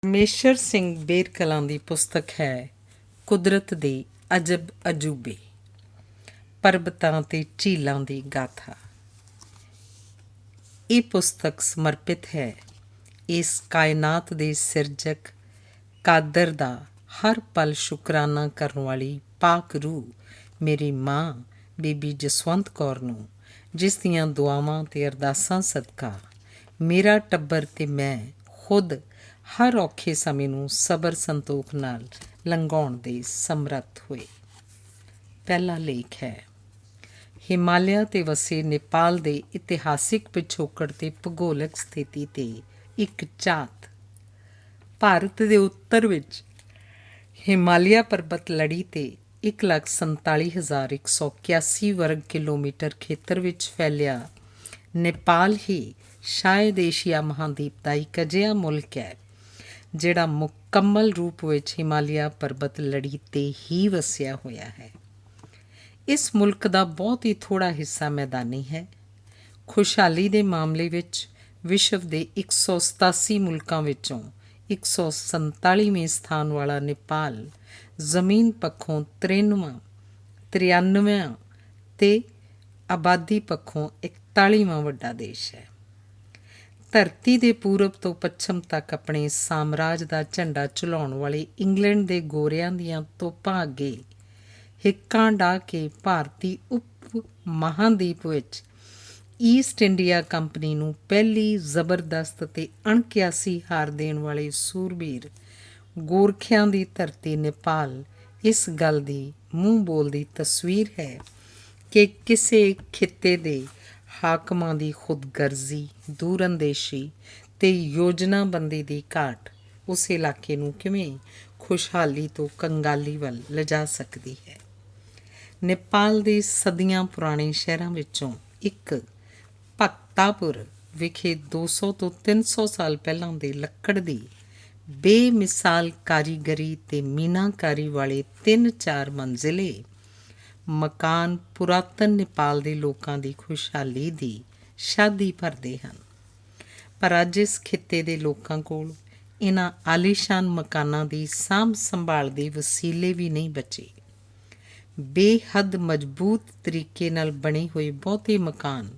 ਪਰਮੇਸ਼ਰ ਸਿੰਘ ਬੇਰਕਲਾਂ ਦੀ ਪੁਸਤਕ ਹੈ ਕੁਦਰਤ ਦੇ ਅਜਬ ਅਜੂਬੇ, ਪਰਬਤਾਂ ਤੇ ਝੀਲਾਂ ਦੀ ਗਾਥਾ। ਇਹ ਪੁਸਤਕ ਸਮਰਪਿਤ ਹੈ ਇਸ ਕਾਇਨਾਤ ਦੇ ਸਿਰਜਕ ਕਾਦਰ ਦਾ ਹਰ ਪਲ ਸ਼ੁਕਰਾਨਾ ਕਰਨ ਵਾਲੀ ਪਾਕ ਰੂਹ ਮੇਰੀ ਮਾਂ ਬੀਬੀ ਜਸਵੰਤ ਕੌਰ ਨੂੰ, ਜਿਸ ਦੀਆਂ ਦੁਆਵਾਂ ਤੇ ਅਰਦਾਸਾਂ ਸਦਕਾ ਮੇਰਾ ਟੱਬਰ ਤੇ ਮੈਂ ਖੁਦ ਹਰ ਔਖੇ ਸਮੇਂ ਨੂੰ ਸਬਰ ਸੰਤੋਖ ਨਾਲ ਲੰਘਾਉਣ ਦੇ ਸਮਰੱਥ ਹੋਏ। ਪਹਿਲਾ ਲੇਖ ਹੈ ਹਿਮਾਲਿਆ 'ਤੇ ਵਸੇ ਨੇਪਾਲ ਦੇ ਇਤਿਹਾਸਿਕ ਪਿਛੋਕੜ ਤੇ ਭੂਗੋਲਿਕ ਸਥਿਤੀ 'ਤੇ ਇੱਕ ਝਾਤ। ਭਾਰਤ ਦੇ ਉੱਤਰ ਵਿੱਚ ਹਿਮਾਲਿਆ ਪਰਬਤ ਲੜੀ 'ਤੇ 1,47,181 ਵਰਗ ਕਿਲੋਮੀਟਰ ਖੇਤਰ ਵਿੱਚ ਫੈਲਿਆ ਨੇਪਾਲ ਹੀ ਸ਼ਾਇਦ ਏਸ਼ੀਆ ਮਹਾਂਦੀਪ ਦਾ ਇੱਕ ਅਜਿਹਾ ਮੁਲਕ ਹੈ ਜਿਹੜਾ ਮੁਕੰਮਲ ਰੂਪ ਵਿੱਚ ਹਿਮਾਲਿਆ ਪਰਬਤ ਲੜੀ 'ਤੇ ਹੀ ਵਸਿਆ ਹੋਇਆ ਹੈ। ਇਸ ਮੁਲਕ ਦਾ ਬਹੁਤ ਹੀ ਥੋੜ੍ਹਾ ਹਿੱਸਾ ਮੈਦਾਨੀ ਹੈ। ਖੁਸ਼ਹਾਲੀ ਦੇ ਮਾਮਲੇ ਵਿੱਚ ਵਿਸ਼ਵ ਦੇ 187 ਮੁਲਕਾਂ ਵਿੱਚੋਂ 147ਵੇਂ ਸਥਾਨ ਵਾਲਾ ਨੇਪਾਲ ਜ਼ਮੀਨ ਪੱਖੋਂ 93ਵਾਂ ਤੇ ਆਬਾਦੀ ਪੱਖੋਂ 41ਵਾਂ ਵੱਡਾ ਦੇਸ਼ ਹੈ। ਧਰਤੀ ਦੇ ਪੂਰਬ ਤੋਂ ਪੱਛਮ ਤੱਕ ਆਪਣੇ ਸਾਮਰਾਜ ਦਾ ਝੰਡਾ ਝੁਲਾਉਣ ਵਾਲੇ ਇੰਗਲੈਂਡ ਦੇ ਗੋਰਿਆਂ ਦੀਆਂ ਤੋਪਾਂ ਅੱਗੇ ਹਿੱਕਾਂ ਢਾਹ ਕੇ ਭਾਰਤੀ ਉਪ ਮਹਾਂਦੀਪ ਵਿੱਚ ਈਸਟ ਇੰਡੀਆ ਕੰਪਨੀ ਨੂੰ ਪਹਿਲੀ ਜ਼ਬਰਦਸਤ ਤੇ ਅਣਕਿਆਸੀ ਹਾਰ ਦੇਣ ਵਾਲੇ ਸੂਰਬੀਰ ਗੋਰਖਿਆਂ ਦੀ ਧਰਤੀ ਨੇਪਾਲ ਇਸ ਗੱਲ ਦੀ ਮੂੰਹ ਬੋਲਦੀ ਤਸਵੀਰ ਹੈ ਕਿ ਕਿਸੇ ਖਿੱਤੇ ਦੇ ਹਾਕਮਾਂ ਦੀ ਖੁਦਗਰਜ਼ੀ, ਦੂਰਅੰਦੇਸ਼ੀ ਤੇ ਯੋਜਨਾਬੰਦੀ ਦੀ ਘਾਟ ਉਸ ਇਲਾਕੇ ਨੂੰ ਕਿਵੇਂ ਖੁਸ਼ਹਾਲੀ ਤੋਂ ਕੰਗਾਲੀ ਵੱਲ ਲਿਜਾ ਸਕਦੀ ਹੈ। ਨੇਪਾਲ ਦੇ ਸਦੀਆਂ ਪੁਰਾਣੇ ਸ਼ਹਿਰਾਂ ਵਿੱਚੋਂ ਇੱਕ ਭਗਤਾਪੁਰ ਵਿਖੇ 200 ਤੋਂ 300 ਸਾਲ ਪਹਿਲਾਂ ਦੇ ਲੱਕੜ ਦੀ ਬੇਮਿਸਾਲ ਕਾਰੀਗਰੀ ਤੇ ਮੀਨਾਕਾਰੀ ਵਾਲੇ 3-4 ਮੰਜ਼ਿਲੇ ਮਕਾਨ ਪੁਰਾਤਨ ਨੇਪਾਲ ਦੇ ਲੋਕਾਂ ਦੀ ਖੁਸ਼ਹਾਲੀ ਦੀ ਸ਼ਾਦੀ ਭਰਦੇ ਹਨ। ਪਰ ਅੱਜ ਇਸ ਖਿੱਤੇ ਦੇ ਲੋਕਾਂ ਕੋਲ ਇਹਨਾਂ ਆਲੀਸ਼ਾਨ ਮਕਾਨਾਂ ਦੀ ਸਾਂਭ ਸੰਭਾਲ ਦੇ ਵਸੀਲੇ ਵੀ ਨਹੀਂ ਬਚੇ। ਬੇਹੱਦ ਮਜ਼ਬੂਤ ਤਰੀਕੇ ਨਾਲ ਬਣੇ ਹੋਏ ਬਹੁਤੇ ਮਕਾਨ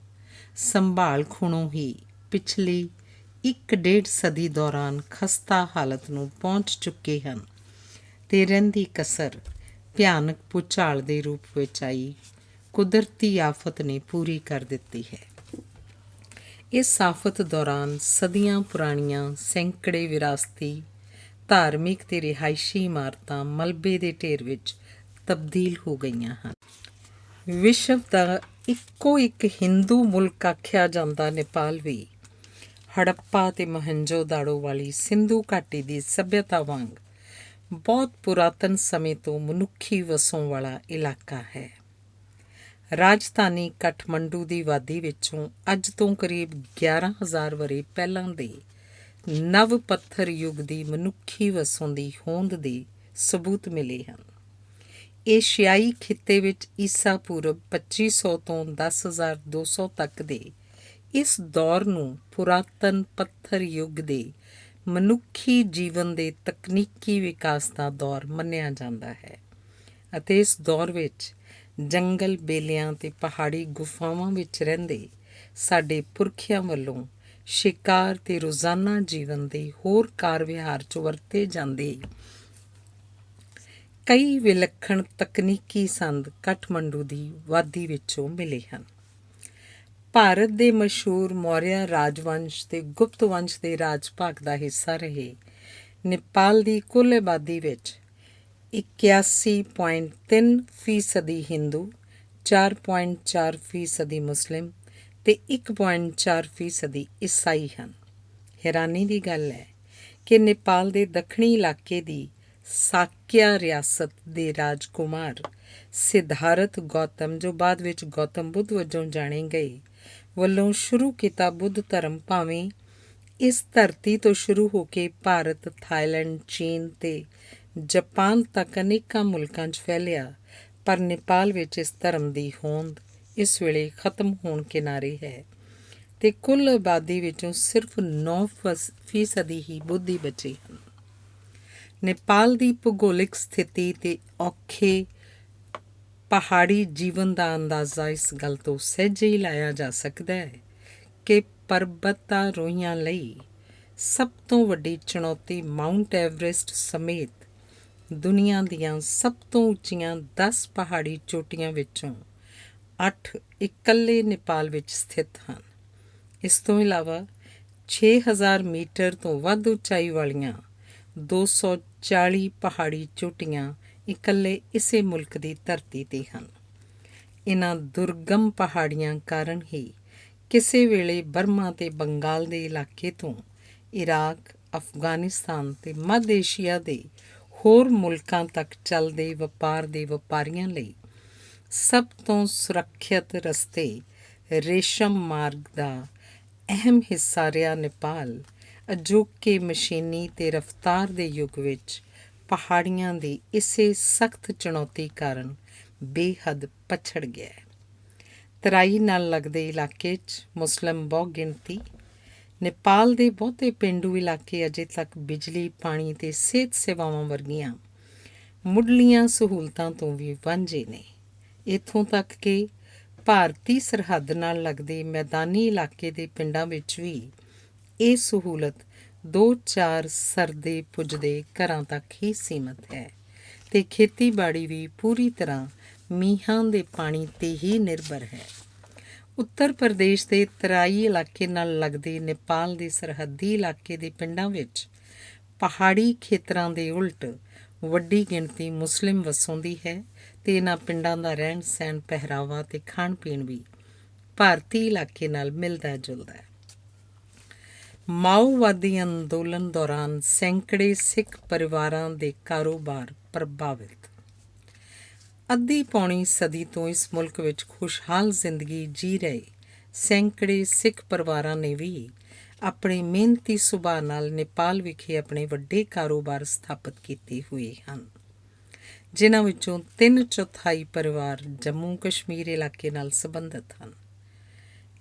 ਸੰਭਾਲ ਖੁਣੋਂ ਹੀ ਪਿਛਲੀ 1-1.5 ਸਦੀ ਦੌਰਾਨ ਖਸਤਾ ਹਾਲਤ ਨੂੰ ਪਹੁੰਚ ਚੁੱਕੇ ਹਨ ਤੇ ਰਹਿੰਦੀ ਕਸਰ ਭਿਆਨਕ ਭੂਚਾਲ ਦੇ ਰੂਪ ਵਿੱਚ ਆਈ ਕੁਦਰਤੀ ਆਫਤ ਨੇ ਪੂਰੀ ਕਰ ਦਿੱਤੀ ਹੈ। ਇਸ ਆਫਤ ਦੌਰਾਨ ਸਦੀਆਂ ਪੁਰਾਣੀਆਂ ਸੈਂਕੜੇ ਵਿਰਾਸਤੀ, ਧਾਰਮਿਕ ਤੇ ਰਿਹਾਇਸ਼ੀ ਇਮਾਰਤਾਂ ਮਲਬੇ ਦੇ ਢੇਰ ਵਿੱਚ ਤਬਦੀਲ ਹੋ ਗਈਆਂ ਹਨ। ਵਿਸ਼ਵ ਦਾ ਇੱਕੋ ਇੱਕ ਹਿੰਦੂ ਮੁਲਕ ਆਖਿਆ ਜਾਂਦਾ ਨੇਪਾਲ ਵੀ ਹੜੱਪਾ ਤੇ ਮੋਹਨਜੋ-ਦਾੜੋ ਵਾਲੀ ਸਿੰਧੂ ਘਾਟੀ ਦੀ ਸੱਭਿਅਤਾ ਵਾਂਗ ਬਹੁਤ ਪੁਰਾਤਨ ਸਮੇਂ ਤੋਂ ਮਨੁੱਖੀ ਵਸੋਂ ਵਾਲਾ ਇਲਾਕਾ ਹੈ। ਰਾਜਧਾਨੀ ਕਾਠਮੰਡੂ ਦੀ ਵਾਦੀ ਵਿੱਚੋਂ ਅੱਜ ਤੋਂ ਕਰੀਬ 11,000 ਵਰ੍ਹੇ ਪਹਿਲਾਂ ਦੇ ਨਵ ਪੱਥਰ ਯੁੱਗ ਦੀ ਮਨੁੱਖੀ ਵਸੋਂ ਦੀ ਹੋਂਦ ਦੇ ਸਬੂਤ ਮਿਲੇ ਹਨ। ਏਸ਼ੀਆਈ ਖਿੱਤੇ ਵਿੱਚ ਈਸਾ ਪੂਰਬ 2500 ਤੋਂ 10,200 ਤੱਕ ਦੇ ਇਸ ਦੌਰ ਨੂੰ ਪੁਰਾਤਨ ਪੱਥਰ ਯੁੱਗ ਦੇ ਮਨੁੱਖੀ ਜੀਵਨ ਦੇ ਤਕਨੀਕੀ ਵਿਕਾਸ ਦਾ ਦੌਰ ਮੰਨਿਆ ਜਾਂਦਾ ਹੈ ਅਤੇ ਇਸ ਦੌਰ ਵਿੱਚ ਜੰਗਲ ਬੇਲਿਆਂ ਤੇ ਪਹਾੜੀ ਗੁਫਾਵਾਂ ਵਿੱਚ ਰਹਿੰਦੇ ਸਾਡੇ ਪੁਰਖਿਆਂ ਵੱਲੋਂ ਸ਼ਿਕਾਰ ਤੇ ਰੋਜ਼ਾਨਾ ਜੀਵਨ ਦੇ ਹੋਰ ਕਾਰ ਵਿਹਾਰ 'ਚ ਵਰਤੇ ਜਾਂਦੇ ਕਈ ਵਿਲੱਖਣ ਤਕਨੀਕੀ ਸੰਦ ਕਾਠਮੰਡੂ ਦੀ ਵਾਦੀ ਵਿੱਚੋਂ ਮਿਲੇ ਹਨ। ਭਾਰਤ ਦੇ ਮਸ਼ਹੂਰ ਮੌਰਿਆ ਰਾਜਵੰਸ਼ ਤੇ ਗੁਪਤ ਵੰਸ਼ ਦੇ ਰਾਜ ਭਾਗ ਦਾ ਹਿੱਸਾ ਰਹੇ ਨੇਪਾਲ ਦੀ ਕੁੱਲ ਆਬਾਦੀ ਵਿੱਚ 81.3% ਹਿੰਦੂ, 4.4% ਮੁਸਲਿਮ ਤੇ 1.4% ਈਸਾਈ ਹਨ। ਹੈਰਾਨੀ ਦੀ ਗੱਲ ਹੈ ਕਿ ਨੇਪਾਲ ਦੇ ਦੱਖਣੀ ਇਲਾਕੇ ਦੀ ਸਾਕਿਆ ਰਿਆਸਤ ਦੇ ਰਾਜਕੁਮਾਰ ਸਿਧਾਰਥ ਗੌਤਮ, ਜੋ ਬਾਅਦ ਵਿੱਚ ਗੌਤਮ ਬੁੱਧ ਵਜੋਂ ਜਾਣੇ ਗਏ, ਵੱਲੋਂ ਸ਼ੁਰੂ ਕੀਤਾ ਬੁੱਧ ਧਰਮ ਭਾਵੇਂ ਇਸ ਧਰਤੀ ਤੋਂ ਸ਼ੁਰੂ ਹੋ ਕੇ ਭਾਰਤ, ਥਾਈਲੈਂਡ, ਚੀਨ ਤੇ ਜਾਪਾਨ ਤੱਕ ਅਨੇਕਾਂ ਮੁਲਕਾਂ 'ਚ ਫੈਲਿਆ, ਪਰ ਨੇਪਾਲ ਵਿੱਚ ਇਸ ਧਰਮ ਦੀ ਹੋਂਦ ਇਸ ਵੇਲੇ ਖਤਮ ਹੋਣ ਕਿਨਾਰੇ ਹੈ ਤੇ ਕੁੱਲ ਆਬਾਦੀ ਵਿੱਚੋਂ ਸਿਰਫ 9% ਹੀ ਬੋਧੀ ਬਚੇ ਹਨ। ਨੇਪਾਲ ਦੀ ਭੂਗੋਲਿਕ ਸਥਿਤੀ ਤੇ ਔਖੇ ਪਹਾੜੀ ਜੀਵਨ ਦਾ ਅੰਦਾਜ਼ਾ ਇਸ ਗੱਲ ਤੋਂ ਸਹਿਜੇ ਹੀ ਲਾਇਆ ਜਾ ਸਕਦਾ ਹੈ ਕਿ ਪਰਬਤਾਰੋਹੀਆਂ ਲਈ ਸਭ ਤੋਂ ਵੱਡੀ ਚੁਣੌਤੀ ਮਾਊਂਟ ਐਵਰੈਸਟ ਸਮੇਤ ਦੁਨੀਆ ਦੀਆਂ ਸਭ ਤੋਂ ਉੱਚੀਆਂ 10 ਪਹਾੜੀ ਚੋਟੀਆਂ ਵਿੱਚੋਂ 8 ਇਕੱਲੇ ਨੇਪਾਲ ਵਿੱਚ ਸਥਿਤ ਹਨ। ਇਸ ਤੋਂ ਇਲਾਵਾ 6000 ਮੀਟਰ ਤੋਂ ਵੱਧ ਉਚਾਈ ਵਾਲੀਆਂ 240 ਪਹਾੜੀ ਚੋਟੀਆਂ ਇਕੱਲੇ ਇਸੇ ਮੁਲਕ ਦੀ ਧਰਤੀ 'ਤੇ ਹਨ। ਇਹਨਾਂ ਦੁਰਗਮ ਪਹਾੜੀਆਂ ਕਾਰਨ ਹੀ ਕਿਸੇ ਵੇਲੇ ਬਰਮਾ ਅਤੇ ਬੰਗਾਲ ਦੇ ਇਲਾਕੇ ਤੋਂ ਇਰਾਕ, ਅਫਗਾਨਿਸਤਾਨ ਅਤੇ ਮੱਧ ਏਸ਼ੀਆ ਦੇ ਹੋਰ ਮੁਲਕਾਂ ਤੱਕ ਚੱਲਦੇ ਵਪਾਰ ਦੇ ਵਪਾਰੀਆਂ ਲਈ ਸਭ ਤੋਂ ਸੁਰੱਖਿਅਤ ਰਸਤੇ ਰੇਸ਼ਮ ਮਾਰਗ ਦਾ ਅਹਿਮ ਹਿੱਸਾ ਰਿਹਾ। ਨੇਪਾਲ ਅਜੋਕੇ ਮਸ਼ੀਨੀ ਅਤੇ ਰਫ਼ਤਾਰ ਦੇ ਯੁੱਗ ਵਿੱਚ ਪਹਾੜੀਆਂ ਦੀ ਇਸੇ ਸਖਤ ਚੁਣੌਤੀ ਕਾਰਨ ਬੇਹੱਦ ਪਛੜ ਗਿਆ ਹੈ। ਤਰਾਈ ਨਾਲ ਲੱਗਦੇ ਇਲਾਕੇ 'ਚ ਮੁਸਲਿਮ ਬਹੁ ਗਿਣਤੀ। ਨੇਪਾਲ ਦੇ ਬਹੁਤੇ ਪੇਂਡੂ ਇਲਾਕੇ ਅਜੇ ਤੱਕ ਬਿਜਲੀ, ਪਾਣੀ ਅਤੇ ਸਿਹਤ ਸੇਵਾਵਾਂ ਵਰਗੀਆਂ ਮੁੱਢਲੀਆਂ ਸਹੂਲਤਾਂ ਤੋਂ ਵੀ ਵਾਂਝੇ ਨੇ। ਇੱਥੋਂ ਤੱਕ ਕਿ ਭਾਰਤੀ ਸਰਹੱਦ ਨਾਲ ਲੱਗਦੇ ਮੈਦਾਨੀ ਇਲਾਕੇ ਦੇ ਪਿੰਡਾਂ ਵਿੱਚ ਵੀ ਇਹ ਸਹੂਲਤ 2-4 ਸਰਦੇ ਪੁੱਜਦੇ ਘਰਾਂ ਤੱਕ ਹੀ ਸੀਮਤ ਹੈ ਅਤੇ ਖੇਤੀਬਾੜੀ ਵੀ ਪੂਰੀ ਤਰ੍ਹਾਂ ਮੀਂਹਾਂ ਦੇ ਪਾਣੀ 'ਤੇ ਹੀ ਨਿਰਭਰ ਹੈ। ਉੱਤਰ ਪ੍ਰਦੇਸ਼ ਦੇ ਤਰਾਈ ਇਲਾਕੇ ਨਾਲ ਲੱਗਦੇ ਨੇਪਾਲ ਦੇ ਸਰਹੱਦੀ ਇਲਾਕੇ ਦੇ ਪਿੰਡਾਂ ਵਿੱਚ ਪਹਾੜੀ ਖੇਤਰਾਂ ਦੇ ਉਲਟ ਵੱਡੀ ਗਿਣਤੀ ਮੁਸਲਿਮ ਵਸੋਂਦੀ ਹੈ ਅਤੇ ਇਹਨਾਂ ਪਿੰਡਾਂ ਦਾ ਰਹਿਣ ਸਹਿਣ, ਪਹਿਰਾਵਾ ਅਤੇ ਖਾਣ ਪੀਣ ਵੀ ਭਾਰਤੀ ਇਲਾਕੇ ਨਾਲ ਮਿਲਦਾ ਜੁਲਦਾ ਹੈ। ਮਾਓਵਾਦੀ ਅੰਦੋਲਨ ਦੌਰਾਨ ਸੈਂਕੜੇ ਸਿੱਖ ਪਰਿਵਾਰਾਂ ਦੇ ਕਾਰੋਬਾਰ ਪ੍ਰਭਾਵਿਤ। ਅੱਧੀ ਪੌਣੀ ਸਦੀ ਤੋਂ ਇਸ ਮੁਲਕ ਵਿੱਚ ਖੁਸ਼ਹਾਲ ਜ਼ਿੰਦਗੀ ਜੀ ਰਹੇ ਸੈਂਕੜੇ ਸਿੱਖ ਪਰਿਵਾਰਾਂ ਨੇ ਵੀ ਆਪਣੇ ਮਿਹਨਤੀ ਸੁਭਾਅ ਨਾਲ ਨੇਪਾਲ ਵਿਖੇ ਆਪਣੇ ਵੱਡੇ ਕਾਰੋਬਾਰ ਸਥਾਪਿਤ ਕੀਤੇ ਹੋਏ ਹਨ, ਜਿਨ੍ਹਾਂ ਵਿੱਚੋਂ 3/4 ਪਰਿਵਾਰ ਜੰਮੂ ਕਸ਼ਮੀਰ ਇਲਾਕੇ ਨਾਲ ਸੰਬੰਧਿਤ ਹਨ।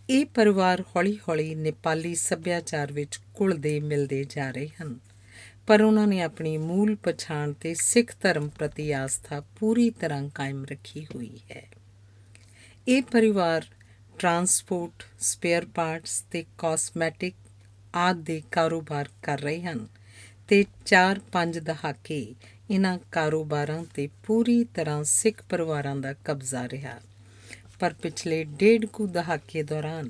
ਇਹ ਪਰਿਵਾਰ ਹੌਲੀ-ਹੌਲੀ ਨੇਪਾਲੀ ਸੱਭਿਆਚਾਰ ਵਿੱਚ ਘੁਲਦੇ ਮਿਲਦੇ ਜਾ ਰਹੇ ਹਨ, ਪਰ ਉਹਨਾਂ ਨੇ ਆਪਣੀ ਮੂਲ ਪਛਾਣ ਅਤੇ ਸਿੱਖ ਧਰਮ ਪ੍ਰਤੀ ਆਸਥਾ ਪੂਰੀ ਤਰ੍ਹਾਂ ਕਾਇਮ ਰੱਖੀ ਹੋਈ ਹੈ। ਇਹ ਪਰਿਵਾਰ ਟਰਾਂਸਪੋਰਟ, ਸਪੇਅਰ ਪਾਰਟਸ ਅਤੇ ਕਾਸਮੈਟਿਕ ਆਦਿ ਦੇ ਕਾਰੋਬਾਰ ਕਰ ਰਹੇ ਹਨ ਅਤੇ 4-5 ਦਹਾਕੇ ਇਹਨਾਂ ਕਾਰੋਬਾਰਾਂ 'ਤੇ ਪੂਰੀ ਤਰ੍ਹਾਂ ਸਿੱਖ ਪਰਿਵਾਰਾਂ ਦਾ ਕਬਜ਼ਾ ਰਿਹਾ। ਪਰ ਪਿਛਲੇ 1.5 ਕੁ ਦਹਾਕੇ ਦੌਰਾਨ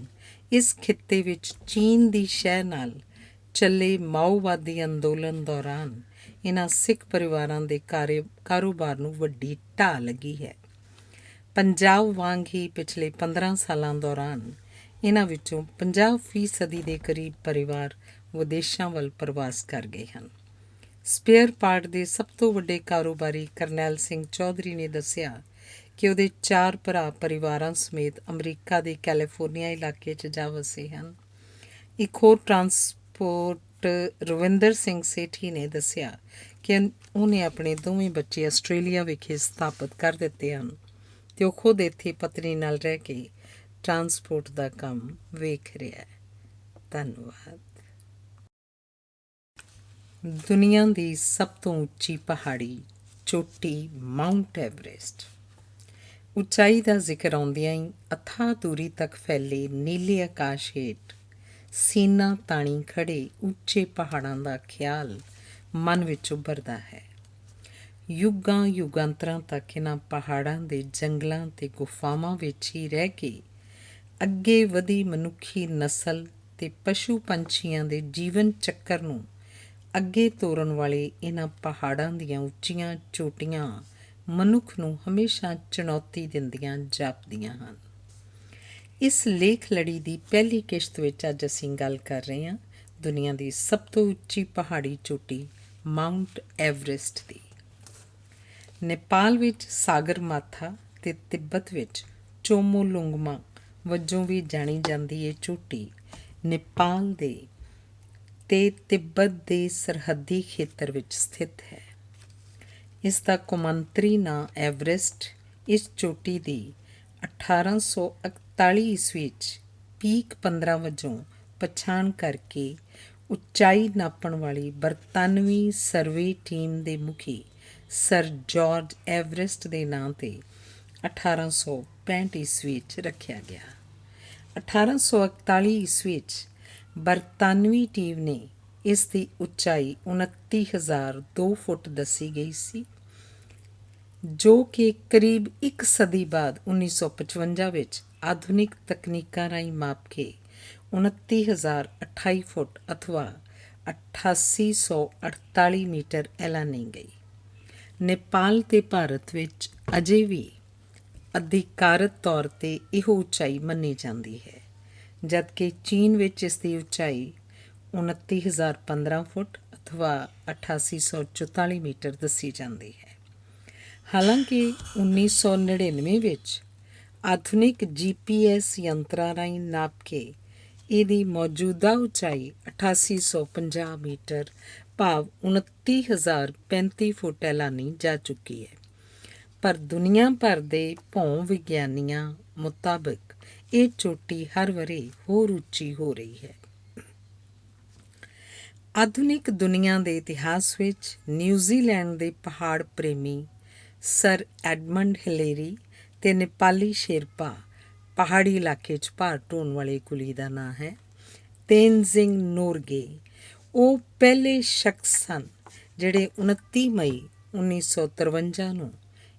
ਇਸ ਖਿੱਤੇ ਵਿੱਚ ਚੀਨ ਦੀ ਸ਼ਹਿ ਨਾਲ ਚੱਲੇ ਮਾਓਵਾਦੀ ਅੰਦੋਲਨ ਦੌਰਾਨ ਇਹਨਾਂ ਸਿੱਖ ਪਰਿਵਾਰਾਂ ਦੇ ਕਾਰੋਬਾਰ ਨੂੰ ਵੱਡੀ ਢਾਹ ਲੱਗੀ ਹੈ। ਪੰਜਾਬ ਵਾਂਗ ਹੀ ਪਿਛਲੇ 15 ਸਾਲਾਂ ਦੌਰਾਨ ਇਹਨਾਂ ਵਿੱਚੋਂ 50% ਦੇ ਕਰੀਬ ਪਰਿਵਾਰ ਵਿਦੇਸ਼ਾਂ ਵੱਲ ਪ੍ਰਵਾਸ ਕਰ ਗਏ ਹਨ। ਸਪੇਅਰ ਪਾਰਟ ਦੇ ਸਭ ਤੋਂ ਵੱਡੇ ਕਾਰੋਬਾਰੀ ਕਰਨੈਲ ਸਿੰਘ ਚੌਧਰੀ ਨੇ ਦੱਸਿਆ ਕਿ ਉਹਦੇ 4 ਭਰਾ ਪਰਿਵਾਰਾਂ ਸਮੇਤ ਅਮਰੀਕਾ ਦੇ ਕੈਲੀਫੋਰਨੀਆ ਇਲਾਕੇ 'ਚ ਜਾ ਵਸੇ ਹਨ। ਇੱਕ ਹੋਰ ਟਰਾਂਸਪੋਰਟ ਰਵਿੰਦਰ ਸਿੰਘ ਸੇਠੀ ਨੇ ਦੱਸਿਆ ਕਿ ਉਹਨੇ ਆਪਣੇ ਦੋਵੇਂ ਬੱਚੇ ਆਸਟ੍ਰੇਲੀਆ ਵਿਖੇ ਸਥਾਪਿਤ ਕਰ ਦਿੱਤੇ ਹਨ ਅਤੇ ਉਹ ਖੁਦ ਇੱਥੇ ਪਤਨੀ ਨਾਲ ਰਹਿ ਕੇ ਟਰਾਂਸਪੋਰਟ ਦਾ ਕੰਮ ਵੇਖ ਰਿਹਾ ਹੈ। ਧੰਨਵਾਦ। ਦੁਨੀਆ ਦੀ ਸਭ ਤੋਂ ਉੱਚੀ ਪਹਾੜੀ ਚੋਟੀ ਮਾਊਂਟ ਐਵਰੈਸਟ। ਉਚਾਈ ਦਾ ਜ਼ਿਕਰ ਆਉਂਦਿਆਂ ਹੀ ਅਥਾਹ ਦੂਰੀ ਤੱਕ ਫੈਲੇ ਨੀਲੇ ਆਕਾਸ਼ ਹੇਠ ਸੀਨਾ ਤਾਣੀ ਖੜ੍ਹੇ ਉੱਚੇ ਪਹਾੜਾਂ ਦਾ ਖਿਆਲ ਮਨ ਵਿੱਚ ਉੱਭਰਦਾ ਹੈ। ਯੁੱਗਾਂ ਯੁਗਾਂਤਰਾਂ ਤੱਕ ਇਹਨਾਂ ਪਹਾੜਾਂ ਦੇ ਜੰਗਲਾਂ ਅਤੇ ਗੁਫਾਵਾਂ ਵਿੱਚ ਹੀ ਰਹਿ ਕੇ ਅੱਗੇ ਵਧੀ ਮਨੁੱਖੀ ਨਸਲ ਅਤੇ ਪਸ਼ੂ ਪੰਛੀਆਂ ਦੇ ਜੀਵਨ ਚੱਕਰ ਨੂੰ ਅੱਗੇ ਤੋਰਨ ਵਾਲੇ ਇਹਨਾਂ ਪਹਾੜਾਂ ਦੀਆਂ ਉੱਚੀਆਂ ਚੋਟੀਆਂ ਮਨੁੱਖ ਨੂੰ ਹਮੇਸ਼ਾ ਚੁਣੌਤੀ ਦਿੰਦੀਆਂ ਜਾਪਦੀਆਂ ਹਨ। ਇਸ ਲੇਖ ਲੜੀ ਦੀ ਪਹਿਲੀ ਕਿਸ਼ਤ ਵਿੱਚ ਅੱਜ ਅਸੀਂ ਗੱਲ ਕਰ ਰਹੇ ਹਾਂ ਦੁਨੀਆ ਦੀ ਸਭ ਤੋਂ ਉੱਚੀ ਪਹਾੜੀ ਚੋਟੀ ਮਾਊਂਟ ਐਵਰੈਸਟ ਦੀ। ਨੇਪਾਲ ਵਿੱਚ ਸਾਗਰਮਾਥਾ ਅਤੇ ਤਿੱਬਤ ਵਿੱਚ ਚੋਮੋਲੁੰਗਮਾ ਵਜੋਂ ਵੀ ਜਾਣੀ ਜਾਂਦੀ ਇਹ ਚੋਟੀ ਨੇਪਾਲ ਦੇ ਅਤੇ ਤਿੱਬਤ ਦੇ ਸਰਹੱਦੀ ਖੇਤਰ ਵਿੱਚ ਸਥਿਤ ਹੈ। ਇਸ ਦਾ ਕੌਮਾਂਤਰੀ ਨਾਂ ਐਵਰੈਸਟ ਇਸ ਚੋਟੀ ਦੀ 1841 ਈਸਵੀ ਵਿੱਚ ਪੀਕ 15 ਵਜੋਂ ਪਛਾਣ ਕਰਕੇ ਉਚਾਈ ਨਾਪਣ ਵਾਲੀ ਬਰਤਾਨਵੀ ਸਰਵੇ ਟੀਮ ਦੇ ਮੁਖੀ ਸਰ ਜਾਰਜ ਐਵਰੈਸਟ ਦੇ ਨਾਂ 'ਤੇ 1865 ਈਸਵੀ 'ਚ ਰੱਖਿਆ ਗਿਆ। 1841 ਈਸਵੀ 'ਚ ਬਰਤਾਨਵੀ ਟੀਮ ਨੇ ਇਸ ਦੀ ਉਚਾਈ 29,002 ਫੁੱਟ ਦੱਸੀ ਗਈ ਸੀ, ਜੋ ਕਿ ਕਰੀਬ ਇੱਕ ਸਦੀ ਬਾਅਦ 1955 ਵਿੱਚ ਆਧੁਨਿਕ ਤਕਨੀਕਾਂ ਰਾਹੀਂ ਮਾਪ ਕੇ 29,028 ਫੁੱਟ ਅਥਵਾ 8848 ਮੀਟਰ ਐਲਾਨੀ ਗਈ। ਨੇਪਾਲ ਤੇ ਭਾਰਤ ਵਿੱਚ ਅਜੇ ਵੀ ਅਧਿਕਾਰਤ ਤੌਰ 'ਤੇ ਇਹੋ ਉਚਾਈ ਮੰਨੀ ਜਾਂਦੀ ਹੈ, ਜਦਕਿ ਚੀਨ ਵਿੱਚ ਇਸ ਦੀ ਉਚਾਈ 29,015 ਫੁੱਟ ਅਥਵਾ 8844 ਮੀਟਰ ਦੱਸੀ ਜਾਂਦੀ ਹੈ। ਹਾਲਾਂਕਿ 1999 ਵਿੱਚ ਆਧੁਨਿਕ GPS ਯੰਤਰਾਂ ਰਾਹੀਂ ਨਾਪ ਕੇ ਇਹਦੀ ਮੌਜੂਦਾ ਉਚਾਈ 8850 ਮੀਟਰ ਭਾਵ 29,035 ਫੁੱਟ ਐਲਾਨੀ ਜਾ ਚੁੱਕੀ ਹੈ, ਪਰ ਦੁਨੀਆ ਭਰ ਦੇ ਭੌਂ ਵਿਗਿਆਨੀਆਂ ਮੁਤਾਬਕ ਇਹ ਚੋਟੀ ਹਰ ਵਰ੍ਹੇ ਹੋਰ ਉੱਚੀ ਹੋ ਰਹੀ ਹੈ। ਆਧੁਨਿਕ ਦੁਨੀਆ ਦੇ ਇਤਿਹਾਸ ਵਿੱਚ ਨਿਊਜ਼ੀਲੈਂਡ ਦੇ ਪਹਾੜ ਪ੍ਰੇਮੀ ਸਰ ਐਡਮੰਡ ਹਿਲੇਰੀ ਅਤੇ ਨੇਪਾਲੀ ਸ਼ੇਰਪਾ ਪਹਾੜੀ ਇਲਾਕੇ 'ਚ ਭਾਰ ਢੋਣ ਵਾਲੇ ਕੁਲੀ ਦਾ ਨਾਂ ਹੈ ਤੇਨਜ਼ਿੰਗ ਨੋਰਗੇ। ਉਹ ਪਹਿਲੇ ਸ਼ਖਸ ਸਨ ਜਿਹੜੇ 29 ਮਈ 1953 ਨੂੰ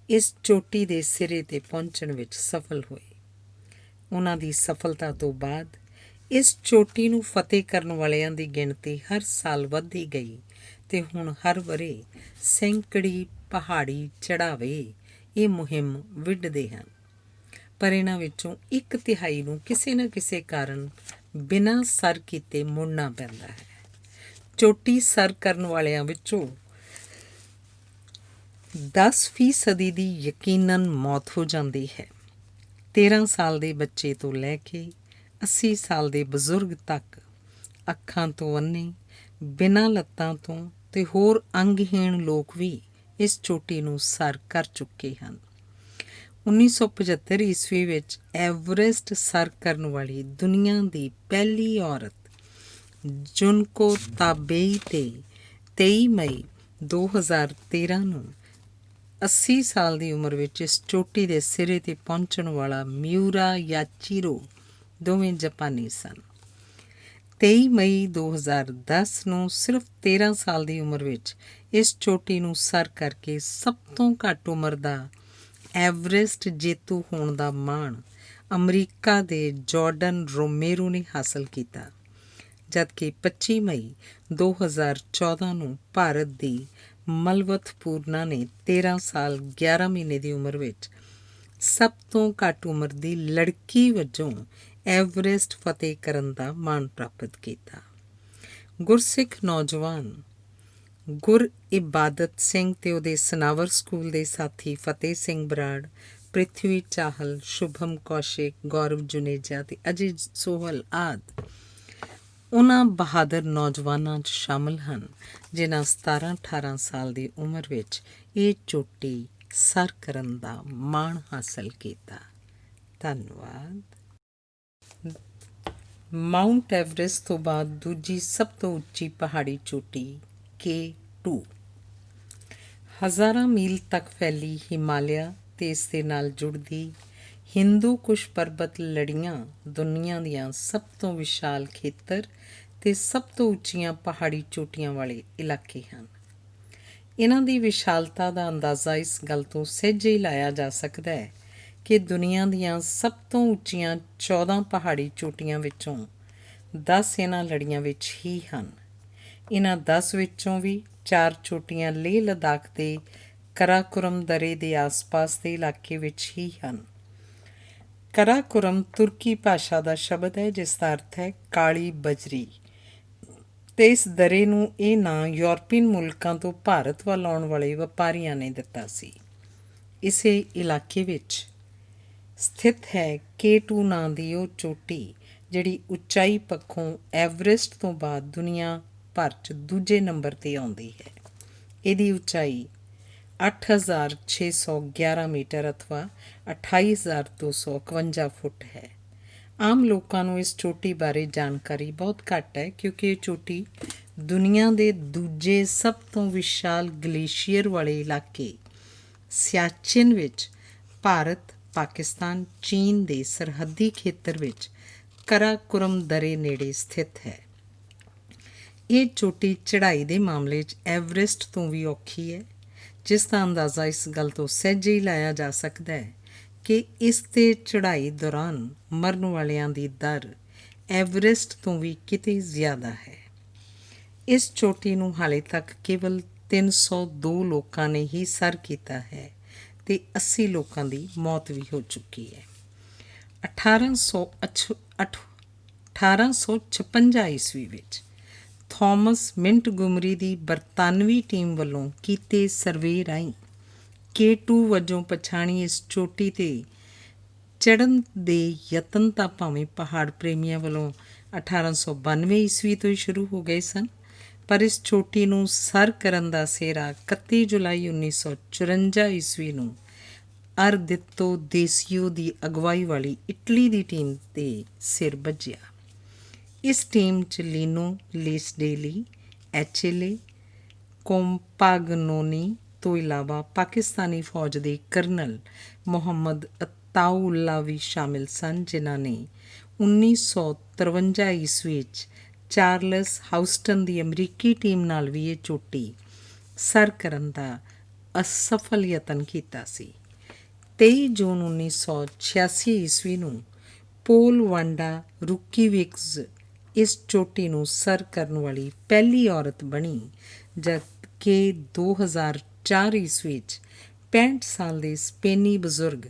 ਇਸ ਚੋਟੀ ਦੇ ਸਿਰੇ 'ਤੇ ਪਹੁੰਚਣ ਵਿੱਚ ਸਫਲ ਹੋਏ। ਉਹਨਾਂ ਦੀ ਸਫਲਤਾ ਤੋਂ ਬਾਅਦ ਇਸ ਚੋਟੀ ਨੂੰ ਫਤਿਹ ਕਰਨ ਵਾਲਿਆਂ ਦੀ ਗਿਣਤੀ ਹਰ ਸਾਲ ਵੱਧਦੀ ਗਈ ਅਤੇ ਹੁਣ ਹਰ ਵਰ੍ਹੇ ਸੈਂਕੜੀ ਪਹਾੜੀ ਚੜ੍ਹਾਵੇ ਇਹ ਮੁਹਿੰਮ ਵਿੱਢਦੇ ਹਨ, ਪਰ ਇਹਨਾਂ ਵਿੱਚੋਂ 1/3 ਨੂੰ ਕਿਸੇ ਨਾ ਕਿਸੇ ਕਾਰਨ ਬਿਨਾਂ ਸਰ ਕੀਤੇ ਮੁੜਨਾ ਪੈਂਦਾ ਹੈ। ਚੋਟੀ ਸਰ ਕਰਨ ਵਾਲਿਆਂ ਵਿੱਚੋਂ 10% ਦੀ ਯਕੀਨਨ ਮੌਤ ਹੋ ਜਾਂਦੀ ਹੈ। 13 ਸਾਲ ਦੇ ਬੱਚੇ ਤੋਂ ਲੈ ਕੇ 80 ਸਾਲ ਦੇ ਬਜ਼ੁਰਗ ਤੱਕ ਅੱਖਾਂ ਤੋਂ ਅੰਨੇ, ਬਿਨਾਂ ਲੱਤਾਂ ਤੋਂ ਅਤੇ ਹੋਰ ਅੰਗਹੀਣ ਲੋਕ ਵੀ ਇਸ ਚੋਟੀ ਨੂੰ ਸਰ ਕਰ ਚੁੱਕੇ ਹਨ। 1975 ਈਸਵੀ ਵਿੱਚ ਐਵਰੈਸਟ ਸਰ ਕਰਨ ਵਾਲੀ ਦੁਨੀਆ ਦੀ ਪਹਿਲੀ ਔਰਤ ਜੁਨਕੋ ਤਾਬੇਈ ਤੇ 23 ਮਈ 2013 ਨੂੰ 80 ਸਾਲ ਦੀ ਉਮਰ ਵਿੱਚ ਇਸ ਚੋਟੀ ਦੇ ਸਿਰੇ 'ਤੇ ਪਹੁੰਚਣ ਵਾਲਾ ਮਿਊਰਾ ਯਾਚੀਰੋ ਦੋਵੇਂ ਜਾਪਾਨੀ ਸਨ। 23 ਮਈ 2010 ਨੂੰ ਸਿਰਫ 13 ਸਾਲ ਦੀ ਉਮਰ ਵਿੱਚ ਇਸ ਚੋਟੀ ਨੂੰ ਸਰ ਕਰਕੇ ਸਭ ਤੋਂ ਘੱਟ ਉਮਰ ਦਾ ਐਵਰੈਸਟ ਜੇਤੂ ਹੋਣ ਦਾ ਮਾਣ ਅਮਰੀਕਾ ਦੇ ਜਾਰਡਨ ਰੋਮੇਰੋ ਨੇ ਹਾਸਲ ਕੀਤਾ, ਜਦਕਿ 25 ਮਈ 2014 ਨੂੰ ਭਾਰਤ ਦੀ ਮਲਵਥ ਪੂਰਨਾ ਨੇ 13 ਸਾਲ 11 ਮਹੀਨੇ ਦੀ ਉਮਰ ਵਿੱਚ ਸਭ ਤੋਂ ਘੱਟ ਉਮਰ ਦੀ ਲੜਕੀ ਵਜੋਂ ਐਵਰੈਸਟ ਫਤਿਹ ਕਰਨ ਦਾ ਮਾਣ ਪ੍ਰਾਪਤ ਕੀਤਾ। ਗੁਰਸਿੱਖ ਨੌਜਵਾਨ ਗੁਰਇਬਾਦਤ ਸਿੰਘ ਤੇ ਉਹਦੇ ਸਨਾਵਰ ਸਕੂਲ ਦੇ ਸਾਥੀ ਫਤਿਹ ਸਿੰਘ ਬਰਾੜ, ਪ੍ਰਿਥਵੀ ਚਾਹਲ, ਸ਼ੁਭਮ ਕੌਸ਼ਿਕ, ਗੌਰਵ ਜੁਨੇਜਾ ਤੇ ਅਜੇ ਸੋਹਲ ਆਦਿ ਉਹਨਾਂ ਬਹਾਦਰ ਨੌਜਵਾਨਾਂ 'ਚ ਸ਼ਾਮਲ ਹਨ ਜਿਨ੍ਹਾਂ 17-18 ਸਾਲ ਦੀ ਉਮਰ ਵਿੱਚ ਇਹ ਚੋਟੀ ਸਰ ਕਰਨ ਦਾ ਮਾਣ ਹਾਸਲ ਕੀਤਾ। ਧੰਨਵਾਦ। ਮਾਊਂਟ ਐਵਰੈਸਟ ਤੋਂ ਬਾਅਦ ਦੂਜੀ ਸਭ ਤੋਂ ਉੱਚੀ ਪਹਾੜੀ ਚੋਟੀ K2 ਹਜ਼ਾਰਾਂ ਮੀਲ ਤੱਕ ਫੈਲੀ ਹਿਮਾਲਿਆ ਅਤੇ ਇਸ ਦੇ ਨਾਲ ਜੁੜਦੀ ਹਿੰਦੂ ਕੁਸ਼ ਪਰਬਤ ਲੜੀਆਂ ਦੁਨੀਆ ਦੀਆਂ ਸਭ ਤੋਂ ਵਿਸ਼ਾਲ ਖੇਤਰ ਅਤੇ ਸਭ ਤੋਂ ਉੱਚੀਆਂ ਪਹਾੜੀ ਚੋਟੀਆਂ ਵਾਲੇ ਇਲਾਕੇ ਹਨ। ਇਹਨਾਂ ਦੀ ਵਿਸ਼ਾਲਤਾ ਦਾ ਅੰਦਾਜ਼ਾ ਇਸ ਗੱਲ ਤੋਂ ਸਹਿਜੇ ਹੀ ਲਾਇਆ ਜਾ ਸਕਦਾ ਹੈ ਕਿ ਦੁਨੀਆ ਦੀਆਂ ਸਭ ਤੋਂ ਉੱਚੀਆਂ 14 ਪਹਾੜੀ ਚੋਟੀਆਂ ਵਿੱਚੋਂ 10 ਇਹਨਾਂ ਲੜੀਆਂ ਵਿੱਚ ਹੀ ਹਨ। ਇਹਨਾਂ 10 ਵਿੱਚੋਂ ਵੀ 4 ਚੋਟੀਆਂ ਲੇਹ ਲਦਾਖ ਦੇ ਕਰਾਕੋਰਮ ਦਰੇ ਦੇ ਆਸ-ਪਾਸ ਦੇ ਇਲਾਕੇ ਵਿੱਚ ਹੀ ਹਨ। ਕਰਾਕੋਰਮ ਤੁਰਕੀ ਭਾਸ਼ਾ ਦਾ ਸ਼ਬਦ ਹੈ ਜਿਸ ਦਾ ਅਰਥ ਹੈ ਕਾਲੀ ਬਜਰੀ, ਅਤੇ ਇਸ ਦਰੇ ਨੂੰ ਇਹ ਨਾਂ ਯੂਰਪੀਅਨ ਮੁਲਕਾਂ ਤੋਂ ਭਾਰਤ ਵੱਲ ਆਉਣ ਵਾਲੇ ਵਪਾਰੀਆਂ ਨੇ ਦਿੱਤਾ ਸੀ। ਇਸੇ ਇਲਾਕੇ ਵਿੱਚ ਸਥਿਤ ਹੈ K2 ਨਾਂ ਦੀ ਉਹ ਚੋਟੀ ਜਿਹੜੀ ਉਚਾਈ ਪੱਖੋਂ ਐਵਰੈਸਟ ਤੋਂ ਬਾਅਦ ਦੁਨੀਆ ਭਰ 'ਚ ਦੂਜੇ ਨੰਬਰ 'ਤੇ ਆਉਂਦੀ ਹੈ। ਇਹਦੀ ਉਚਾਈ 8,611 ਮੀਟਰ ਅਥਵਾ 28,251 ਫੁੱਟ ਹੈ। ਆਮ ਲੋਕਾਂ ਨੂੰ ਇਸ ਚੋਟੀ ਬਾਰੇ ਜਾਣਕਾਰੀ ਬਹੁਤ ਘੱਟ ਹੈ ਕਿਉਂਕਿ ਇਹ ਚੋਟੀ ਦੁਨੀਆ ਦੇ ਦੂਜੇ ਸਭ ਤੋਂ ਵਿਸ਼ਾਲ ਗਲੇਸ਼ੀਅਰ ਵਾਲੇ ਇਲਾਕੇ ਸਿਆਚਿਨ ਵਿੱਚ ਭਾਰਤ ਪਾਕਿਸਤਾਨ ਚੀਨ ਦੇ ਸਰਹੱਦੀ ਖੇਤਰ ਵਿੱਚ ਕਰਾਕੁਰਮ ਦਰੇ ਨੇੜੇ ਸਥਿਤ ਹੈ। ਇਹ ਚੋਟੀ ਚੜ੍ਹਾਈ ਦੇ ਮਾਮਲੇ 'ਚ ਐਵਰੈਸਟ ਤੋਂ ਵੀ ਔਖੀ ਹੈ, ਜਿਸ ਦਾ ਅੰਦਾਜ਼ਾ ਇਸ ਗੱਲ ਤੋਂ ਸਹਿਜੇ ਹੀ ਲਾਇਆ ਜਾ ਸਕਦਾ ਹੈ ਕਿ ਇਸ 'ਤੇ ਚੜ੍ਹਾਈ ਦੌਰਾਨ ਮਰਨ ਵਾਲਿਆਂ ਦੀ ਦਰ ਐਵਰੈਸਟ ਤੋਂ ਵੀ ਕਿਤੇ ਜ਼ਿਆਦਾ ਹੈ। ਇਸ ਚੋਟੀ ਨੂੰ ਹਾਲੇ ਤੱਕ ਕੇਵਲ 302 ਲੋਕਾਂ ਨੇ ਹੀ ਸਰ ਕੀਤਾ ਹੈ ਅਤੇ 80 ਲੋਕਾਂ ਦੀ ਮੌਤ ਵੀ ਹੋ ਚੁੱਕੀ ਹੈ। 1856 ਈਸਵੀ ਵਿੱਚ ਥਾਮਸ ਮਿੰਟਗੁਮਰੀ ਦੀ ਬਰਤਾਨਵੀ ਟੀਮ ਵੱਲੋਂ ਕੀਤੇ ਸਰਵੇ ਰਾਹੀਂ K2 ਵਜੋਂ ਪਛਾਣੀ ਇਸ ਚੋਟੀ 'ਤੇ ਚੜ੍ਹਨ ਦੇ ਯਤਨ ਤਾਂ ਭਾਵੇਂ ਪਹਾੜ ਪ੍ਰੇਮੀਆਂ ਵੱਲੋਂ 1892 ਈਸਵੀ ਤੋਂ ਹੀ ਸ਼ੁਰੂ ਹੋ ਗਏ ਸਨ, ਪਰ ਇਸ ਚੋਟੀ ਨੂੰ ਸਰ ਕਰਨ ਦਾ ਸਿਹਰਾ 31 ਜੁਲਾਈ 1954 ਈਸਵੀ ਨੂੰ ਅਰਦਿੱਤੋ ਦੇਸੀਓ ਦੀ ਅਗਵਾਈ ਵਾਲੀ ਇਟਲੀ ਦੀ ਟੀਮ 'ਤੇ ਸਿਰ ਵੱਜਿਆ। ਇਸ ਟੀਮ 'ਚ ਲੀਨੋ ਲੇਸਡੇਲੀ, ਐਚੇਲੇ ਕੋਮਪਾਗਨੋਨੀ ਤੋਂ ਇਲਾਵਾ ਪਾਕਿਸਤਾਨੀ ਫੌਜ ਦੇ ਕਰਨਲ ਮੁਹੰਮਦ ਅਤਾਉੱਲਾ ਵੀ ਸ਼ਾਮਿਲ ਸਨ, ਜਿਨ੍ਹਾਂ ਨੇ 1953 ਈਸਵੀ ਵਿੱਚ ਚਾਰਲਸ ਹਾਊਸਟਨ ਦੀ ਅਮਰੀਕੀ ਟੀਮ ਨਾਲ ਵੀ ਇਹ ਚੋਟੀ ਸਰ ਕਰਨ ਦਾ ਅਸਫਲ ਯਤਨ ਕੀਤਾ ਸੀ। 23 ਜੂਨ 1986 ਈਸਵੀ ਨੂੰ ਪੋਲ ਵਾਂਡਾ ਰੁਕੀਵਿਕਸ ਇਸ ਚੋਟੀ ਨੂੰ ਸਰ ਕਰਨ ਵਾਲੀ ਪਹਿਲੀ ਔਰਤ ਬਣੀ, ਜਦਕਿ 2004 ਈਸਵੀ ਵਿੱਚ 65 ਸਾਲ ਦੇ ਸਪੇਨੀ ਬਜ਼ੁਰਗ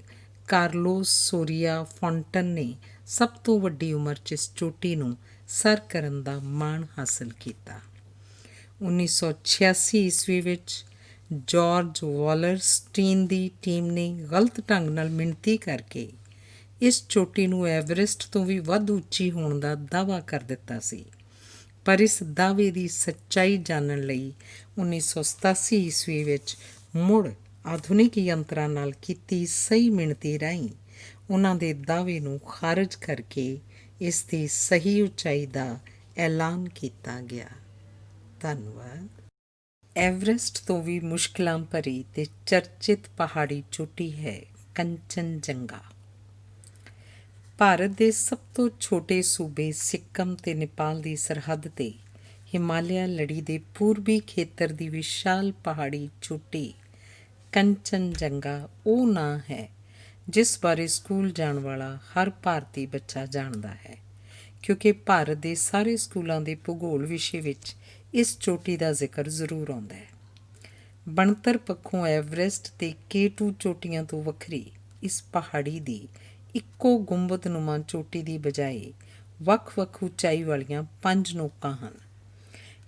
ਕਾਰਲੋਸ ਸੋਰੀਆ ਫੌਂਟਨ ਨੇ ਸਭ ਤੋਂ ਵੱਡੀ ਉਮਰ 'ਚ ਇਸ ਚੋਟੀ ਨੂੰ ਸਰ ਕਰਨ ਦਾ ਮਾਣ ਹਾਸਲ ਕੀਤਾ। 1986 ਈਸਵੀ ਵਿੱਚ ਜਾਰਜ ਵਾਲਰਸਟੀਨ ਦੀ ਟੀਮ ਨੇ ਗਲਤ ਢੰਗ ਨਾਲ ਮਿਣਤੀ ਕਰਕੇ ਇਸ ਚੋਟੀ ਨੂੰ ਐਵਰੈਸਟ ਤੋਂ ਵੀ ਵੱਧ ਉੱਚੀ ਹੋਣ ਦਾ ਦਾਅਵਾ ਕਰ ਦਿੱਤਾ ਸੀ, ਪਰ ਇਸ ਦਾਅਵੇ ਦੀ ਸੱਚਾਈ ਜਾਣਨ ਲਈ 1987 ਈਸਵੀ ਵਿੱਚ ਮੁੜ ਆਧੁਨਿਕ ਯੰਤਰਾਂ ਨਾਲ ਕੀਤੀ ਸਹੀ ਮਿਣਤੀ ਰਾਹੀਂ ਉਹਨਾਂ ਦੇ ਦਾਅਵੇ ਨੂੰ ਖਾਰਜ ਕਰਕੇ ਇਸ ਦੀ ਸਹੀ ਉਚਾਈ ਦਾ ਐਲਾਨ ਕੀਤਾ ਗਿਆ। ਧੰਨਵਾਦ। ਐਵਰੈਸਟ ਤੋਂ ਵੀ ਮੁਸ਼ਕਿਲਾਂ ਭਰੀ ਤੇ ਚਰਚਿਤ ਪਹਾੜੀ ਚੋਟੀ ਹੈ ਕੰਚਨਜੰਗਾ। ਭਾਰਤ ਦੇ ਸਭ ਤੋਂ ਛੋਟੇ ਸੂਬੇ ਸਿੱਕਮ ਤੇ ਨੇਪਾਲ ਦੀ ਸਰਹੱਦ 'ਤੇ ਹਿਮਾਲਿਆ ਲੜੀ ਦੇ ਪੂਰਬੀ ਖੇਤਰ ਦੀ ਵਿਸ਼ਾਲ ਪਹਾੜੀ ਚੋਟੀ ਕੰਚਨਜੰਗਾ ਉਹ ਨਾਂ ਹੈ ਜਿਸ ਬਾਰੇ ਸਕੂਲ ਜਾਣ ਵਾਲਾ ਹਰ ਭਾਰਤੀ ਬੱਚਾ ਜਾਣਦਾ ਹੈ, ਕਿਉਂਕਿ ਭਾਰਤ ਦੇ ਸਾਰੇ ਸਕੂਲਾਂ ਦੇ ਭੂਗੋਲ ਵਿਸ਼ੇ ਵਿੱਚ ਇਸ ਚੋਟੀ ਦਾ ਜ਼ਿਕਰ ਜ਼ਰੂਰ ਆਉਂਦਾ ਹੈ। ਬਣਤਰ ਪੱਖੋਂ ਐਵਰੈਸਟ ਤੇ K2 ਚੋਟੀਆਂ ਤੋਂ ਵੱਖਰੀ ਇਸ ਪਹਾੜੀ ਦੀ ਇੱਕੋ ਗੁੰਬਦਨੁਮਾ ਚੋਟੀ ਦੀ ਬਜਾਏ ਵੱਖ-ਵੱਖ ਉਚਾਈ ਵਾਲੀਆਂ 5 ਨੋਕਾਂ ਹਨ।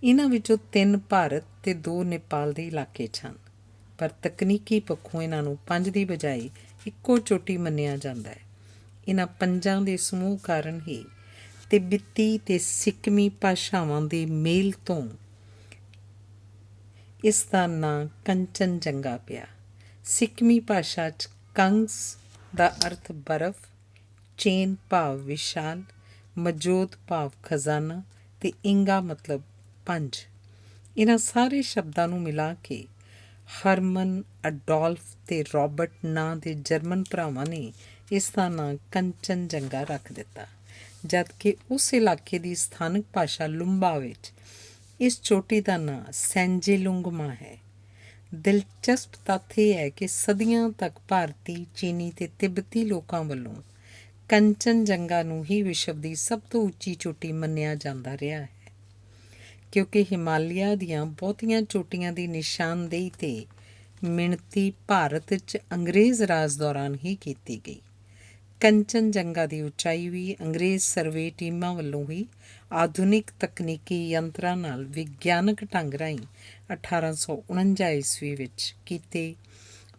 ਇਹਨਾਂ ਵਿੱਚੋਂ 3 ਭਾਰਤ ਤੇ 2 ਨੇਪਾਲ ਦੇ ਇਲਾਕੇ 'ਚ ਹਨ, ਪਰ ਤਕਨੀਕੀ ਪੱਖੋਂ ਇਹਨਾਂ ਨੂੰ 5 ਦੀ ਬਜਾਏ ਇੱਕੋ ਚੋਟੀ ਮੰਨਿਆ ਜਾਂਦਾ ਹੈ। ਇਹਨਾਂ 5 ਦੇ ਸਮੂਹ ਕਾਰਨ ਹੀ ਤਿੱਬਤੀ ਤੇ ਸਿੱਕਮੀ ਭਾਸ਼ਾਵਾਂ ਦੇ ਮੇਲ ਤੋਂ ਇਸ ਦਾ ਨਾਂ ਕੰਚਨਜੰਗਾ ਪਿਆ। ਸਿੱਕਮੀ ਭਾਸ਼ਾ 'ਚ ਕੰਗਸ ਦਾ ਅਰਥ ਬਰਫ਼, ਚੇਨ ਭਾਵ ਵਿਸ਼ਾਲ, ਮੌਜੂਦ ਭਾਵ ਖਜ਼ਾਨਾ ਤੇ ਇੰਗਾ ਮਤਲਬ 5। ਇਹਨਾਂ ਸਾਰੇ ਸ਼ਬਦਾਂ ਨੂੰ ਮਿਲਾ ਕੇ ਹਰਮਨ, ਅਡੋਲਫ ਤੇ ਰੌਬਰਟ ਨਾਂ ਦੇ ਜਰਮਨ ਭਰਾਵਾਂ ਨੇ ਇਸ ਦਾ ਨਾਂ ਕੰਚਨਜੰਗਾ ਰੱਖ ਦਿੱਤਾ, ਜਦਕਿ ਉਸ ਇਲਾਕੇ ਦੀ ਸਥਾਨਕ ਭਾਸ਼ਾ ਲੁੰਬਾ ਵਿੱਚ ਇਸ ਚੋਟੀ ਦਾ ਨਾਂ ਸੈਂਜੇਲੁੰਗਮਾ ਹੈ। ਦਿਲਚਸਪ ਤੱਥ ਇਹ ਹੈ ਕਿ ਸਦੀਆਂ ਤੱਕ ਭਾਰਤੀ, ਚੀਨੀ ਤੇ ਤਿੱਬਤੀ ਲੋਕਾਂ ਵੱਲੋਂ ਕੰਚਨਜੰਗਾ ਨੂੰ ਹੀ ਵਿਸ਼ਵ ਦੀ ਸਭ ਤੋਂ ਉੱਚੀ ਚੋਟੀ ਮੰਨਿਆ ਜਾਂਦਾ ਰਿਹਾ ਹੈ, ਕਿਉਂਕਿ ਹਿਮਾਲਿਆ ਦੀਆਂ ਬਹੁਤੀਆਂ ਚੋਟੀਆਂ ਦੀ ਨਿਸ਼ਾਨਦੇਹੀ ਤੇ ਮਿਣਤੀ ਭਾਰਤ 'ਚ ਅੰਗਰੇਜ਼ ਰਾਜ ਦੌਰਾਨ ਹੀ ਕੀਤੀ ਗਈ। ਕੰਚਨਜੰਗਾ ਦੀ ਉਚਾਈ ਵੀ ਅੰਗਰੇਜ਼ ਸਰਵੇ ਟੀਮਾਂ ਵੱਲੋਂ ਹੀ ਆਧੁਨਿਕ ਤਕਨੀਕੀ ਯੰਤਰਾਂ ਨਾਲ ਵਿਗਿਆਨਕ ਢੰਗ ਰਾਹੀਂ 1849 ਈਸਵੀ ਵਿੱਚ ਕੀਤੇ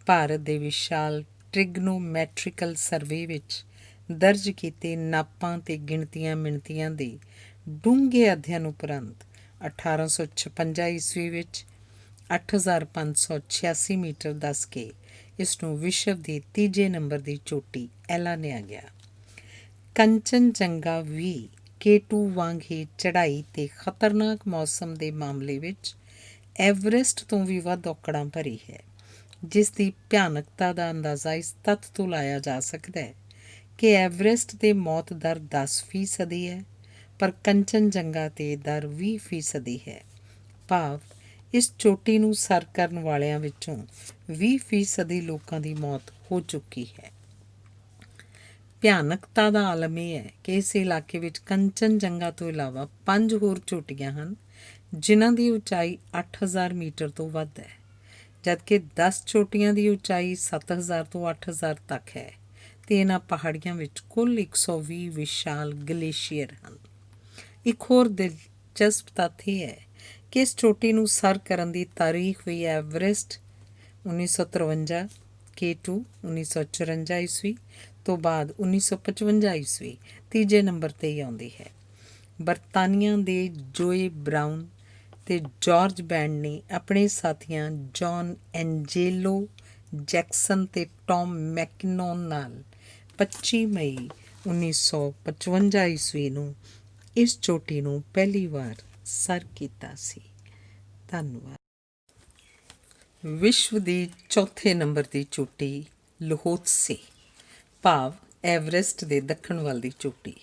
ਭਾਰਤ ਦੇ ਵਿਸ਼ਾਲ ਟ੍ਰਿਗਨੋਮੈਟ੍ਰਿਕਲ ਸਰਵੇ ਵਿੱਚ ਦਰਜ ਕੀਤੇ ਨਾਪਾਂ ਤੇ ਗਿਣਤੀਆਂ ਮਿਣਤੀਆਂ ਦੇ ਡੂੰਘੇ ਅਧਿਐਨ ਉਪਰੰਤ 1856 ਈਸਵੀ ਵਿੱਚ 8586 ਮੀਟਰ ਦੱਸ ਕੇ ਇਸ ਨੂੰ ਵਿਸ਼ਵ ਦੀ 3ਜੇ ਨੰਬਰ ਦੀ ਚੋਟੀ ਐਲਾਨਿਆ ਗਿਆ। ਕੰਚਨਜੰਗਾ ਵੀ K2 ਵਾਂਗ ਹੀ ਚੜ੍ਹਾਈ ਤੇ ਖਤਰਨਾਕ ਮੌਸਮ ਦੇ ਮਾਮਲੇ ਵਿੱਚ ਐਵਰੈਸਟ ਤੋਂ ਵੀ ਵੱਧ ਔਕੜਾਂ ਭਰੀ ਹੈ, ਜਿਸ ਦੀ ਭਿਆਨਕਤਾ ਦਾ ਅੰਦਾਜ਼ਾ ਇਸ ਤੱਥ ਤੋਂ ਲਾਇਆ ਜਾ ਸਕਦਾ ਹੈ ਕਿ ਐਵਰੈਸਟ 'ਤੇ ਮੌਤ ਦਰ 10% ਹੈ, ਪਰ ਕੰਚਨਜੰਗਾ 'ਤੇ ਦਰ 20% ਹੈ। ਭਾਵ ਇਸ ਚੋਟੀ ਨੂੰ ਸਰ ਕਰਨ ਵਾਲਿਆਂ ਵਿੱਚੋਂ 20% ਲੋਕਾਂ ਦੀ ਮੌਤ ਹੋ ਚੁੱਕੀ ਹੈ। ਭਿਆਨਕਤਾ ਦਾ ਆਲਮ ਇਹ ਹੈ ਕਿ ਇਸ ਇਲਾਕੇ ਵਿੱਚ ਕੰਚਨਜੰਗਾ ਤੋਂ ਇਲਾਵਾ 5 ਹੋਰ ਚੋਟੀਆਂ ਹਨ ਜਿਨ੍ਹਾਂ ਦੀ ਉਚਾਈ 8000 ਮੀਟਰ ਤੋਂ ਵੱਧ ਹੈ, ਜਦਕਿ 10 ਚੋਟੀਆਂ ਦੀ ਉਚਾਈ 7000 ਤੋਂ 8000 ਤੱਕ ਹੈ ਅਤੇ ਇਹਨਾਂ ਪਹਾੜੀਆਂ ਵਿੱਚ ਕੁੱਲ 120 ਵਿਸ਼ਾਲ ਗਲੇਸ਼ੀਅਰ ਹਨ। ਇੱਕ ਹੋਰ ਦਿਲਚਸਪ ਤੱਥ ਇਹ ਹੈ ਕਿ ਇਸ ਚੋਟੀ ਨੂੰ ਸਰ ਕਰਨ ਦੀ ਤਾਰੀਖ ਵੀ ਐਵਰੈਸਟ 1953, K2 1954 ਈਸਵੀ ਤੋਂ ਬਾਅਦ 1955 ਈਸਵੀ ਤੀਜੇ ਨੰਬਰ 'ਤੇ ਹੀ ਆਉਂਦੀ ਹੈ। ਬਰਤਾਨੀਆ ਦੇ ਜੋਏ ਬਰਾਊਨ ਅਤੇ ਜਾਰਜ ਬੈਂਡ ਨੇ ਆਪਣੇ ਸਾਥੀਆਂ ਜੌਨ ਐਂਜੇਲੋ ਜੈਕਸਨ ਅਤੇ ਟੌਮ ਮੈਕਕਿਨੋਨ ਨਾਲ 25 ਮਈ 1955 ਈਸਵੀ ਨੂੰ ਇਸ ਚੋਟੀ ਨੂੰ ਪਹਿਲੀ ਵਾਰ ਸਰ ਕੀਤਾ ਸੀ। ਧੰਨਵਾਦ। ਵਿਸ਼ਵ ਦੀ ਚੌਥੇ ਨੰਬਰ ਦੀ ਚੋਟੀ ਲਹੋਤਸੇ, ਭਾਵ ਐਵਰੈਸਟ ਦੇ ਦੱਖਣ ਵੱਲ ਦੀ ਚੋਟੀ।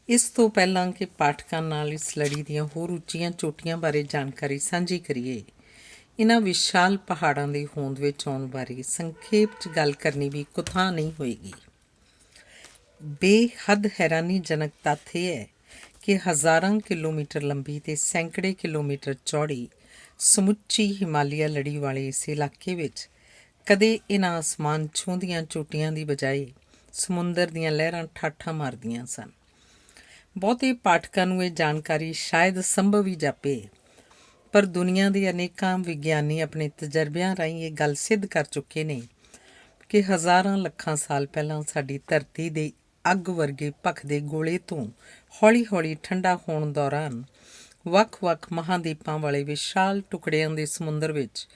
ਇਸ ਤੋਂ ਪਹਿਲਾਂ ਕਿ ਪਾਠਕਾਂ ਨਾਲ ਇਸ ਲੜੀ ਦੀਆਂ ਹੋਰ ਉੱਚੀਆਂ ਚੋਟੀਆਂ ਬਾਰੇ ਜਾਣਕਾਰੀ ਸਾਂਝੀ ਕਰੀਏ, ਇਹਨਾਂ ਵਿਸ਼ਾਲ ਪਹਾੜਾਂ ਦੀ ਹੋਂਦ ਵਿੱਚ ਆਉਣ ਬਾਰੇ ਸੰਖੇਪ 'ਚ ਗੱਲ ਕਰਨੀ ਵੀ ਕੁਥਾਂ ਨਹੀਂ ਹੋਏਗੀ। ਬੇਹੱਦ ਹੈਰਾਨੀਜਨਕ ਤੱਥ ਇਹ ਹੈ ਕਿ ਹਜ਼ਾਰਾਂ ਕਿਲੋਮੀਟਰ ਲੰਬੀ ਅਤੇ ਸੈਂਕੜੇ ਕਿਲੋਮੀਟਰ ਚੌੜੀ ਸਮੁੱਚੀ ਹਿਮਾਲਿਆ ਲੜੀ ਵਾਲੇ ਇਸ ਇਲਾਕੇ ਵਿੱਚ ਕਦੇ ਇਹਨਾਂ ਅਸਮਾਨ ਛੂੰਹਦੀਆਂ ਚੋਟੀਆਂ ਦੀ ਬਜਾਏ ਸਮੁੰਦਰ ਦੀਆਂ ਲਹਿਰਾਂ ਠਾਠਾਂ ਮਾਰਦੀਆਂ ਸਨ। ਬਹੁਤੇ ਪਾਠਕਾਂ ਨੂੰ ਇਹ ਜਾਣਕਾਰੀ ਸ਼ਾਇਦ ਸੰਭਵ ਹੀ ਜਾਪੇ, ਪਰ ਦੁਨੀਆ ਦੇ ਅਨੇਕਾਂ ਵਿਗਿਆਨੀ ਆਪਣੇ ਤਜਰਬਿਆਂ ਰਾਹੀਂ ਇਹ ਗੱਲ ਸਿੱਧ ਕਰ ਚੁੱਕੇ ਨੇ ਕਿ ਹਜ਼ਾਰਾਂ ਲੱਖਾਂ ਸਾਲ ਪਹਿਲਾਂ ਸਾਡੀ ਧਰਤੀ ਦੇ ਅੱਗ ਵਰਗੇ ਭਖਦੇ ਗੋਲੇ ਤੋਂ ਹੌਲੀ-ਹੌਲੀ ਠੰਡਾ ਹੋਣ ਦੌਰਾਨ ਵੱਖ-ਵੱਖ ਮਹਾਂਦੀਪਾਂ ਵਾਲੇ ਵਿਸ਼ਾਲ ਟੁਕੜਿਆਂ ਦੇ ਸਮੁੰਦਰ ਵਿੱਚ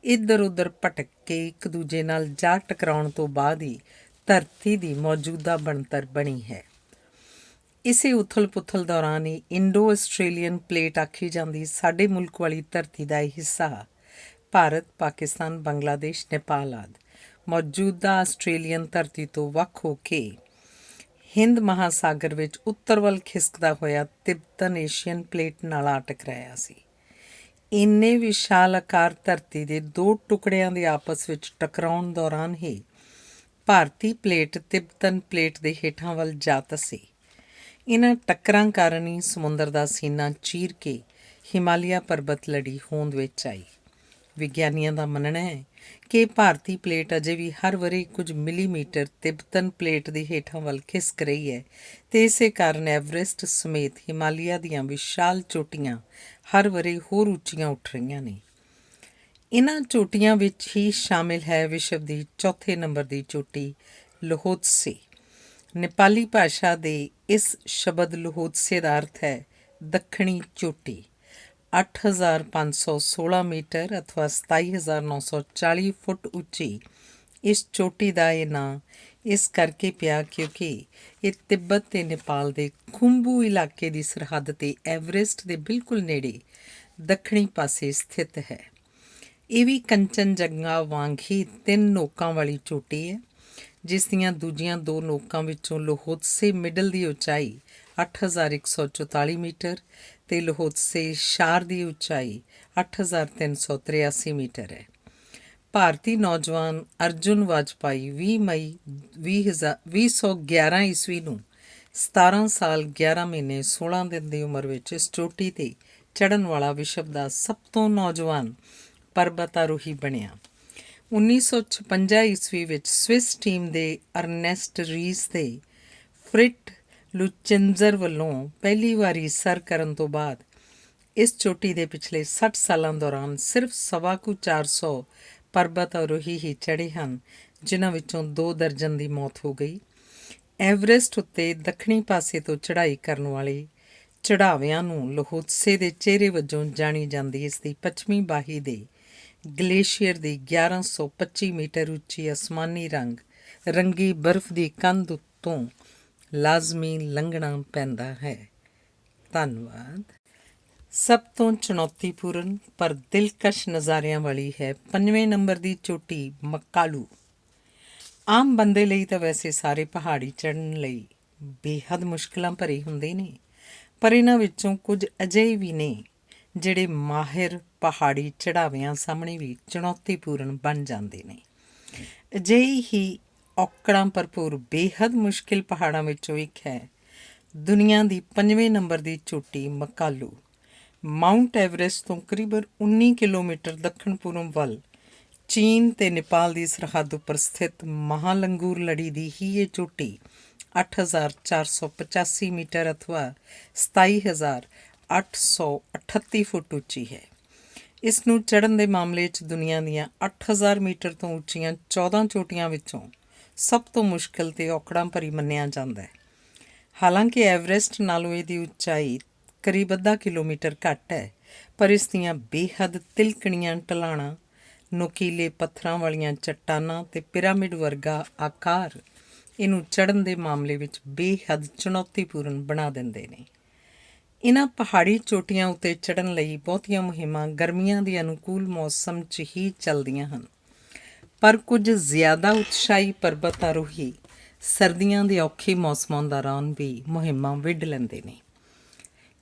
ਇੱਧਰ-ਉੱਧਰ ਭਟਕ ਕੇ ਇੱਕ ਦੂਜੇ ਨਾਲ ਜਾ ਟਕਰਾਉਣ ਤੋਂ ਬਾਅਦ ਹੀ ਧਰਤੀ ਦੀ ਮੌਜੂਦਾ ਬਣਤਰ ਬਣੀ ਹੈ। ਇਸੇ ਉਥਲ-ਪੁਥਲ ਦੌਰਾਨ ਹੀ ਇੰਡੋ ਆਸਟ੍ਰੇਲੀਅਨ ਪਲੇਟ ਆਖੀ ਜਾਂਦੀ ਸਾਡੇ ਮੁਲਕ ਵਾਲੀ ਧਰਤੀ ਦਾ ਇਹ ਹਿੱਸਾ ਭਾਰਤ, ਪਾਕਿਸਤਾਨ, ਬੰਗਲਾਦੇਸ਼, ਨੇਪਾਲ ਆਦਿ ਮੌਜੂਦਾ ਆਸਟ੍ਰੇਲੀਅਨ ਧਰਤੀ ਤੋਂ ਵੱਖ ਹੋ ਕੇ ਹਿੰਦ ਮਹਾਸਾਗਰ ਵਿੱਚ ਉੱਤਰ ਵੱਲ ਖਿਸਕਦਾ ਹੋਇਆ ਤਿੱਬਤਨ ਏਸ਼ੀਅਨ ਪਲੇਟ ਨਾਲ ਆ ਟਕਰਾਇਆ ਸੀ। ਇੰਨੇ ਵਿਸ਼ਾਲ ਆਕਾਰ ਧਰਤੀ ਦੇ ਦੋ ਟੁਕੜਿਆਂ ਦੇ ਆਪਸ ਵਿੱਚ ਟਕਰਾਉਣ ਦੌਰਾਨ ਹੀ ਭਾਰਤੀ ਪਲੇਟ ਤਿੱਬਤਨ ਪਲੇਟ ਦੇ ਹੇਠਾਂ ਵੱਲ ਜਾ ਧੱਸੀ। ਇਹਨਾਂ ਟੱਕਰਾਂ ਕਾਰਨ ਹੀ ਸਮੁੰਦਰ ਦਾ ਸੀਨਾ ਚੀਰ ਕੇ ਹਿਮਾਲਿਆ ਪਰਬਤ ਲੜੀ ਹੋਂਦ ਵਿੱਚ ਆਈ। ਵਿਗਿਆਨੀਆਂ ਦਾ ਮੰਨਣਾ ਹੈ ਕਿ ਭਾਰਤੀ ਪਲੇਟ ਅਜੇ ਵੀ ਹਰ ਵਰ੍ਹੇ ਕੁਝ ਮਿਲੀਮੀਟਰ ਤਿੱਬਤਨ ਪਲੇਟ ਦੇ ਹੇਠਾਂ ਵੱਲ ਖਿਸਕ ਰਹੀ ਹੈ ਅਤੇ ਇਸੇ ਕਾਰਨ ਐਵਰੈਸਟ ਸਮੇਤ ਹਿਮਾਲਿਆ ਦੀਆਂ ਵਿਸ਼ਾਲ ਚੋਟੀਆਂ ਹਰ ਵਰ੍ਹੇ ਹੋਰ ਉੱਚੀਆਂ ਉੱਠ ਰਹੀਆਂ ਨੇ। ਇਹਨਾਂ ਚੋਟੀਆਂ ਵਿੱਚ ਹੀ ਸ਼ਾਮਿਲ ਹੈ ਵਿਸ਼ਵ ਦੀ ਚੌਥੇ ਨੰਬਰ ਦੀ ਚੋਟੀ ਲਹੋਤਸੇ। ਨੇਪਾਲੀ ਭਾਸ਼ਾ ਦੇ ਇਸ ਸ਼ਬਦ ਲਹੋਤਸੇ ਦਾ ਅਰਥ ਹੈ ਦੱਖਣੀ ਚੋਟੀ। 8516 ਮੀਟਰ ਅਥਵਾ 27940 ਫੁੱਟ ਉੱਚੀ ਇਸ ਚੋਟੀ ਦਾ ਇਹ ਨਾਂ ਇਸ ਕਰਕੇ ਪਿਆ ਕਿਉਂਕਿ ਇਹ ਤਿੱਬਤ ਅਤੇ ਨੇਪਾਲ ਦੇ ਖੁੰਬੂ ਇਲਾਕੇ ਦੀ ਸਰਹੱਦ 'ਤੇ ਐਵਰੈਸਟ ਦੇ ਬਿਲਕੁਲ ਨੇੜੇ ਦੱਖਣੀ ਪਾਸੇ ਸਥਿਤ ਹੈ। ਇਹ ਵੀ ਕੰਚਨਜੰਗਾ ਵਾਂਗ ਹੀ 3 ਨੋਕਾਂ ਵਾਲੀ ਚੋਟੀ ਹੈ, ਜਿਸ ਦੀਆਂ ਦੂਜੀਆਂ 2 ਨੋਕਾਂ ਵਿੱਚੋਂ ਲਹੋਤਸੇ ਮਿਡਲ ਦੀ ਉਚਾਈ 8144 ਮੀਟਰ ਅਤੇ ਲਹੋਤਸੇ ਸ਼ਾਰ ਦੀ ਉਚਾਈ 8383 ਮੀਟਰ ਹੈ। ਭਾਰਤੀ ਨੌਜਵਾਨ ਅਰਜੁਨ ਵਾਜਪਾਈ 20 ਮਈ 2011 ਈਸਵੀ ਨੂੰ 17 ਸਾਲ 11 ਮਹੀਨੇ 16 ਦਿਨ ਦੀ ਉਮਰ ਵਿੱਚ ਇਸ ਚੋਟੀ 'ਤੇ ਚੜ੍ਹਨ ਵਾਲਾ ਵਿਸ਼ਵ ਦਾ ਸਭ ਤੋਂ ਨੌਜਵਾਨ ਪਰਬਤਾਰੋਹੀ ਬਣਿਆ। 1956 ਈਸਵੀ ਵਿੱਚ ਸਵਿਸ ਟੀਮ ਦੇ ਅਰਨੈਸਟ ਰੀਸ ਤੇ ਫ੍ਰਿਟ ਲੁਚੈਂਜ਼ਰ ਵੱਲੋਂ ਪਹਿਲੀ ਵਾਰੀ ਸਰ ਕਰਨ ਤੋਂ ਬਾਅਦ ਇਸ ਚੋਟੀ ਦੇ ਪਿਛਲੇ 60 ਸਾਲਾਂ ਦੌਰਾਨ ਸਿਰਫ 450 ਪਰਬਤ ਆਰੋਹੀ ਹੀ ਚੜ੍ਹੇ ਹਨ, ਜਿਨ੍ਹਾਂ ਵਿੱਚੋਂ 2 ਦਰਜਨ ਦੀ ਮੌਤ ਹੋ ਗਈ। ਐਵਰੈਸਟ ਉੱਤੇ ਦੱਖਣੀ ਪਾਸੇ ਤੋਂ ਚੜ੍ਹਾਈ ਕਰਨ ਵਾਲੇ ਚੜ੍ਹਾਵਿਆਂ ਨੂੰ ਲਹੋਤਸੇ ਦੇ ਚਿਹਰੇ ਵਜੋਂ ਜਾਣੀ ਜਾਂਦੀ ਇਸ ਦੀ ਪੱਛਮੀ ਬਾਹੀ ਦੇ ਗਲੇਸ਼ੀਅਰ ਦੀ 1125 ਮੀਟਰ ਉੱਚੀ ਅਸਮਾਨੀ ਰੰਗੀ ਬਰਫ਼ ਦੀ ਕੰਧ ਉੱਤੋਂ ਲਾਜ਼ਮੀ ਲੰਘਣਾ ਪੈਂਦਾ ਹੈ। ਧੰਨਵਾਦ। ਸਭ ਤੋਂ ਚੁਣੌਤੀਪੂਰਨ ਪਰ ਦਿਲਕਸ਼ ਨਜ਼ਾਰਿਆਂ ਵਾਲੀ ਹੈ 5ਵੇਂ ਨੰਬਰ ਦੀ ਚੋਟੀ ਮਕਾਲੂ। ਆਮ ਬੰਦੇ ਲਈ ਤਾਂ ਵੈਸੇ ਸਾਰੇ ਪਹਾੜੀ ਚੜ੍ਹਨ ਲਈ ਬੇਹੱਦ ਮੁਸ਼ਕਿਲਾਂ ਭਰੇ ਹੁੰਦੇ ਨੇ, ਪਰ ਇਹਨਾਂ ਵਿੱਚੋਂ ਕੁਝ ਅਜਿਹੇ ਵੀ ਨੇ ਜਿਹੜੇ ਮਾਹਿਰ ਪਹਾੜੀ ਚੜ੍ਹਾਵਿਆਂ ਸਾਹਮਣੇ ਵੀ ਚੁਣੌਤੀਪੂਰਨ ਬਣ ਜਾਂਦੇ ਨੇ। ਅਜਿਹੀ ਹੀ ਔਕੜਾਂ ਭਰਪੂਰ ਬੇਹੱਦ ਮੁਸ਼ਕਿਲ ਪਹਾੜਾਂ ਵਿੱਚੋਂ ਇੱਕ ਹੈ ਦੁਨੀਆ ਦੀ 5ਵੇਂ ਨੰਬਰ ਦੀ ਚੋਟੀ ਮਕਾਲੂ। ਮਾਊਂਟ ਐਵਰੈਸਟ ਤੋਂ ਕਰੀਬਨ 19 ਕਿਲੋਮੀਟਰ ਦੱਖਣ ਪੂਰਬ ਵੱਲ ਚੀਨ ਤੇ ਨੇਪਾਲ ਦੀ ਸਰਹੱਦ ਉੱਪਰ ਸਥਿਤ ਮਹਾਲੰਗੂਰ ਲੜੀ ਦੀ ਹੀ ਇਹ ਚੋਟੀ 8,485 ਮੀਟਰ ਅਥਵਾ 27,838 ਫੁੱਟ ਉੱਚੀ ਹੈ। ਇਸ ਨੂੰ ਚੜ੍ਹਨ ਦੇ ਮਾਮਲੇ 'ਚ ਦੁਨੀਆ ਦੀਆਂ 8,000 ਮੀਟਰ ਤੋਂ ਉੱਚੀਆਂ 14 ਚੋਟੀਆਂ ਵਿੱਚੋਂ ਸਭ ਤੋਂ ਮੁਸ਼ਕਿਲ ਤੇ ਔਕੜਾਂ ਭਰੀ ਮੰਨਿਆ ਜਾਂਦਾ ਹੈ। ਹਾਲਾਂਕਿ ਐਵਰੈਸਟ ਨਾਲੋਂ ਇਹਦੀ ਉੱਚਾਈ ਕਰੀਬ ਅੱਧਾ ਕਿਲੋਮੀਟਰ ਘੱਟ ਹੈ, ਪਰ ਇਸ ਦੀਆਂ ਬੇਹੱਦ ਤਿਲਕਣੀਆਂ ਢਲਾਣਾਂ, ਨੋਕੀਲੇ ਪੱਥਰਾਂ ਵਾਲੀਆਂ ਚੱਟਾਨਾਂ ਤੇ ਪਿਰਾਮਿਡ ਵਰਗਾ ਆਕਾਰ ਇਹਨੂੰ ਚੜ੍ਹਨ ਦੇ ਮਾਮਲੇ ਵਿੱਚ ਬੇਹੱਦ ਚੁਣੌਤੀਪੂਰਨ ਬਣਾ ਦਿੰਦੇ ਨੇ। ਇਹਨਾਂ ਪਹਾੜੀ ਚੋਟੀਆਂ ਉੱਤੇ ਚੜ੍ਹਨ ਲਈ ਬਹੁਤੀਆਂ ਮੁਹਿੰਮਾਂ ਗਰਮੀਆਂ ਦੇ ਅਨੁਕੂਲ ਮੌਸਮ 'ਚ ਹੀ ਚੱਲਦੀਆਂ ਹਨ, ਪਰ ਕੁਝ ਜ਼ਿਆਦਾ ਉਤਸ਼ਾਹੀ ਪਰਬਤ ਆਰੋਹੀ ਸਰਦੀਆਂ ਦੇ ਔਖੇ ਮੌਸਮਾਂ ਦੌਰਾਨ ਵੀ ਮੁਹਿੰਮਾਂ ਵਿੱਢ ਲੈਂਦੇ ਨੇ।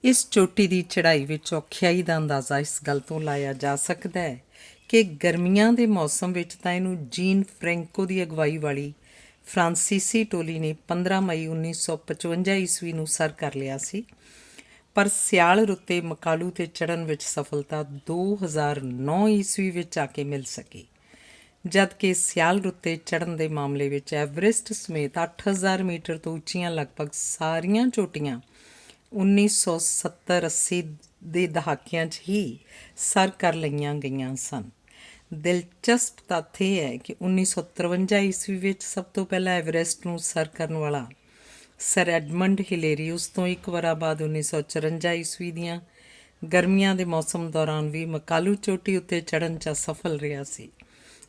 ਇਸ ਚੋਟੀ ਦੀ ਚੜ੍ਹਾਈ ਵਿੱਚ ਔਖਿਆਈ ਦਾ ਅੰਦਾਜ਼ਾ ਇਸ ਗੱਲ ਤੋਂ ਲਾਇਆ ਜਾ ਸਕਦਾ ਹੈ ਕਿ ਗਰਮੀਆਂ ਦੇ ਮੌਸਮ ਵਿੱਚ ਤਾਂ ਇਹਨੂੰ ਜੀਨ ਫਰੈਂਕੋ ਦੀ ਅਗਵਾਈ ਵਾਲੀ ਫਰਾਂਸੀਸੀ ਟੋਲੀ ਨੇ 15 ਮਈ 1955 ਈਸਵੀ ਨੂੰ ਸਰ ਕਰ ਲਿਆ ਸੀ, ਪਰ ਸਿਆਲ ਰੁੱਤੇ ਮਕਾਲੂ 'ਤੇ ਚੜ੍ਹਨ ਵਿੱਚ ਸਫਲਤਾ 2009 ਈਸਵੀ ਵਿੱਚ ਆ ਕੇ ਮਿਲ ਸਕੀ, ਜਦਕਿ ਸਿਆਲ ਰੁੱਤੇ ਚੜ੍ਹਨ ਦੇ ਮਾਮਲੇ ਵਿੱਚ ਐਵਰੈਸਟ ਸਮੇਤ 8,000 ਮੀਟਰ ਤੋਂ ਉੱਚੀਆਂ ਲਗਭਗ ਸਾਰੀਆਂ ਚੋਟੀਆਂ 1970-80 ਦੇ ਦਹਾਕਿਆਂ 'ਚ ਹੀ ਸਰ ਕਰ ਲਈਆਂ ਗਈਆਂ ਸਨ। ਦਿਲਚਸਪ ਤੱਥ ਇਹ ਹੈ ਕਿ 1953 ਈਸਵੀ ਵਿੱਚ ਸਭ ਤੋਂ ਪਹਿਲਾਂ ਐਵਰੈਸਟ ਨੂੰ ਸਰ ਕਰਨ ਵਾਲਾ ਸਰ ਐਡਮੰਡ ਹਿਲੇਰੀ ਉਸ ਤੋਂ ਇੱਕ ਵਰ੍ਹਾ ਬਾਅਦ 1954 ਈਸਵੀ ਦੀਆਂ ਗਰਮੀਆਂ ਦੇ ਮੌਸਮ ਦੌਰਾਨ ਵੀ ਮਕਾਲੂ ਚੋਟੀ ਉੱਤੇ ਚੜ੍ਹਨ 'ਚ ਅਸਫਲ ਰਿਹਾ ਸੀ।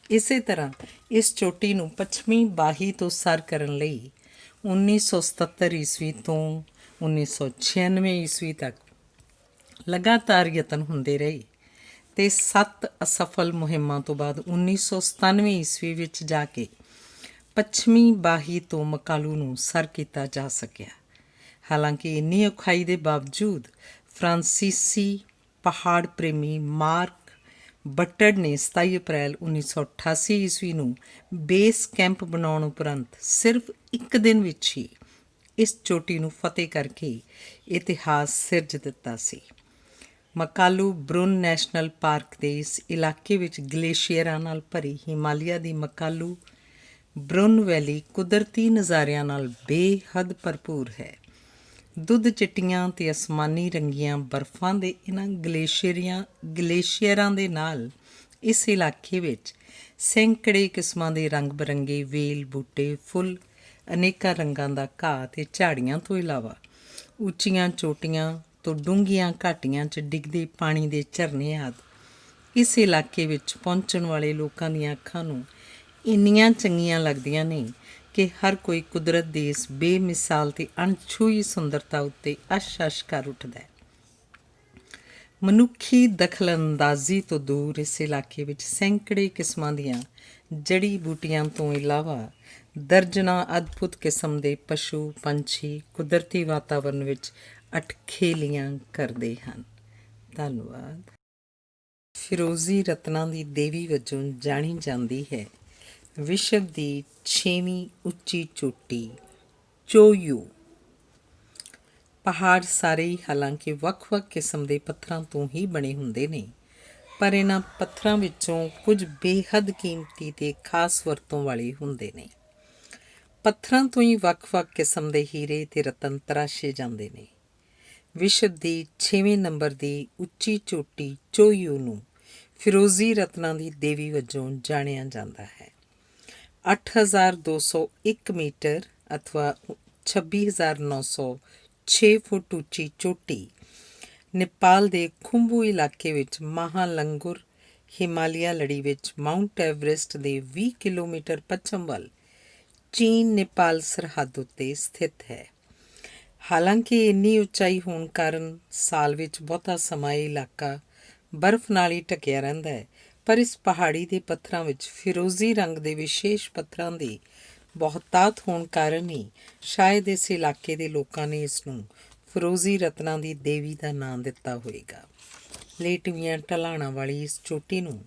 ਇਸੇ ਤਰ੍ਹਾਂ ਇਸ ਚੋਟੀ ਨੂੰ ਪੱਛਮੀ ਬਾਹੀ ਤੋਂ ਸਰ ਕਰਨ ਲਈ 1977 ਈਸਵੀ ਤੋਂ 1996 ਈਸਵੀ ਤੱਕ ਲਗਾਤਾਰ ਯਤਨ ਹੁੰਦੇ ਰਹੇ ਤੇ 7 ਅਸਫਲ ਮੁਹਿੰਮਾਂ ਤੋਂ ਬਾਅਦ 1997 ਈਸਵੀ ਵਿੱਚ ਜਾ ਕੇ ਪੱਛਮੀ ਬਾਹੀ ਤੋਂ ਮਕਾਲੂ ਨੂੰ ਸਰ ਕੀਤਾ ਜਾ ਸਕਿਆ। ਹਾਲਾਂਕਿ ਇੰਨੀ ਔਖਾਈ ਦੇ ਬਾਵਜੂਦ ਫਰਾਂਸੀਸੀ ਪਹਾੜ ਪ੍ਰੇਮੀ ਮਾਰਕ ਬੱਟਡ ਨੇ 27 ਅਪ੍ਰੈਲ 1988 ਈਸਵੀ ਨੂੰ ਬੇਸ ਕੈਂਪ ਬਣਾਉਣ ਉਪਰੰਤ ਸਿਰਫ ਇੱਕ ਦਿਨ ਵਿੱਚ ਹੀ ਇਸ ਚੋਟੀ ਨੂੰ ਫਤਿਹ ਕਰਕੇ ਇਤਿਹਾਸ ਸਿਰਜ ਦਿੱਤਾ ਸੀ। ਮਕਾਲੂ ਬਰੁਨ ਨੈਸ਼ਨਲ ਪਾਰਕ ਦੇ ਇਸ ਇਲਾਕੇ ਵਿੱਚ ਗਲੇਸ਼ੀਅਰਾਂ ਨਾਲ ਭਰੀ ਹਿਮਾਲਿਆ ਦੀ ਮਕਾਲੂ ਬਰੁਨ ਵੈਲੀ ਕੁਦਰਤੀ ਨਜ਼ਾਰਿਆਂ ਨਾਲ ਬੇਹੱਦ ਭਰਪੂਰ ਹੈ। ਦੁੱਧ ਚਿੱਟੀਆਂ ਤੇ ਅਸਮਾਨੀ ਰੰਗੀਆਂ ਬਰਫ਼ਾਂ ਦੇ ਇਹਨਾਂ ਗਲੇਸ਼ੀਅਰਾਂ ਦੇ ਨਾਲ ਇਸ ਇਲਾਕੇ ਵਿੱਚ ਸੈਂਕੜੇ ਕਿਸਮਾਂ ਦੇ ਰੰਗ ਬਿਰੰਗੇ ਵੇਲ ਬੂਟੇ, ਫੁੱਲ, ਅਨੇਕਾਂ ਰੰਗਾਂ ਦਾ ਘਾਹ ਅਤੇ ਝਾੜੀਆਂ ਤੋਂ ਇਲਾਵਾ ਉੱਚੀਆਂ ਚੋਟੀਆਂ ਤੋਂ ਡੂੰਘੀਆਂ ਘਾਟੀਆਂ 'ਚ ਡਿੱਗਦੇ ਪਾਣੀ ਦੇ ਝਰਨੇ ਆਦਿ ਇਸ ਇਲਾਕੇ ਵਿੱਚ ਪਹੁੰਚਣ ਵਾਲੇ ਲੋਕਾਂ ਦੀਆਂ ਅੱਖਾਂ ਨੂੰ ਇੰਨੀਆਂ ਚੰਗੀਆਂ ਲੱਗਦੀਆਂ ਨੇ ਕਿ ਹਰ ਕੋਈ ਕੁਦਰਤ ਦੀ ਇਸ ਬੇਮਿਸਾਲ ਤੇ ਅਣਛੂਹੀ ਸੁੰਦਰਤਾ ਉੱਤੇ ਅਸ਼-ਅਸ਼ ਕਰ ਉੱਠਦਾ ਹੈ। ਮਨੁੱਖੀ ਦਖਲ-ਅੰਦਾਜ਼ੀ ਤੋਂ ਦੂਰ ਇਸ ਇਲਾਕੇ ਵਿੱਚ ਸੈਂਕੜੇ ਕਿਸਮਾਂ ਦੀਆਂ ਜੜੀ ਬੂਟੀਆਂ ਤੋਂ ਇਲਾਵਾ ਦਰਜਨਾਂ ਅਦਭੁਤ ਕਿਸਮ ਦੇ ਪਸ਼ੂ ਪੰਛੀ ਕੁਦਰਤੀ ਵਾਤਾਵਰਨ ਵਿੱਚ ਅਟਖੇਲੀਆਂ ਕਰਦੇ ਹਨ। ਧੰਨਵਾਦ। ਫਿਰੋਜ਼ੀ ਰਤਨਾਂ ਦੀ ਦੇਵੀ ਵਜੋਂ ਜਾਣੀ ਜਾਂਦੀ ਹੈ ਵਿਸ਼ਵ ਦੀ 6ਵੀਂ ਉੱਚੀ ਚੋਟੀ ਚੋਯੂ। ਪਹਾੜ ਸਾਰੇ ਹੀ ਹਾਲਾਂਕਿ ਵੱਖ-ਵੱਖ ਕਿਸਮ ਦੇ ਪੱਥਰਾਂ ਤੋਂ ਹੀ ਬਣੇ ਹੁੰਦੇ ਨੇ, ਪਰ ਇਹਨਾਂ ਪੱਥਰਾਂ ਵਿੱਚੋਂ ਕੁਝ ਬੇਹੱਦ ਕੀਮਤੀ ਤੇ ਖਾਸ ਵਰਤੋਂ ਵਾਲੇ ਹੁੰਦੇ ਨੇ। ਪੱਥਰਾਂ ਤੋਂ ਹੀ ਵੱਖ-ਵੱਖ ਕਿਸਮ ਦੇ ਹੀਰੇ ਤੇ ਰਤਨ ਤਰਾਸ਼ੇ ਜਾਂਦੇ ਨੇ। ਵਿਸ਼ਵ ਦੀ 6ਵੇਂ ਨੰਬਰ ਦੀ ਉੱਚੀ ਚੋਟੀ ਚੋਯੂ ਨੂੰ ਫਿਰੋਜ਼ੀ ਰਤਨਾਂ ਦੀ ਦੇਵੀ ਵਜੋਂ ਜਾਣਿਆ ਜਾਂਦਾ ਹੈ। 8,201 ਮੀਟਰ ਅਥਵਾ 26,906 ਫੁੱਟ ਉੱਚੀ ਚੋਟੀ ਨੇਪਾਲ ਦੇ ਖੁੰਬੂ ਇਲਾਕੇ ਵਿੱਚ ਮਹਾਲੰਗੁਰ ਹਿਮਾਲਿਆ ਲੜੀ ਵਿੱਚ ਮਾਊਂਟ ਐਵਰੈਸਟ ਦੇ 20 ਕਿਲੋਮੀਟਰ ਪੱਛਮ ਵੱਲ ਚੀਨ ਨੇਪਾਲ ਸਰਹੱਦ ਉੱਤੇ ਸਥਿਤ ਹੈ। ਹਾਲਾਂਕਿ ਇੰਨੀ ਉਚਾਈ ਹੋਣ ਕਾਰਨ ਸਾਲ ਵਿੱਚ ਬਹੁਤਾ ਸਮਾਂ ਇਹ ਇਲਾਕਾ ਬਰਫ਼ ਨਾਲ ਹੀ ਢਕਿਆ ਰਹਿੰਦਾ ਹੈ, ਪਰ ਇਸ ਪਹਾੜੀ ਦੇ ਪੱਥਰਾਂ ਵਿੱਚ ਫਿਰੋਜ਼ੀ ਰੰਗ ਦੇ ਵਿਸ਼ੇਸ਼ ਪੱਥਰਾਂ ਦੀ ਬਹੁਤਾਤ ਹੋਣ ਕਾਰਨ ਹੀ ਸ਼ਾਇਦ ਇਸ ਇਲਾਕੇ ਦੇ ਲੋਕਾਂ ਨੇ ਇਸ ਨੂੰ ਫਿਰੋਜ਼ੀ ਰਤਨਾਂ ਦੀ ਦੇਵੀ ਦਾ ਨਾਂ ਦਿੱਤਾ ਹੋਵੇਗਾ। ਲੇਟਵੀਆਂ ਢਲਾਣਾਂ ਵਾਲੀ ਇਸ ਚੋਟੀ ਨੂੰ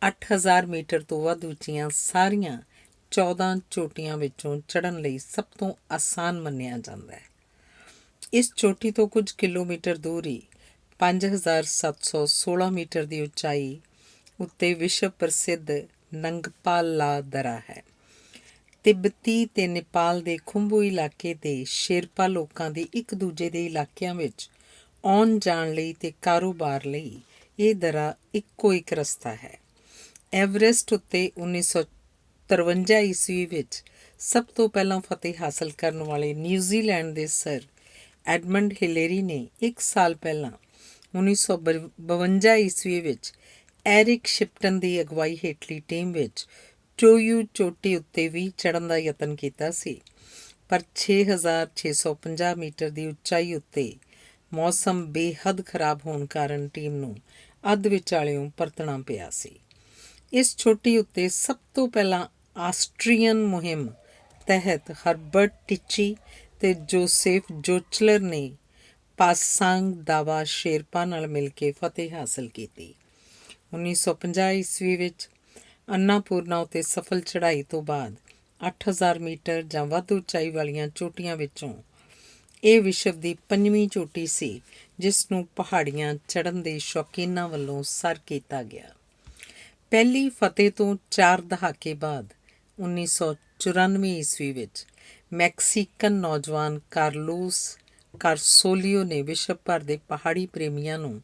8000 ਮੀਟਰ ਤੋਂ ਵੱਧ ਉੱਚੀਆਂ ਸਾਰੀਆਂ 14 ਚੋਟੀਆਂ ਵਿੱਚੋਂ ਚੜ੍ਹਨ ਲਈ ਸਭ ਤੋਂ ਆਸਾਨ ਮੰਨਿਆ ਜਾਂਦਾ ਹੈ। ਇਸ ਚੋਟੀ ਤੋਂ ਕੁਝ ਕਿਲੋਮੀਟਰ ਦੂਰ ਹੀ 5716 ਮੀਟਰ ਦੀ ਉਚਾਈ ਉੱਤੇ ਵਿਸ਼ਵ ਪ੍ਰਸਿੱਧ ਨੰਗਪਾ ਲਾ ਦਰਾ ਹੈ। ਤਿੱਬਤੀ ਤੇ ਨੇਪਾਲ ਦੇ ਖੁੰਬੂ ਇਲਾਕੇ ਦੇ ਸ਼ੇਰਪਾ ਲੋਕਾਂ ਦੀ ਇੱਕ ਦੂਜੇ ਦੇ ਇਲਾਕਿਆਂ ਵਿੱਚ ਆਉਣ ਜਾਣ ਲਈ ਤੇ ਕਾਰੋਬਾਰ ਲਈ ਇਹ ਦਰਾ ਇੱਕੋ ਇੱਕ ਰਸਤਾ ਹੈ। ਐਵਰੈਸਟ ਉੱਤੇ 1953 ਈਸਵੀ ਵਿੱਚ ਸਭ ਤੋਂ ਪਹਿਲਾਂ ਫਤਿਹ ਹਾਸਲ ਕਰਨ ਵਾਲੇ ਨਿਊਜ਼ੀਲੈਂਡ ਦੇ ਸਰ ਐਡਮੰਡ ਹਿਲੇਰੀ ਨੇ 1 ਸਾਲ ਪਹਿਲਾਂ 1952 ਈਸਵੀ ਵਿੱਚ ਐਰਿਕ ਸ਼ਿਪਟਨ ਦੀ ਅਗਵਾਈ ਹੇਠਲੀ ਟੀਮ ਵਿੱਚ ਚੋਯੂ ਚੋਟੀ ਉੱਤੇ ਵੀ ਚੜ੍ਹਨ ਦਾ ਯਤਨ ਕੀਤਾ ਸੀ, ਪਰ 6650 ਮੀਟਰ ਦੀ ਉਚਾਈ ਉੱਤੇ ਮੌਸਮ ਬੇਹੱਦ ਖਰਾਬ ਹੋਣ ਕਾਰਨ ਟੀਮ ਨੂੰ ਅੱਧ ਵਿਚਾਲਿਓਂ ਪਰਤਣਾ ਪਿਆ ਸੀ। ਇਸ ਚੋਟੀ ਉੱਤੇ ਸਭ ਤੋਂ ਪਹਿਲਾਂ ਆਸਟਰੀਅਨ ਮੁਹਿੰਮ ਤਹਿਤ ਹਰਬਰਟ ਟਿਚੀ ਤੇ ਜੋਸੇਫ ਜੋਚਲਰ ਨੇ ਪਾਸਾਂਗ ਦਾਵਾ ਸ਼ੇਰਪਾ ਨਾਲ ਮਿਲ ਕੇ ਫਤਿਹ ਹਾਸਲ ਕੀਤੀ। 1950 ਈਸਵੀ ਵਿੱਚ ਅੰਨਾਪੂਰਨਾ ਉੱਤੇ ਸਫਲ ਚੜ੍ਹਾਈ ਤੋਂ ਬਾਅਦ 8000 ਮੀਟਰ ਜਾਂ ਵੱਧ ਉਚਾਈ ਵਾਲੀਆਂ ਚੋਟੀਆਂ ਵਿੱਚੋਂ ਇਹ ਵਿਸ਼ਵ ਦੀ 5ਵੀਂ ਚੋਟੀ ਸੀ ਜਿਸ ਨੂੰ ਪਹਾੜੀਆਂ ਚੜ੍ਹਨ ਦੇ ਸ਼ੌਕੀਨਾਂ ਵੱਲੋਂ ਸਰ ਕੀਤਾ ਗਿਆ। ਪਹਿਲੀ ਫਤਿਹ ਤੋਂ 4 ਦਹਾਕੇ ਬਾਅਦ 1994 ਈਸਵੀ ਵਿੱਚ ਮੈਕਸੀਕਨ ਨੌਜਵਾਨ ਕਾਰਲੋਸ ਕਾਰਸੋਲੀਓ ਨੇ ਵਿਸ਼ਵ ਭਰ ਦੇ ਪਹਾੜੀ ਪ੍ਰੇਮੀਆਂ ਨੂੰ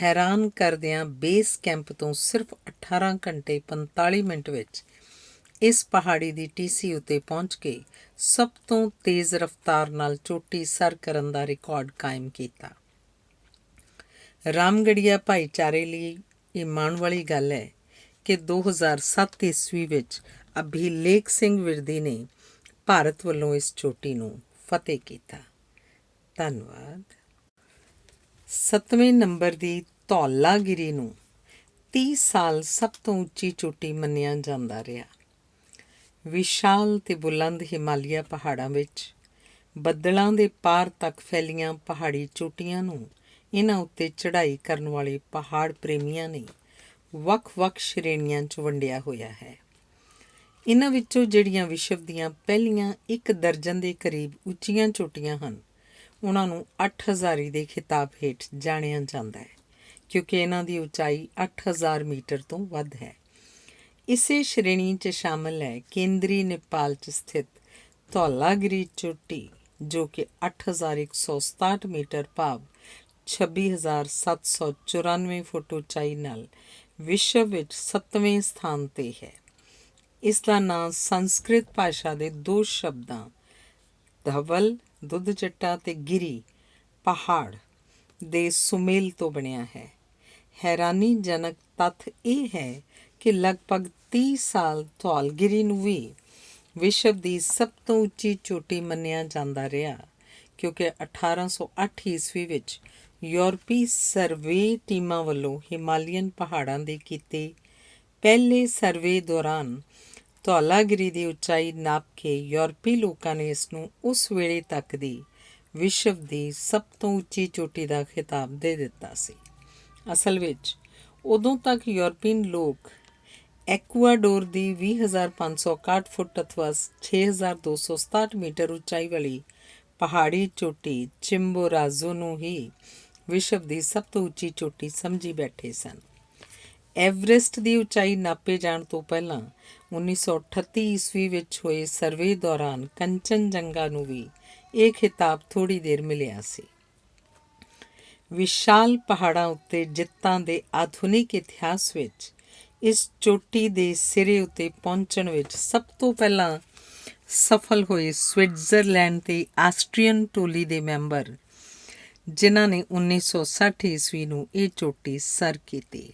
ਹੈਰਾਨ ਕਰਦਿਆਂ ਬੇਸ ਕੈਂਪ ਤੋਂ ਸਿਰਫ 18 ਘੰਟੇ 45 ਮਿੰਟ ਵਿੱਚ ਇਸ ਪਹਾੜੀ ਦੀ ਟੀਸੀ ਉੱਤੇ ਪਹੁੰਚ ਕੇ ਸਭ ਤੋਂ ਤੇਜ਼ ਰਫ਼ਤਾਰ ਨਾਲ ਚੋਟੀ ਸਰ ਕਰਨ ਦਾ ਰਿਕਾਰਡ ਕਾਇਮ ਕੀਤਾ। ਰਾਮਗੜੀਆ ਭਾਈਚਾਰੇ ਲਈ ਇਹ ਮਾਣ ਵਾਲੀ ਗੱਲ ਹੈ ਕਿ 2007 ਈਸਵੀ ਵਿੱਚ ਅਭਿਲੇਖ ਸਿੰਘ ਵਿਰਦੀ ਨੇ ਭਾਰਤ ਵੱਲੋਂ ਇਸ ਚੋਟੀ ਨੂੰ ਫਤਿਹ ਕੀਤਾ। ਧੰਨਵਾਦ। 7ਵੇਂ ਨੰਬਰ ਦੀ ਧੌਲਾਗਿਰੀ ਨੂੰ 30 ਸਾਲ ਸਭ ਤੋਂ ਉੱਚੀ ਚੋਟੀ ਮੰਨਿਆ ਜਾਂਦਾ ਰਿਹਾ। ਵਿਸ਼ਾਲ ਤੇ ਬੁਲੰਦ ਹਿਮਾਲਿਆ ਪਹਾੜਾਂ ਵਿੱਚ ਬੱਦਲਾਂ ਦੇ ਪਾਰ ਤੱਕ ਫੈਲੀਆਂ ਪਹਾੜੀ ਚੋਟੀਆਂ ਨੂੰ ਇਹਨਾਂ ਉੱਤੇ ਚੜ੍ਹਾਈ ਕਰਨ ਵਾਲੇ ਪਹਾੜ ਪ੍ਰੇਮੀਆਂ ਨੇ ਵੱਖ-ਵੱਖ ਸ਼੍ਰੇਣੀਆਂ 'ਚ ਵੰਡਿਆ ਹੋਇਆ ਹੈ। ਇਹਨਾਂ ਵਿੱਚੋਂ ਜਿਹੜੀਆਂ ਵਿਸ਼ਵ ਦੀਆਂ ਪਹਿਲੀਆਂ 1 ਦਰਜਨ ਦੇ ਕਰੀਬ ਉੱਚੀਆਂ ਚੋਟੀਆਂ ਹਨ ਉਹਨਾਂ ਨੂੰ 8000 ਦੇ ਖਿਤਾਬ ਹੇਠ ਜਾਣਿਆ ਜਾਂਦਾ ਹੈ ਕਿਉਂਕਿ ਇਹਨਾਂ ਦੀ ਉਚਾਈ 8000 ਮੀਟਰ ਤੋਂ ਵੱਧ ਹੈ। ਇਸੇ ਸ਼੍ਰੇਣੀ 'ਚ ਸ਼ਾਮਲ ਹੈ ਕੇਂਦਰੀ ਨੇਪਾਲ 'ਚ ਸਥਿਤ ਧੌਲਾਗਿਰੀ ਚੋਟੀ ਜੋ ਕਿ 8167 ਮੀਟਰ ਭਾਵ 26794 ਫੁੱਟ ਉਚਾਈ ਨਾਲ ਵਿਸ਼ਵ ਵਿੱਚ 7ਵੇਂ ਸਥਾਨ 'ਤੇ ਹੈ। ਇਸ ਦਾ ਨਾਂ ਸੰਸਕ੍ਰਿਤ ਭਾਸ਼ਾ ਦੇ 2 ਸ਼ਬਦਾਂ ਧਵਲ ਦੁੱਧ ਚੱਟਾ ਤੇ ਗਿਰੀ ਪਹਾੜ ਦੇ ਸੁਮੇਲ ਤੋਂ ਬਣਿਆ ਹੈ। ਹੈਰਾਨੀਜਨਕ ਤੱਥ ਇਹ ਹੈ ਕਿ ਲਗਭਗ 30 ਸਾਲ ਧੌਲਗਿਰੀ ਨੂੰ ਵੀ ਵਿਸ਼ਵ ਦੀ ਸਭ ਤੋਂ ਉੱਚੀ ਚੋਟੀ ਮੰਨਿਆ ਜਾਂਦਾ ਰਿਹਾ ਕਿਉਂਕਿ 1808 ਈਸਵੀ ਵਿੱਚ ਯੂਰਪੀ ਸਰਵੇ ਟੀਮਾਂ ਵੱਲੋਂ ਹਿਮਾਲੀਅਨ ਪਹਾੜਾਂ ਦੇ ਕੀਤੇ ਪਹਿਲੇ ਸਰਵੇ ਦੌਰਾਨ ਧੌਲਾਗਿਰੀ ਦੀ ਉਚਾਈ ਨਾਪ ਕੇ ਯੂਰਪੀ ਲੋਕਾਂ ਨੇ ਇਸ ਨੂੰ ਉਸ ਵੇਲੇ ਤੱਕ ਦੀ ਵਿਸ਼ਵ ਦੀ ਸਭ ਤੋਂ ਉੱਚੀ ਚੋਟੀ ਦਾ ਖਿਤਾਬ ਦੇ ਦਿੱਤਾ ਸੀ। ਅਸਲ ਵਿੱਚ ਉਦੋਂ ਤੱਕ ਯੂਰਪੀਨ ਲੋਕ ਐਕੁਆਡੋਰ ਦੀ 20561 ਫੁੱਟ ਅਥਵਾ 6267 ਮੀਟਰ ਉਚਾਈ ਵਾਲੀ ਪਹਾੜੀ ਚੋਟੀ ਚਿੰਬੋਰਾਜ਼ੋ ਨੂੰ ਹੀ ਵਿਸ਼ਵ ਦੀ ਸਭ ਤੋਂ ਉੱਚੀ ਚੋਟੀ ਸਮਝੀ ਬੈਠੇ ਸਨ। ਐਵਰੈਸਟ ਦੀ ਉਚਾਈ ਨਾਪੇ ਜਾਣ ਤੋਂ ਪਹਿਲਾਂ 1938 ਈਸਵੀ ਵਿੱਚ ਹੋਏ ਸਰਵੇ ਦੌਰਾਨ ਕੰਚਨਜੰਗਾ ਨੂੰ ਵੀ ਇਹ ਖਿਤਾਬ ਥੋੜ੍ਹੀ ਦੇਰ ਮਿਲਿਆ ਸੀ। ਵਿਸ਼ਾਲ ਪਹਾੜਾਂ ਉੱਤੇ ਜਿੱਤਾਂ ਦੇ ਆਧੁਨਿਕ ਇਤਿਹਾਸ ਵਿੱਚ ਇਸ ਚੋਟੀ ਦੇ ਸਿਰੇ ਉੱਤੇ ਪਹੁੰਚਣ ਵਿੱਚ ਸਭ ਤੋਂ ਪਹਿਲਾਂ ਸਫਲ ਹੋਏ ਸਵਿਟਜ਼ਰਲੈਂਡ ਤੇ ਆਸਟਰੀਅਨ ਟੋਲੀ ਦੇ ਮੈਂਬਰ ਜਿਨ੍ਹਾਂ ਨੇ 1960 ਈਸਵੀ ਨੂੰ ਇਹ ਚੋਟੀ ਸਰ ਕੀਤੀ।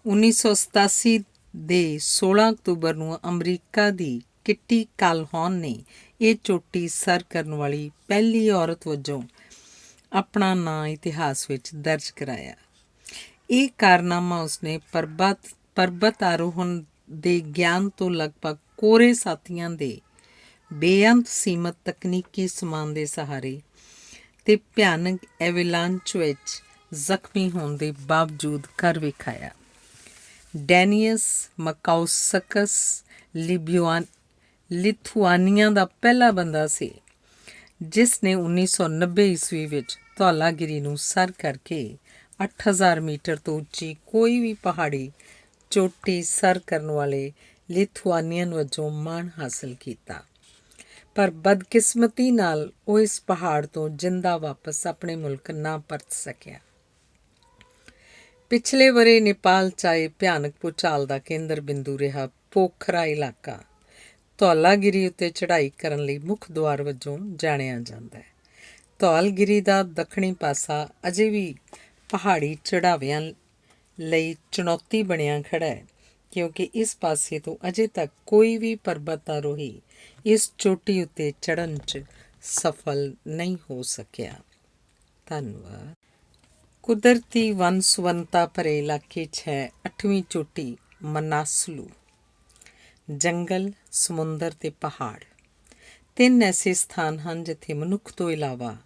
1987 ਦੇ 16 ਅਕਤੂਬਰ ਨੂੰ ਅਮਰੀਕਾ ਦੀ ਕਿੱਟੀ ਕਾਲਹੌਨ ਨੇ ਇਹ ਚੋਟੀ ਸਰ ਕਰਨ ਵਾਲੀ ਪਹਿਲੀ ਔਰਤ ਵਜੋਂ ਆਪਣਾ ਨਾਂ ਇਤਿਹਾਸ ਵਿੱਚ ਦਰਜ ਕਰਾਇਆ। ਇਹ ਕਾਰਨਾਮਾ ਉਸਨੇ ਪਰਬਤ ਆਰੋਹਣ ਦੇ ਗਿਆਨ ਤੋਂ ਲਗਭਗ ਕੋਰੇ ਸਾਥੀਆਂ ਦੇ ਬੇਅੰਤ ਸੀਮਤ ਤਕਨੀਕੀ ਸਮਾਨ ਦੇ ਸਹਾਰੇ ਤੇ ਭਿਆਨਕ ਐਵਲਾਂਚ ਵਿੱਚ ਜ਼ਖਮੀ ਹੋਣ ਦੇ ਬਾਵਜੂਦ ਕਰ ਵਿਖਾਇਆ। ਡੈਨੀਅਸ ਮਕਾਉਸਕਸ ਲਿਥੁਆਨੀਆ ਦਾ ਪਹਿਲਾ ਬੰਦਾ ਸੀ ਜਿਸ ਨੇ 1990 ਈਸਵੀ ਵਿੱਚ ਧੌਲਾਗਿਰੀ ਨੂੰ ਸਰ ਕਰਕੇ 8000 ਮੀਟਰ ਤੋਂ ਉੱਚੀ ਕੋਈ ਵੀ ਪਹਾੜੀ ਚੋਟੀ ਸਰ ਕਰਨ ਵਾਲੇ ਲਿਥੁਆਨੀਅਨ ਵਜੋਂ ਮਾਣ ਹਾਸਲ ਕੀਤਾ। ਪਰ ਬਦਕਿਸਮਤੀ ਨਾਲ ਉਹ ਇਸ ਪਹਾੜ ਤੋਂ ਜਿੰਦਾ ਵਾਪਸ ਆਪਣੇ ਮੁਲਕ ਨਾ ਪਰਤ ਸਕਿਆ। ਪਿਛਲੇ ਵਰ੍ਹੇ ਨੇਪਾਲ 'ਚ ਆਏ ਭਿਆਨਕ ਭੂਚਾਲ ਦਾ ਕੇਂਦਰ ਬਿੰਦੂ ਰਿਹਾ ਪੋਖਰਾ ਇਲਾਕਾ ਧੌਲਾਗਿਰੀ ਉੱਤੇ ਚੜ੍ਹਾਈ ਕਰਨ ਲਈ ਮੁੱਖ ਦੁਆਰ ਵਜੋਂ ਜਾਣਿਆ ਜਾਂਦਾ ਹੈ। ਧੌਲਗਿਰੀ ਦਾ ਦੱਖਣੀ ਪਾਸਾ ਅਜੇ ਵੀ ਪਹਾੜੀ ਚੜ੍ਹਾਵਿਆਂ ਲਈ ਚੁਣੌਤੀ ਬਣਿਆ ਖੜ੍ਹਾ ਹੈ ਕਿਉਂਕਿ ਇਸ ਪਾਸੇ ਤੋਂ ਅਜੇ ਤੱਕ ਕੋਈ ਵੀ ਪਰਬਤ ਆਰੋਹੀ ਇਸ ਚੋਟੀ ਉੱਤੇ ਚੜ੍ਹਨ 'ਚ ਸਫਲ ਨਹੀਂ ਹੋ ਸਕਿਆ। ਧੰਨਵਾਦ। ਕੁਦਰਤੀ ਵੰਨ ਸੁਵੰਨਤਾ ਭਰੇ ਇਲਾਕੇ 'ਚ ਹੈ 8ਵੀਂ ਚੋਟੀ ਮਨਾਸਲੂ। ਜੰਗਲ, ਸਮੁੰਦਰ ਤੇ ਪਹਾੜ ਤਿੰਨ ਐਸੇ ਸਥਾਨ ਹਨ ਜਿੱਥੇ ਮਨੁੱਖ ਤੋਂ ਇਲਾਵਾ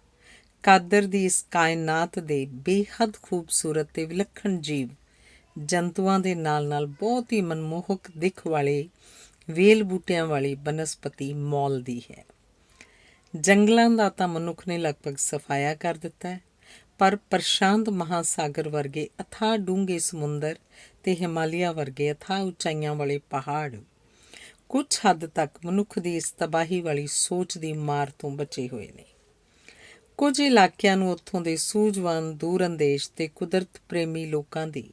ਕਾਦਰ ਦੀ ਇਸ ਕਾਇਨਾਤ ਦੇ ਬੇਹੱਦ ਖੂਬਸੂਰਤ ਤੇ ਵਿਲੱਖਣ ਜੀਵ ਜੰਤੂਆਂ ਦੇ ਨਾਲ ਨਾਲ ਬਹੁਤ ਹੀ ਮਨਮੋਹਕ ਦਿੱਖ ਵਾਲੇ ਵੇਲ ਬੂਟਿਆਂ ਵਾਲੀ ਬਨਸਪਤੀ ਮੌਲਦੀ ਹੈ। ਜੰਗਲਾਂ ਦਾ ਤਾਂ ਮਨੁੱਖ ਨੇ ਲਗਭਗ ਸਫਾਇਆ ਕਰ ਦਿੱਤਾ ਹੈ, ਪਰ ਪ੍ਰਸ਼ਾਂਤ ਮਹਾਸਾਗਰ ਵਰਗੇ ਅਥਾਹ ਡੂੰਘੇ ਸਮੁੰਦਰ ਤੇ ਹਿਮਾਲਿਆ ਵਰਗੇ ਅਥਾਹ ਉਚਾਈਆਂ ਵਾਲੇ ਪਹਾੜ ਕੁਝ ਹੱਦ ਤੱਕ ਮਨੁੱਖ ਦੀ ਇਸ ਤਬਾਹੀ ਵਾਲੀ ਸੋਚ ਦੀ ਮਾਰ ਤੋਂ ਬਚੇ ਹੋਏ ਨੇ। ਕੁਝ ਇਲਾਕਿਆਂ ਨੂੰ ਉੱਥੋਂ ਦੇ ਸੂਝਵਾਨ ਦੂਰਅੰਦੇਸ਼ ਤੇ ਕੁਦਰਤ ਪ੍ਰੇਮੀ ਲੋਕਾਂ ਦੀ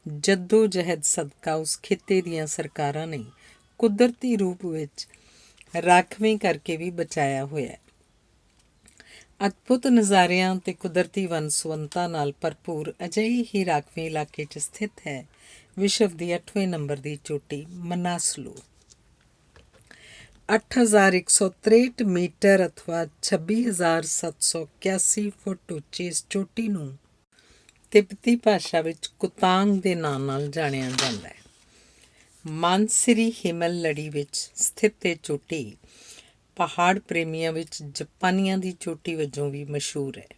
ਜੱਦੋ ਜਹਿਦ ਸਦਕਾ ਉਸ ਖਿੱਤੇ ਦੀਆਂ ਸਰਕਾਰਾਂ ਨੇ ਕੁਦਰਤੀ ਰੂਪ ਵਿੱਚ ਰਾਖਵੇਂ ਕਰਕੇ ਵੀ ਬਚਾਇਆ ਹੋਇਆ ਹੈ। ਅਦਭੁਤ ਨਜ਼ਾਰਿਆਂ ਤੇ ਕੁਦਰਤੀ ਵੰਨ ਸੁਵੰਨਤਾ ਨਾਲ ਭਰਪੂਰ ਅਜਿਹੇ ਹੀ ਰਾਖਵੇਂ ਇਲਾਕੇ 'ਚ ਸਥਿਤ ਹੈ ਵਿਸ਼ਵ ਦੀ 8ਵੇਂ ਨੰਬਰ ਦੀ ਚੋਟੀ ਮਨਾਸਲੂ। 8163 ਮੀਟਰ ਅਥਵਾ 26781 ਫੁੱਟ ਉੱਚੀ ਇਸ ਚੋਟੀ ਨੂੰ ਤਿੱਬਤੀ ਭਾਸ਼ਾ ਵਿੱਚ ਕੁਤਾਂਗ ਦੇ ਨਾਂ ਨਾਲ ਜਾਣਿਆ ਜਾਂਦਾ ਹੈ। ਮਾਨਸਰੀ ਹਿਮਲ ਲੜੀ ਵਿੱਚ ਸਥਿਤ ਇਹ ਚੋਟੀ ਪਹਾੜ ਪ੍ਰੇਮੀਆਂ ਵਿੱਚ ਜਾਪਾਨੀਆਂ ਦੀ ਚੋਟੀ ਵਜੋਂ ਵੀ ਮਸ਼ਹੂਰ ਹੈ,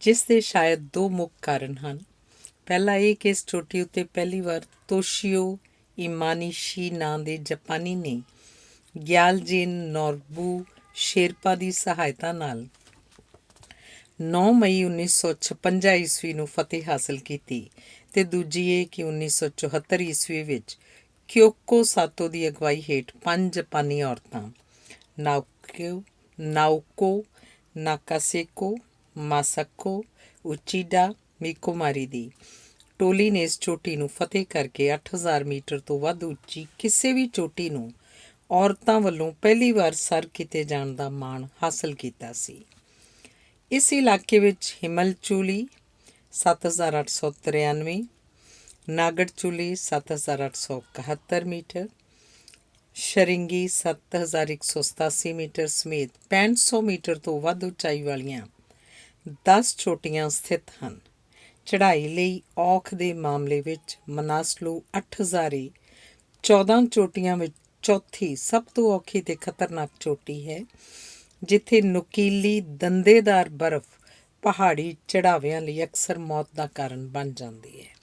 ਜਿਸ ਦੇ ਸ਼ਾਇਦ ਦੋ ਮੁੱਖ ਕਾਰਨ ਹਨ। ਪਹਿਲਾ ਇਹ ਕਿ ਇਸ ਚੋਟੀ ਉੱਤੇ ਪਹਿਲੀ ਵਾਰ ਤੋਸ਼ੀਓ ਇਮਾਨੀਸ਼ੀ ਨਾਂ ਦੇ ਜਾਪਾਨੀ ਨੇ ਗਿਆਲਜੀਨ ਨੋਰਬੂ ਸ਼ੇਰਪਾ ਦੀ ਸਹਾਇਤਾ ਨਾਲ 9 ਮਈ 1956 ਈਸਵੀ ਨੂੰ ਫਤਿਹ ਹਾਸਲ ਕੀਤੀ ਅਤੇ ਦੂਜੀ ਇਹ ਕਿ 1974 ਈਸਵੀ ਵਿੱਚ ਕਿਓਕੋ ਸਾਤੋ ਦੀ ਅਗਵਾਈ ਹੇਠ 5 ਜਾਪਾਨੀ ਔਰਤਾਂ ਨਾਓਕੋ ਨਾਕਾਸੇਕੋ ਮਾਸਾਕੋ ਉਚੀਡਾ ਮਿਕੋਮਾਰੀ ਦੀ ਟੋਲੀ ਨੇ ਇਸ ਚੋਟੀ ਨੂੰ ਫਤਿਹ ਕਰਕੇ 8000 ਮੀਟਰ ਤੋਂ ਵੱਧ ਉੱਚੀ ਕਿਸੇ ਵੀ ਚੋਟੀ ਨੂੰ ਔਰਤਾਂ ਵੱਲੋਂ ਪਹਿਲੀ ਵਾਰ ਸਰ ਕੀਤੇ ਜਾਣ ਦਾ ਮਾਣ ਹਾਸਲ ਕੀਤਾ ਸੀ। ਇਸ ਇਲਾਕੇ ਵਿੱਚ ਹਿਮਲਚੂਲੀ 7893, ਨਾਗੜਚੂਲੀ 7871 ਮੀਟਰ, ਸ਼ਰਿੰਗੀ 7187 ਮੀਟਰ ਸਮੇਤ 6500 ਮੀਟਰ ਤੋਂ ਵੱਧ ਉਚਾਈ ਵਾਲੀਆਂ 10 ਚੋਟੀਆਂ ਸਥਿਤ ਹਨ। ਚੜ੍ਹਾਈ ਲਈ ਔਖ ਦੇ ਮਾਮਲੇ ਵਿੱਚ ਮਨਾਸਲੂ 8014 ਚੋਟੀਆਂ ਵਿੱਚ ਚੌਥੀ ਸਭ ਤੋਂ ਔਖੀ ਤੇ ਖਤਰਨਾਕ ਚੋਟੀ ਹੈ, ਜਿੱਥੇ ਨੁਕੀਲੀ ਦੰਦੇਦਾਰ ਬਰਫ਼ ਪਹਾੜੀ ਚੜ੍ਹਾਵਿਆਂ ਲਈ ਅਕਸਰ ਮੌਤ ਦਾ ਕਾਰਨ ਬਣ ਜਾਂਦੀ ਹੈ।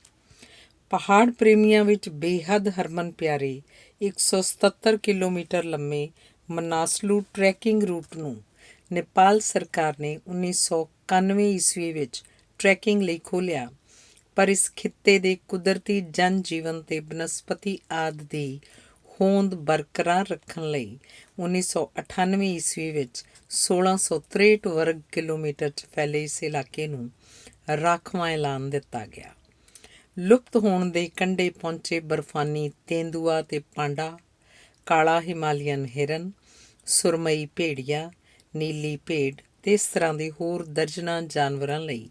ਪਹਾੜ ਪ੍ਰੇਮੀਆਂ ਵਿੱਚ ਬੇਹੱਦ ਹਰਮਨ ਪਿਆਰੇ 177 ਕਿਲੋਮੀਟਰ ਲੰਮੇ ਮਨਾਸਲੂ ਟਰੈਕਿੰਗ ਰੂਟ ਨੂੰ ਨੇਪਾਲ ਸਰਕਾਰ ਨੇ 1991 ਈਸਵੀ ਵਿੱਚ ਟਰੈਕਿੰਗ ਲਈ ਖੋਲ੍ਹਿਆ, ਪਰ ਇਸ ਖਿੱਤੇ ਦੇ ਕੁਦਰਤੀ ਜਨ ਜੀਵਨ ਤੇ ਬਨਸਪਤੀ ਆਦਿ ਦੀ ਹੋਂਦ ਬਰਕਰਾਰ ਰੱਖਣ ਲਈ 1998 ਈਸਵੀ ਵਿੱਚ 1663 ਵਰਗ ਕਿਲੋਮੀਟਰ 'ਚ ਫੈਲੇ ਇਸ ਇਲਾਕੇ ਨੂੰ ਰਾਖਵਾਂ ਐਲਾਨ ਦਿੱਤਾ ਗਿਆ। ਲੁਪਤ ਹੋਣ ਦੇ ਕੰਢੇ ਪਹੁੰਚੇ ਬਰਫਾਨੀ ਤੇਂਦੂਆ ਤੇ ਪਾਂਡਾ, ਕਾਲਾ ਹਿਮਾਲੀਅਨ ਹਿਰਨ, ਸੁਰਮਈ ਭੇੜੀਆ, ਨੀਲੀ ਭੇਡ ਤੇ ਇਸ ਤਰ੍ਹਾਂ ਦੇ ਹੋਰ ਦਰਜਨਾਂ ਜਾਨਵਰਾਂ ਲਈ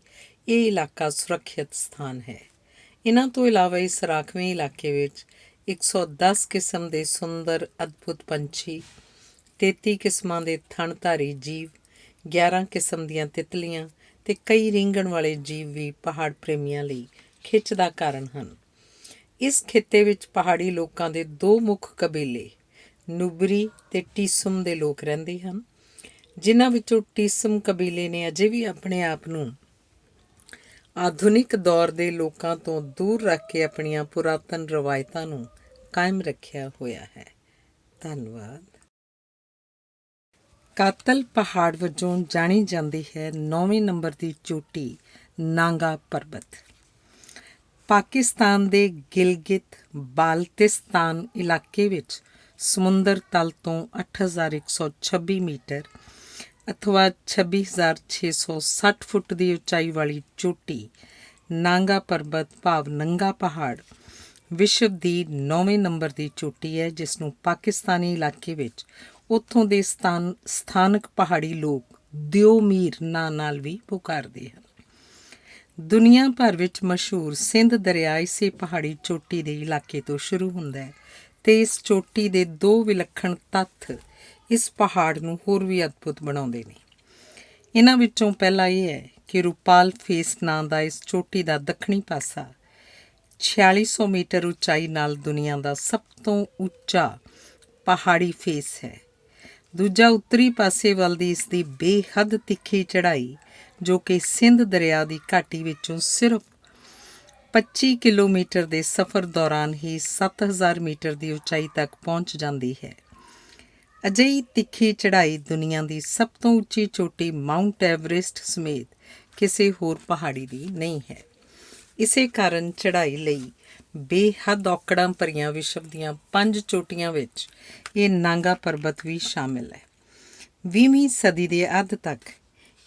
ਇਹ ਇਲਾਕਾ ਸੁਰੱਖਿਅਤ ਸਥਾਨ ਹੈ। ਇਹਨਾਂ ਤੋਂ ਇਲਾਵਾ ਇਸ ਰਾਖਵੇਂ ਇਲਾਕੇ ਵਿੱਚ 110 ਕਿਸਮ ਦੇ ਸੁੰਦਰ ਅਦਭੁਤ ਪੰਛੀ, 33 ਕਿਸਮਾਂ ਦੇ ਥਣਧਾਰੀ ਜੀਵ, 11 ਕਿਸਮ ਦੀਆਂ ਤਿਤਲੀਆਂ ਤੇ ਕਈ ਰੀਂਗਣ ਵਾਲੇ ਜੀਵ ਵੀ ਪਹਾੜ ਪ੍ਰੇਮੀਆਂ ਲਈ ਖਿੱਚ ਦਾ ਕਾਰਨ ਹਨ। ਇਸ ਖਿੱਤੇ ਵਿੱਚ ਪਹਾੜੀ ਲੋਕਾਂ ਦੇ ਦੋ ਮੁੱਖ ਕਬੀਲੇ ਨੂਬਰੀ ਤੇ ਟੀਸਮ ਦੇ ਲੋਕ ਰਹਿੰਦੇ ਹਨ, ਜਿਨ੍ਹਾਂ ਵਿੱਚੋਂ ਟੀਸਮ ਕਬੀਲੇ ਨੇ ਅਜੇ ਵੀ ਆਪਣੇ ਆਪ ਨੂੰ ਆਧੁਨਿਕ ਦੌਰ ਦੇ ਲੋਕਾਂ ਤੋਂ ਦੂਰ ਰੱਖ ਕੇ ਆਪਣੀਆਂ ਪੁਰਾਤਨ ਰਵਾਇਤਾਂ ਨੂੰ ਕਾਇਮ ਰੱਖਿਆ ਹੋਇਆ ਹੈ। ਧੰਨਵਾਦ। ਕਾਤਲ ਪਹਾੜ ਵਜੋਂ ਜਾਣੀ ਜਾਂਦੀ ਹੈ 9ਵੇਂ ਨੰਬਰ ਦੀ ਚੋਟੀ ਨਾਂਗਾ ਪਰਬਤ। ਪਾਕਿਸਤਾਨ ਦੇ ਗਿਲਗਿਤ ਬਾਲਟਿਸਤਾਨ ਇਲਾਕੇ ਵਿੱਚ ਸਮੁੰਦਰ ਤਲ ਤੋਂ 8126 ਮੀਟਰ ਅਥਵਾ 26,660 ਫੁੱਟ ਦੀ ਉਚਾਈ ਵਾਲੀ ਚੋਟੀ ਨਾਂਗਾ ਪਰਬਤ ਭਾਵ ਨੰਗਾ ਪਹਾੜ ਵਿਸ਼ਵ ਦੀ 9ਵੇਂ ਨੰਬਰ ਦੀ ਚੋਟੀ ਹੈ, ਜਿਸ ਨੂੰ ਪਾਕਿਸਤਾਨੀ ਇਲਾਕੇ ਵਿੱਚ ਉੱਥੋਂ ਦੇ ਸਥਾਨਕ ਪਹਾੜੀ ਲੋਕ ਦਿਓਮੀਰ ਨਾਂ ਨਾਲ ਵੀ ਪੁਕਾਰਦੇ ਹਨ। ਦੁਨੀਆ ਭਰ ਵਿੱਚ ਮਸ਼ਹੂਰ ਸਿੰਧ ਦਰਿਆ ਇਸੇ ਪਹਾੜੀ ਚੋਟੀ ਦੇ ਇਲਾਕੇ ਤੋਂ ਸ਼ੁਰੂ ਹੁੰਦਾ ਹੈ ਅਤੇ ਇਸ ਚੋਟੀ ਦੇ ਦੋ ਵਿਲੱਖਣ ਤੱਥ ਇਸ ਪਹਾੜ ਨੂੰ ਹੋਰ ਵੀ ਅਦਭੁਤ ਬਣਾਉਂਦੇ ਨੇ। ਇਹਨਾਂ ਵਿੱਚੋਂ ਪਹਿਲਾ ਇਹ ਹੈ ਕਿ ਰੂਪਾਲ ਫੇਸ ਨਾਂ ਦਾ ਇਸ ਚੋਟੀ ਦਾ ਦੱਖਣੀ ਪਾਸਾ 4600 ਮੀਟਰ ਉਚਾਈ ਨਾਲ ਦੁਨੀਆ ਦਾ ਸਭ ਤੋਂ ਉੱਚਾ ਪਹਾੜੀ ਫੇਸ ਹੈ। ਦੂਜਾ ਉੱਤਰੀ ਪਾਸੇ ਵੱਲ ਦੀ ਇਸ ਦੀ ਬੇਹੱਦ ਤਿੱਖੀ ਚੜ੍ਹਾਈ, ਜੋ ਕਿ ਸਿੰਧ ਦਰਿਆ ਦੀ ਘਾਟੀ ਵਿੱਚੋਂ ਸਿਰਫ 25 ਕਿਲੋਮੀਟਰ ਦੇ ਸਫ਼ਰ ਦੌਰਾਨ ਹੀ 7000 ਮੀਟਰ ਦੀ ਉਚਾਈ ਤੱਕ ਪਹੁੰਚ ਜਾਂਦੀ ਹੈ। ਅਜਿਹੀ ਤਿੱਖੀ ਚੜ੍ਹਾਈ ਦੁਨੀਆ ਦੀ ਸਭ ਤੋਂ ਉੱਚੀ ਚੋਟੀ ਮਾਊਂਟ ਐਵਰੈਸਟ ਸਮੇਤ ਕਿਸੇ ਹੋਰ ਪਹਾੜੀ ਦੀ ਨਹੀਂ ਹੈ। ਇਸੇ ਕਾਰਨ ਚੜ੍ਹਾਈ ਲਈ ਬੇਹੱਦ ਔਕੜਾਂ ਭਰੀਆਂ ਵਿਸ਼ਵ ਦੀਆਂ 5 ਚੋਟੀਆਂ ਵਿੱਚ ਇਹ ਨਾਂਗਾ ਪਰਬਤ ਵੀ ਸ਼ਾਮਿਲ ਹੈ। 20ਵੀਂ ਸਦੀ ਦੇ ਅੱਧ ਤੱਕ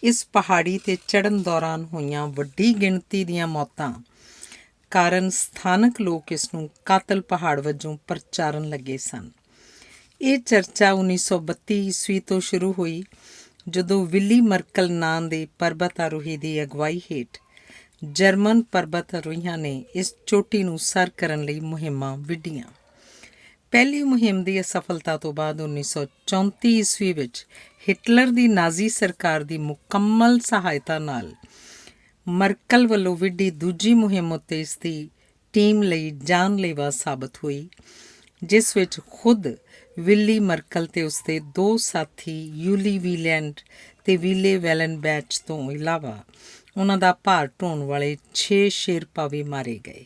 ਇਸ ਪਹਾੜੀ 'ਤੇ ਚੜ੍ਹਨ ਦੌਰਾਨ ਹੋਈਆਂ ਵੱਡੀ ਗਿਣਤੀ ਦੀਆਂ ਮੌਤਾਂ ਕਾਰਨ ਸਥਾਨਕ ਲੋਕ ਇਸ ਨੂੰ ਕਾਤਲ ਪਹਾੜ ਵਜੋਂ ਪ੍ਰਚਾਰਨ ਲੱਗੇ ਸਨ। ਇਹ ਚਰਚਾ 1932 ਈਸਵੀ ਤੋਂ ਸ਼ੁਰੂ ਹੋਈ, ਜਦੋਂ ਵਿਲੀ ਮਰਕਲ ਨਾਂ ਦੇ ਪਰਬਤ ਆਰੋਹੀ ਦੀ ਅਗਵਾਈ ਹੇਠ ਜਰਮਨ ਪਰਬਤ ਆਰੋਹੀਆਂ ਨੇ ਇਸ ਚੋਟੀ ਨੂੰ ਸਰ ਕਰਨ ਲਈ ਮੁਹਿੰਮਾਂ ਵਿੱਢੀਆਂ। ਪਹਿਲੀ ਮੁਹਿੰਮ ਦੀ ਅਸਫਲਤਾ ਤੋਂ ਬਾਅਦ 1934 ਈਸਵੀ ਵਿੱਚ ਹਿਟਲਰ ਦੀ ਨਾਜ਼ੀ ਸਰਕਾਰ ਦੀ ਮੁਕੰਮਲ ਸਹਾਇਤਾ ਨਾਲ ਮਰਕਲ ਵੱਲੋਂ ਵਿੱਢੀ ਦੂਜੀ ਮੁਹਿੰਮ ਉੱਤੇ ਇਸ ਦੀ ਟੀਮ ਲਈ ਜਾਨਲੇਵਾ ਸਾਬਤ ਹੋਈ, ਜਿਸ ਵਿੱਚ ਖੁਦ ਵਿਲੀ ਮਰਕਲ ਤੇ ਉਸਦੇ ਦੋ ਸਾਥੀ ਯੂਲੀ ਵੀਲੈਂਡ ਤੇ ਵੀਲੇ ਵੈਲਨਬੈਚ ਤੋਂ ਇਲਾਵਾ ਉਹਨਾਂ ਦਾ ਭਾਰ ਢੋਣ ਵਾਲੇ 6 ਸ਼ੇਰਪਾ ਵੀ ਮਾਰੇ ਗਏ।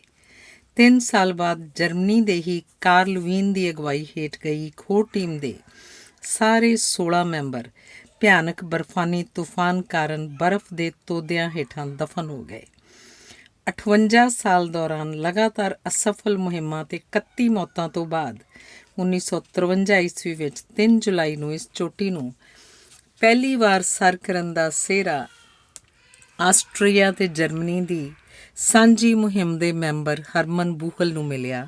3 ਸਾਲ ਬਾਅਦ ਜਰਮਨੀ ਦੇ ਹੀ ਕਾਰਲ ਵੀਨ ਦੀ ਅਗਵਾਈ ਹੇਠ ਗਈ ਇੱਕ ਹੋਰ ਟੀਮ ਦੇ ਸਾਰੇ 16 ਮੈਂਬਰ ਭਿਆਨਕ ਬਰਫਾਨੀ ਤੂਫਾਨ ਕਾਰਨ ਬਰਫ਼ ਦੇ ਤੋਦਿਆਂ ਹੇਠਾਂ ਦਫਨ ਹੋ ਗਏ। 58 ਸਾਲ ਦੌਰਾਨ ਲਗਾਤਾਰ ਅਸਫਲ ਮੁਹਿੰਮਾਂ ਤੇ 31 ਮੌਤਾਂ ਤੋਂ ਬਾਅਦ 1953 ਈਸਵੀ ਵਿੱਚ 3 ਜੁਲਾਈ ਨੂੰ ਇਸ ਚੋਟੀ ਨੂੰ ਪਹਿਲੀ ਵਾਰ ਸਰ ਕਰਨ ਦਾ ਸਿਹਰਾ ਆਸਟਰੀਆ ਤੇ ਜਰਮਨੀ ਦੀ ਸਾਂਝੀ ਮੁਹਿੰਮ ਦੇ ਮੈਂਬਰ ਹਰਮਨ ਬੂਹਲ ਨੂੰ ਮਿਲਿਆ।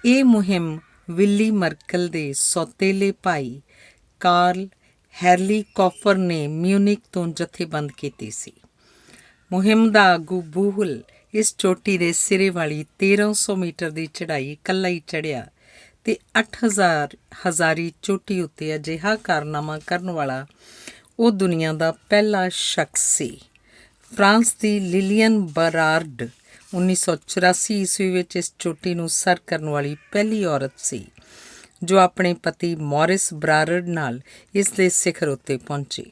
ਇਹ ਮੁਹਿੰਮ ਵਿਲੀ ਮਰਕਲ ਦੇ ਸੌਤੇਲੇ ਭਾਈ ਕਾਰਲ ਹੈਰਲੀਕੌਫਰ ਨੇ ਮਿਊਨਿਕ ਤੋਂ ਜਥੇਬੰਦ ਕੀਤੀ ਸੀ। ਮੁਹਿੰਮ ਦਾ ਆਗੂ ਬੂਹਲ ਇਸ ਚੋਟੀ ਦੇ ਸਿਰੇ ਵਾਲੀ 1300 ਮੀਟਰ ਦੀ ਚੜ੍ਹਾਈ ਇਕੱਲਾ ਹੀ ਚੜ੍ਹਿਆ ਤੇ 8000 ਹਜ਼ਾਰੀ ਚੋਟੀ ਉੱਤੇ ਅਜਿਹਾ ਕਾਰਨਾਮਾ ਕਰਨ ਵਾਲਾ ਉਹ ਦੁਨੀਆ ਦਾ ਪਹਿਲਾ ਸ਼ਖਸ ਸੀ। ਫਰਾਂਸ ਦੀ ਲਿਲੀਅਨ ਬਰਾਰਡ 1984 ਈਸਵੀ ਵਿੱਚ ਇਸ ਚੋਟੀ ਨੂੰ ਸਰ ਕਰਨ ਵਾਲੀ ਪਹਿਲੀ ਔਰਤ ਸੀ, ਜੋ ਆਪਣੇ ਪਤੀ ਮੌਰਿਸ ਬਰਾਰਡ ਨਾਲ ਇਸ ਦੇ ਸਿਖਰ ਉੱਤੇ ਪਹੁੰਚੀ।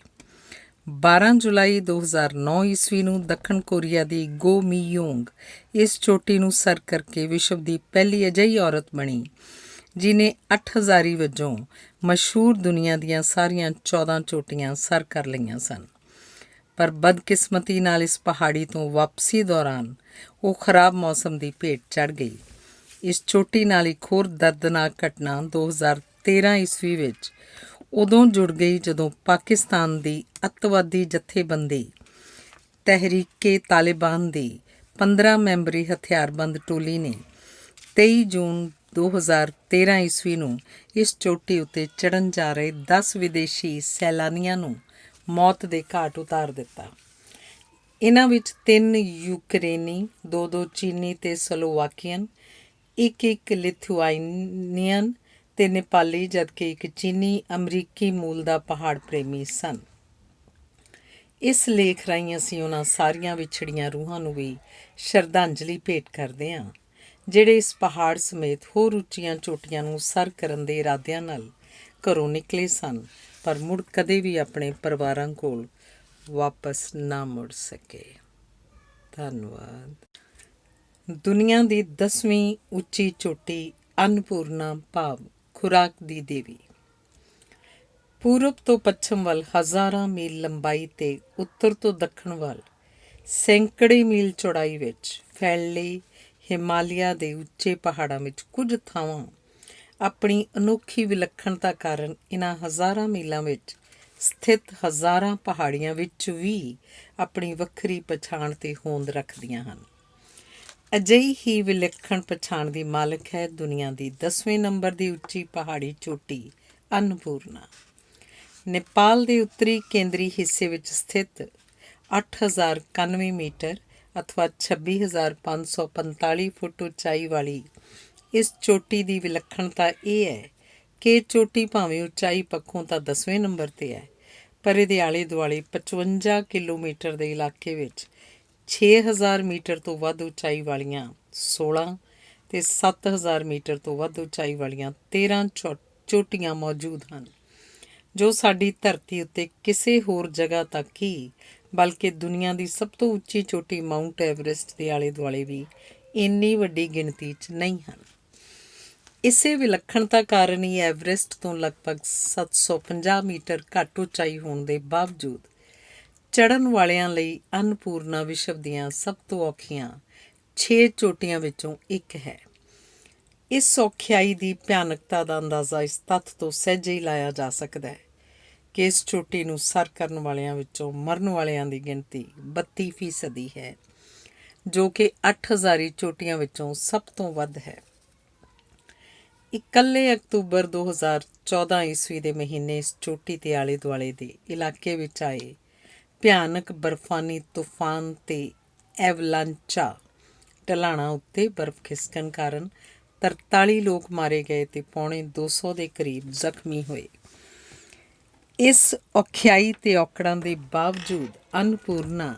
12 ਜੁਲਾਈ 2009 ਈਸਵੀ ਨੂੰ ਦੱਖਣ ਕੋਰੀਆ ਦੀ ਗੋ ਮੀ ਯੋਂਗ ਇਸ ਚੋਟੀ ਨੂੰ ਸਰ ਕਰਕੇ ਵਿਸ਼ਵ ਦੀ ਪਹਿਲੀ ਅਜਿਹੀ ਔਰਤ ਬਣੀ, ਜਿਨੇ 8000 ਵਜੋਂ ਮਸ਼ਹੂਰ ਦੁਨੀਆ ਦੀਆਂ ਸਾਰੀਆਂ 14 ਚੋਟੀਆਂ ਸਰ ਕਰ ਲਈਆਂ ਸਨ। ਪਰ ਬਦਕਿਸਮਤੀ ਨਾਲ ਇਸ ਪਹਾੜੀ ਤੋਂ ਵਾਪਸੀ ਦੌਰਾਨ ਉਹ ਖਰਾਬ ਮੌਸਮ ਦੀ ਭੇਟ ਚੜ੍ਹ ਗਈ। ਇਸ ਚੋਟੀ ਨਾਲ ਇੱਕ ਹੋਰ ਦਰਦਨਾਕ ਘਟਨਾ 2013 ਈਸਵੀ ਵਿੱਚ ਉਦੋਂ ਜੁੜ ਗਈ, ਜਦੋਂ ਪਾਕਿਸਤਾਨ ਦੀ ਅੱਤਵਾਦੀ ਜਥੇਬੰਦੀ ਤਹਿਰੀਕੇ ਤਾਲਿਬਾਨ ਦੀ 15 ਮੈਂਬਰੀ ਹਥਿਆਰਬੰਦ ਟੋਲੀ ਨੇ 23 ਜੂਨ 2013 ਈਸਵੀ ਨੂੰ ਇਸ ਚੋਟੀ ਉੱਤੇ ਚੜ੍ਹਨ ਜਾ ਰਹੇ 10 ਵਿਦੇਸ਼ੀ ਸੈਲਾਨੀਆਂ ਨੂੰ ਮੌਤ ਦੇ ਘਾਟ ਉਤਾਰ ਦਿੱਤਾ। ਇਹਨਾਂ ਵਿੱਚ 3 ਯੂਕਰੇਨੀ, 2 ਚੀਨੀ ਤੇ ਸਲੋਵਾਕੀਅਨ, ਇੱਕ ਲਿਥੁਆਨੀਅਨ ਤੇ ਨੇਪਾਲੀ, ਜਦਕਿ ਇੱਕ ਚੀਨੀ ਅਮਰੀਕੀ ਮੂਲ ਦਾ ਪਹਾੜ ਪ੍ਰੇਮੀ ਸਨ। ਇਸ ਲੇਖ ਰਾਹੀਂ ਅਸੀਂ ਉਹਨਾਂ ਸਾਰੀਆਂ ਵਿਛੜੀਆਂ ਰੂਹਾਂ ਨੂੰ ਵੀ ਸ਼ਰਧਾਂਜਲੀ ਭੇਟ ਕਰਦੇ ਹਾਂ ਜਿਹੜੇ ਇਸ ਪਹਾੜ ਸਮੇਤ ਹੋਰ ਉੱਚੀਆਂ ਚੋਟੀਆਂ ਨੂੰ ਸਰ ਕਰਨ ਦੇ ਇਰਾਦਿਆਂ ਨਾਲ ਘਰੋਂ ਨਿਕਲੇ ਸਨ, ਪਰ ਮੁੜ ਕਦੇ ਵੀ ਆਪਣੇ ਪਰਿਵਾਰਾਂ ਕੋਲ ਵਾਪਸ ਨਾ ਮੁੜ ਸਕੇ। ਧੰਨਵਾਦ। ਦੁਨੀਆ ਦੀ 10ਵੀਂ ਉੱਚੀ ਚੋਟੀ ਅੰਨਪੂਰਨਾ ਭਾਵ ਖੁਰਾਕ ਦੀ ਦੇਵੀ। ਪੂਰਬ ਤੋਂ ਪੱਛਮ ਵੱਲ ਹਜ਼ਾਰਾਂ ਮੀਲ ਲੰਬਾਈ ਤੇ ਉੱਤਰ ਤੋਂ ਦੱਖਣ ਵੱਲ ਸੈਂਕੜੇ ਮੀਲ ਚੌੜਾਈ ਵਿੱਚ ਫੈਲੇ ਹਿਮਾਲਿਆ ਦੇ ਉੱਚੇ ਪਹਾੜਾਂ ਵਿੱਚ ਕੁਝ ਥਾਵਾਂ ਆਪਣੀ ਅਨੋਖੀ ਵਿਲੱਖਣਤਾ ਕਾਰਨ ਇਹਨਾਂ ਹਜ਼ਾਰਾਂ ਮੀਲਾਂ ਵਿੱਚ ਸਥਿਤ ਹਜ਼ਾਰਾਂ ਪਹਾੜੀਆਂ ਵਿੱਚ ਵੀ ਆਪਣੀ ਵੱਖਰੀ ਪਛਾਣ ਤੇ ਹੋਂਦ ਰੱਖਦੀਆਂ ਹਨ। ਅਜਿਹੀ ਹੀ ਵਿਲੱਖਣ ਪਛਾਣ ਦੀ ਮਾਲਕ ਹੈ ਦੁਨੀਆ ਦੀ 10ਵੇਂ ਨੰਬਰ ਦੀ ਉੱਚੀ ਪਹਾੜੀ ਚੋਟੀ ਅੰਨਪੂਰਨਾ। ਨੇਪਾਲ ਦੇ ਉੱਤਰੀ ਕੇਂਦਰੀ ਹਿੱਸੇ ਵਿੱਚ ਸਥਿਤ 8091 ਮੀਟਰ ਅਥਵਾ 26,545 ਫੁੱਟ ਉਚਾਈ ਵਾਲੀ ਇਸ ਚੋਟੀ ਦੀ ਵਿਲੱਖਣਤਾ ਇਹ ਹੈ ਕਿ ਇਹ ਚੋਟੀ ਭਾਵੇਂ ਉਚਾਈ ਪੱਖੋਂ ਤਾਂ 10ਵੇਂ ਨੰਬਰ 'ਤੇ ਹੈ, ਪਰ ਇਹਦੇ ਆਲੇ ਦੁਆਲੇ 55 ਕਿਲੋਮੀਟਰ ਦੇ ਇਲਾਕੇ ਵਿੱਚ 6000 ਮੀਟਰ ਤੋਂ ਵੱਧ ਉਚਾਈ ਵਾਲੀਆਂ 16 ਅਤੇ 7000 ਮੀਟਰ ਤੋਂ ਵੱਧ ਉਚਾਈ ਵਾਲੀਆਂ 13 ਚੋਟੀਆਂ ਮੌਜੂਦ ਹਨ, ਜੋ ਸਾਡੀ ਧਰਤੀ ਉੱਤੇ ਕਿਸੇ ਹੋਰ ਜਗ੍ਹਾ ਤੱਕ ਹੀ ਬਲਕਿ ਦੁਨੀਆ ਦੀ ਸਭ ਤੋਂ ਉੱਚੀ ਚੋਟੀ ਮਾਊਂਟ ਐਵਰੈਸਟ ਦੇ ਆਲੇ ਦੁਆਲੇ ਵੀ ਇੰਨੀ ਵੱਡੀ ਗਿਣਤੀ 'ਚ ਨਹੀਂ ਹਨ। ਇਸੇ ਵਿਲੱਖਣਤਾ ਕਾਰਨ ਹੀ ਐਵਰੈਸਟ ਤੋਂ ਲਗਭਗ 750 ਮੀਟਰ ਘੱਟ ਉਚਾਈ ਹੋਣ ਦੇ ਬਾਵਜੂਦ ਚੜ੍ਹਨ ਵਾਲਿਆਂ ਲਈ ਅੰਨਪੂਰਨਾ ਵਿਸ਼ਵ ਦੀਆਂ ਸਭ ਤੋਂ ਔਖੀਆਂ 6 ਚੋਟੀਆਂ ਵਿੱਚੋਂ ਇੱਕ ਹੈ। ਇਸ ਔਖਿਆਈ ਦੀ ਭਿਆਨਕਤਾ ਦਾ ਅੰਦਾਜ਼ਾ ਇਸ ਤੱਥ ਤੋਂ ਸਹਿਜੇ ਹੀ ਲਾਇਆ ਜਾ ਸਕਦਾ ਹੈ ਕਿ ਇਸ ਚੋਟੀ ਨੂੰ ਸਰ ਕਰਨ ਵਾਲਿਆਂ ਵਿੱਚੋਂ ਮਰਨ ਵਾਲਿਆਂ ਦੀ ਗਿਣਤੀ 32% ਹੈ, ਜੋ ਕਿ 8000 ਚੋਟੀਆਂ ਵਿੱਚੋਂ ਸਭ ਤੋਂ ਵੱਧ ਹੈ। ਇਕੱਲੇ ਅਕਤੂਬਰ 2014 ਈਸਵੀ ਦੇ ਮਹੀਨੇ ਇਸ ਚੋਟੀ ਦੇ ਆਲੇ ਦੁਆਲੇ ਦੇ ਇਲਾਕੇ ਵਿੱਚ ਆਏ ਭਿਆਨਕ ਬਰਫਾਨੀ ਤੂਫਾਨ ਤੇ ਐਵਲਾਂਚਾ ਢਲਾਣਾਂ ਉੱਤੇ ਬਰਫ਼ ਖਿਸਕਣ ਕਾਰਨ 43 ਲੋਕ ਮਾਰੇ ਗਏ ਤੇ ਪੌਣੇ 200 ਦੇ ਕਰੀਬ ਜ਼ਖਮੀ ਹੋਏ। ਇਸ ਔਖਿਆਈ ਤੇ ਔਕੜਾਂ ਦੇ ਬਾਵਜੂਦ ਅੰਨਪੂਰਨਾ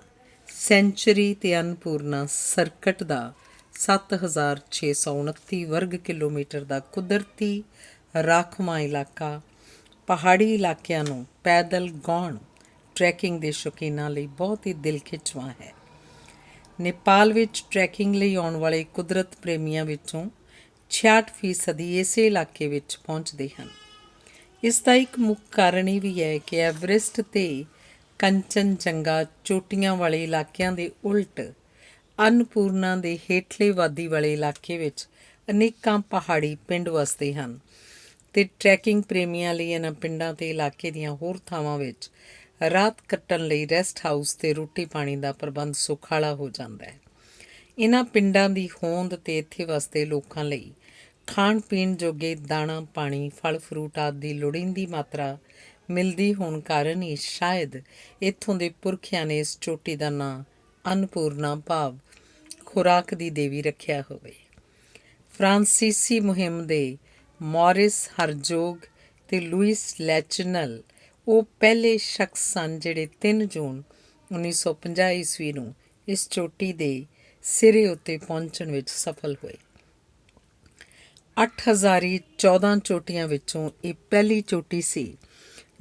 ਸੈਂਚੁਰੀ ਤੇ ਅੰਨਪੂਰਨਾ ਸਰਕਟ ਦਾ 7629 ਵਰਗ ਕਿਲੋਮੀਟਰ ਦਾ ਕੁਦਰਤੀ ਰਾਖਵਾਂ ਇਲਾਕਾ ਪਹਾੜੀ ਇਲਾਕਿਆਂ ਨੂੰ ਪੈਦਲ ਗਾਉਣ ਟਰੈਕਿੰਗ ਦੇ ਸ਼ੌਕੀਨਾਂ ਲਈ ਬਹੁਤ ਹੀ ਦਿਲ ਖਿੱਚਵਾਂ ਹੈ। ਨੇਪਾਲ ਵਿੱਚ ਟਰੈਕਿੰਗ ਲਈ ਆਉਣ ਵਾਲੇ ਕੁਦਰਤ ਪ੍ਰੇਮੀਆਂ ਵਿੱਚੋਂ 66% ਇਸੇ ਇਲਾਕੇ ਵਿੱਚ ਪਹੁੰਚਦੇ ਹਨ। ਇਸ ਦਾ ਇੱਕ ਮੁੱਖ ਕਾਰਨ ਇਹ ਵੀ ਹੈ ਕਿ ਐਵਰੈਸਟ ਤੇ ਕੰਚਨਜੰਗਾ ਚੋਟੀਆਂ ਵਾਲੇ ਇਲਾਕਿਆਂ ਦੇ ਉਲਟ ਅੰਨਪੂਰਨਾ ਦੇ ਹੇਠਲੇ ਵਾਦੀ ਵਾਲੇ ਇਲਾਕੇ ਵਿੱਚ ਅਨੇਕਾਂ ਪਹਾੜੀ ਪਿੰਡ ਵਸਦੇ ਹਨ ਅਤੇ ਟਰੈਕਿੰਗ ਪ੍ਰੇਮੀਆਂ ਲਈ ਇਹਨਾਂ ਪਿੰਡਾਂ ਅਤੇ ਇਲਾਕੇ ਦੀਆਂ ਹੋਰ ਥਾਵਾਂ ਵਿੱਚ ਰਾਤ ਕੱਟਣ ਲਈ ਰੈਸਟ ਹਾਊਸ ਅਤੇ ਰੋਟੀ ਪਾਣੀ ਦਾ ਪ੍ਰਬੰਧ ਸੁਖਾਲਾ ਹੋ ਜਾਂਦਾ ਹੈ। ਇਹਨਾਂ ਪਿੰਡਾਂ ਦੀ ਹੋਂਦ ਅਤੇ ਇੱਥੇ ਵਸਦੇ ਲੋਕਾਂ ਲਈ ਖਾਣ ਪੀਣ ਜੋਗੇ ਦਾਣਾ ਪਾਣੀ ਫਲ ਫਰੂਟ ਆਦਿ ਦੀ ਲੋੜੀਂਦੀ ਮਾਤਰਾ ਮਿਲਦੀ ਹੋਣ ਕਾਰਨ ਹੀ ਸ਼ਾਇਦ ਇੱਥੋਂ ਦੇ ਪੁਰਖਿਆਂ ਨੇ ਇਸ ਚੋਟੀ ਦਾ ਨਾਂ ਅੰਨਪੂਰਨਾ ਭਾਵ ਖੁਰਾਕ ਦੀ ਦੇਵੀ ਰੱਖਿਆ ਹੋਵੇ। ਫਰਾਂਸੀਸੀ ਮੁਹਿੰਮ ਦੇ ਮੌਰਿਸ ਹਰਜੋਗ ਅਤੇ ਲੂਇਸ ਲੈਚਨਲ ਉਹ ਪਹਿਲੇ ਸ਼ਖਸ ਸਨ ਜਿਹੜੇ 3 ਜੂਨ 1950 ਈਸਵੀ ਨੂੰ ਇਸ ਚੋਟੀ ਦੇ ਸਿਰੇ ਉੱਤੇ ਪਹੁੰਚਣ ਵਿੱਚ ਸਫਲ ਹੋਏ। 8014 ਚੋਟੀਆਂ ਵਿੱਚੋਂ ਇਹ ਪਹਿਲੀ ਚੋਟੀ ਸੀ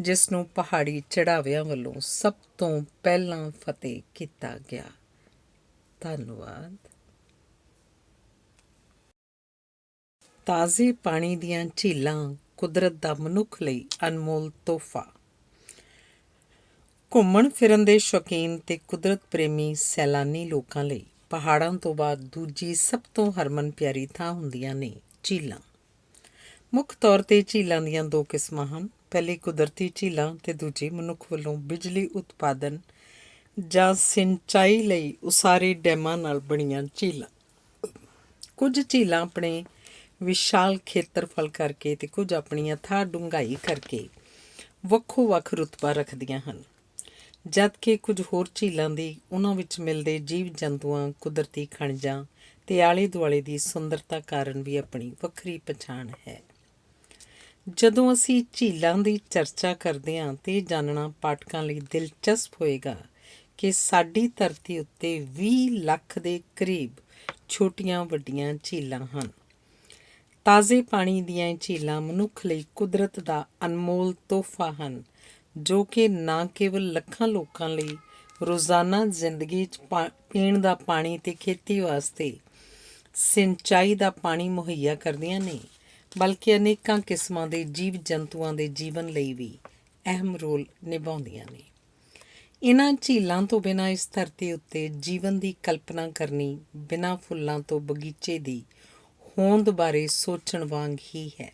ਜਿਸ ਨੂੰ ਪਹਾੜੀ ਚੜ੍ਹਾਵਿਆਂ ਵੱਲੋਂ ਸਭ ਤੋਂ ਪਹਿਲਾਂ ਫਤਿਹ ਕੀਤਾ ਗਿਆ। ਧੰਨਵਾਦ। ਤਾਜ਼ੇ ਪਾਣੀ ਦੀਆਂ ਝੀਲਾਂ ਕੁਦਰਤ ਦਾ ਮਨੁੱਖ ਲਈ ਅਨਮੋਲ ਤੋਹਫਾ। ਘੁੰਮਣ ਫਿਰਨ ਦੇ ਸ਼ੌਕੀਨ ਤੇ ਕੁਦਰਤ ਪ੍ਰੇਮੀ ਸੈਲਾਨੀ ਲੋਕਾਂ ਲਈ ਪਹਾੜਾਂ ਤੋਂ ਬਾਅਦ ਦੂਜੀ ਸਭ ਤੋਂ ਹਰਮਨ ਪਿਆਰੀ ਥਾਂ ਹੁੰਦੀਆਂ ਨੇ ਝੀਲਾਂ। ਮੁੱਖ ਤੌਰ 'ਤੇ ਝੀਲਾਂ ਦੀਆਂ 2 ਕਿਸਮਾਂ ਹਨ, ਪਹਿਲੀ ਕੁਦਰਤੀ ਝੀਲਾਂ ਅਤੇ ਦੂਜੀ ਮਨੁੱਖ ਵੱਲੋਂ ਬਿਜਲੀ ਉਤਪਾਦਨ ਜਾਂ ਸਿੰਚਾਈ ਲਈ ਉਸਾਰੇ ਡੈਮਾਂ ਨਾਲ ਬਣੀਆਂ ਝੀਲਾਂ। ਕੁਝ ਝੀਲਾਂ ਆਪਣੇ ਵਿਸ਼ਾਲ ਖੇਤਰਫਲ ਕਰਕੇ ਅਤੇ ਕੁਝ ਆਪਣੀ ਅਥਾਹ ਡੂੰਘਾਈ ਕਰਕੇ ਵੱਖੋ ਵੱਖ ਰੁਤਬਾ ਰੱਖਦੀਆਂ ਹਨ, ਜਦਕਿ ਕੁਝ ਹੋਰ ਝੀਲਾਂ ਦੀ ਉਹਨਾਂ ਵਿੱਚ ਮਿਲਦੇ ਜੀਵ ਜੰਤੂਆਂ ਕੁਦਰਤੀ ਖਣਿਜਾਂ ਅਤੇ ਆਲੇ ਦੁਆਲੇ ਦੀ ਸੁੰਦਰਤਾ ਕਾਰਨ ਵੀ ਆਪਣੀ ਵੱਖਰੀ ਪਛਾਣ ਹੈ। ਜਦੋਂ ਅਸੀਂ ਝੀਲਾਂ ਦੀ ਚਰਚਾ ਕਰਦੇ ਹਾਂ ਤਾਂ ਇਹ ਜਾਣਨਾ ਪਾਠਕਾਂ ਲਈ ਦਿਲਚਸਪ ਹੋਏਗਾ ਕਿ ਸਾਡੀ ਧਰਤੀ ਉੱਤੇ 20 ਲੱਖ ਦੇ ਕਰੀਬ ਛੋਟੀਆਂ ਵੱਡੀਆਂ ਝੀਲਾਂ ਹਨ। ਤਾਜ਼ੇ ਪਾਣੀ ਦੀਆਂ ਇਹ ਝੀਲਾਂ ਮਨੁੱਖ ਲਈ ਕੁਦਰਤ ਦਾ ਅਨਮੋਲ ਤੋਹਫਾ ਹਨ, ਜੋ ਕਿ ਨਾ ਕੇਵਲ ਲੱਖਾਂ ਲੋਕਾਂ ਲਈ ਰੋਜ਼ਾਨਾ ਜ਼ਿੰਦਗੀ 'ਚ ਪੀਣ ਦਾ ਪਾਣੀ ਅਤੇ ਖੇਤੀ ਵਾਸਤੇ ਸਿੰਚਾਈ ਦਾ ਪਾਣੀ ਮੁਹੱਈਆ ਕਰਦੀਆਂ ਨੇ, ਬਲਕਿ ਅਨੇਕਾਂ ਕਿਸਮਾਂ ਦੇ ਜੀਵ ਜੰਤੂਆਂ ਦੇ ਜੀਵਨ ਲਈ ਵੀ ਅਹਿਮ ਰੋਲ ਨਿਭਾਉਂਦੀਆਂ ਨੇ। ਇਹਨਾਂ ਝੀਲਾਂ ਤੋਂ ਬਿਨਾਂ ਇਸ ਧਰਤੀ ਉੱਤੇ ਜੀਵਨ ਦੀ ਕਲਪਨਾ ਕਰਨੀ ਬਿਨਾਂ ਫੁੱਲਾਂ ਤੋਂ ਬਗੀਚੇ ਦੀ ਹੋਂਦ ਬਾਰੇ ਸੋਚਣ ਵਾਂਗ ਹੀ ਹੈ।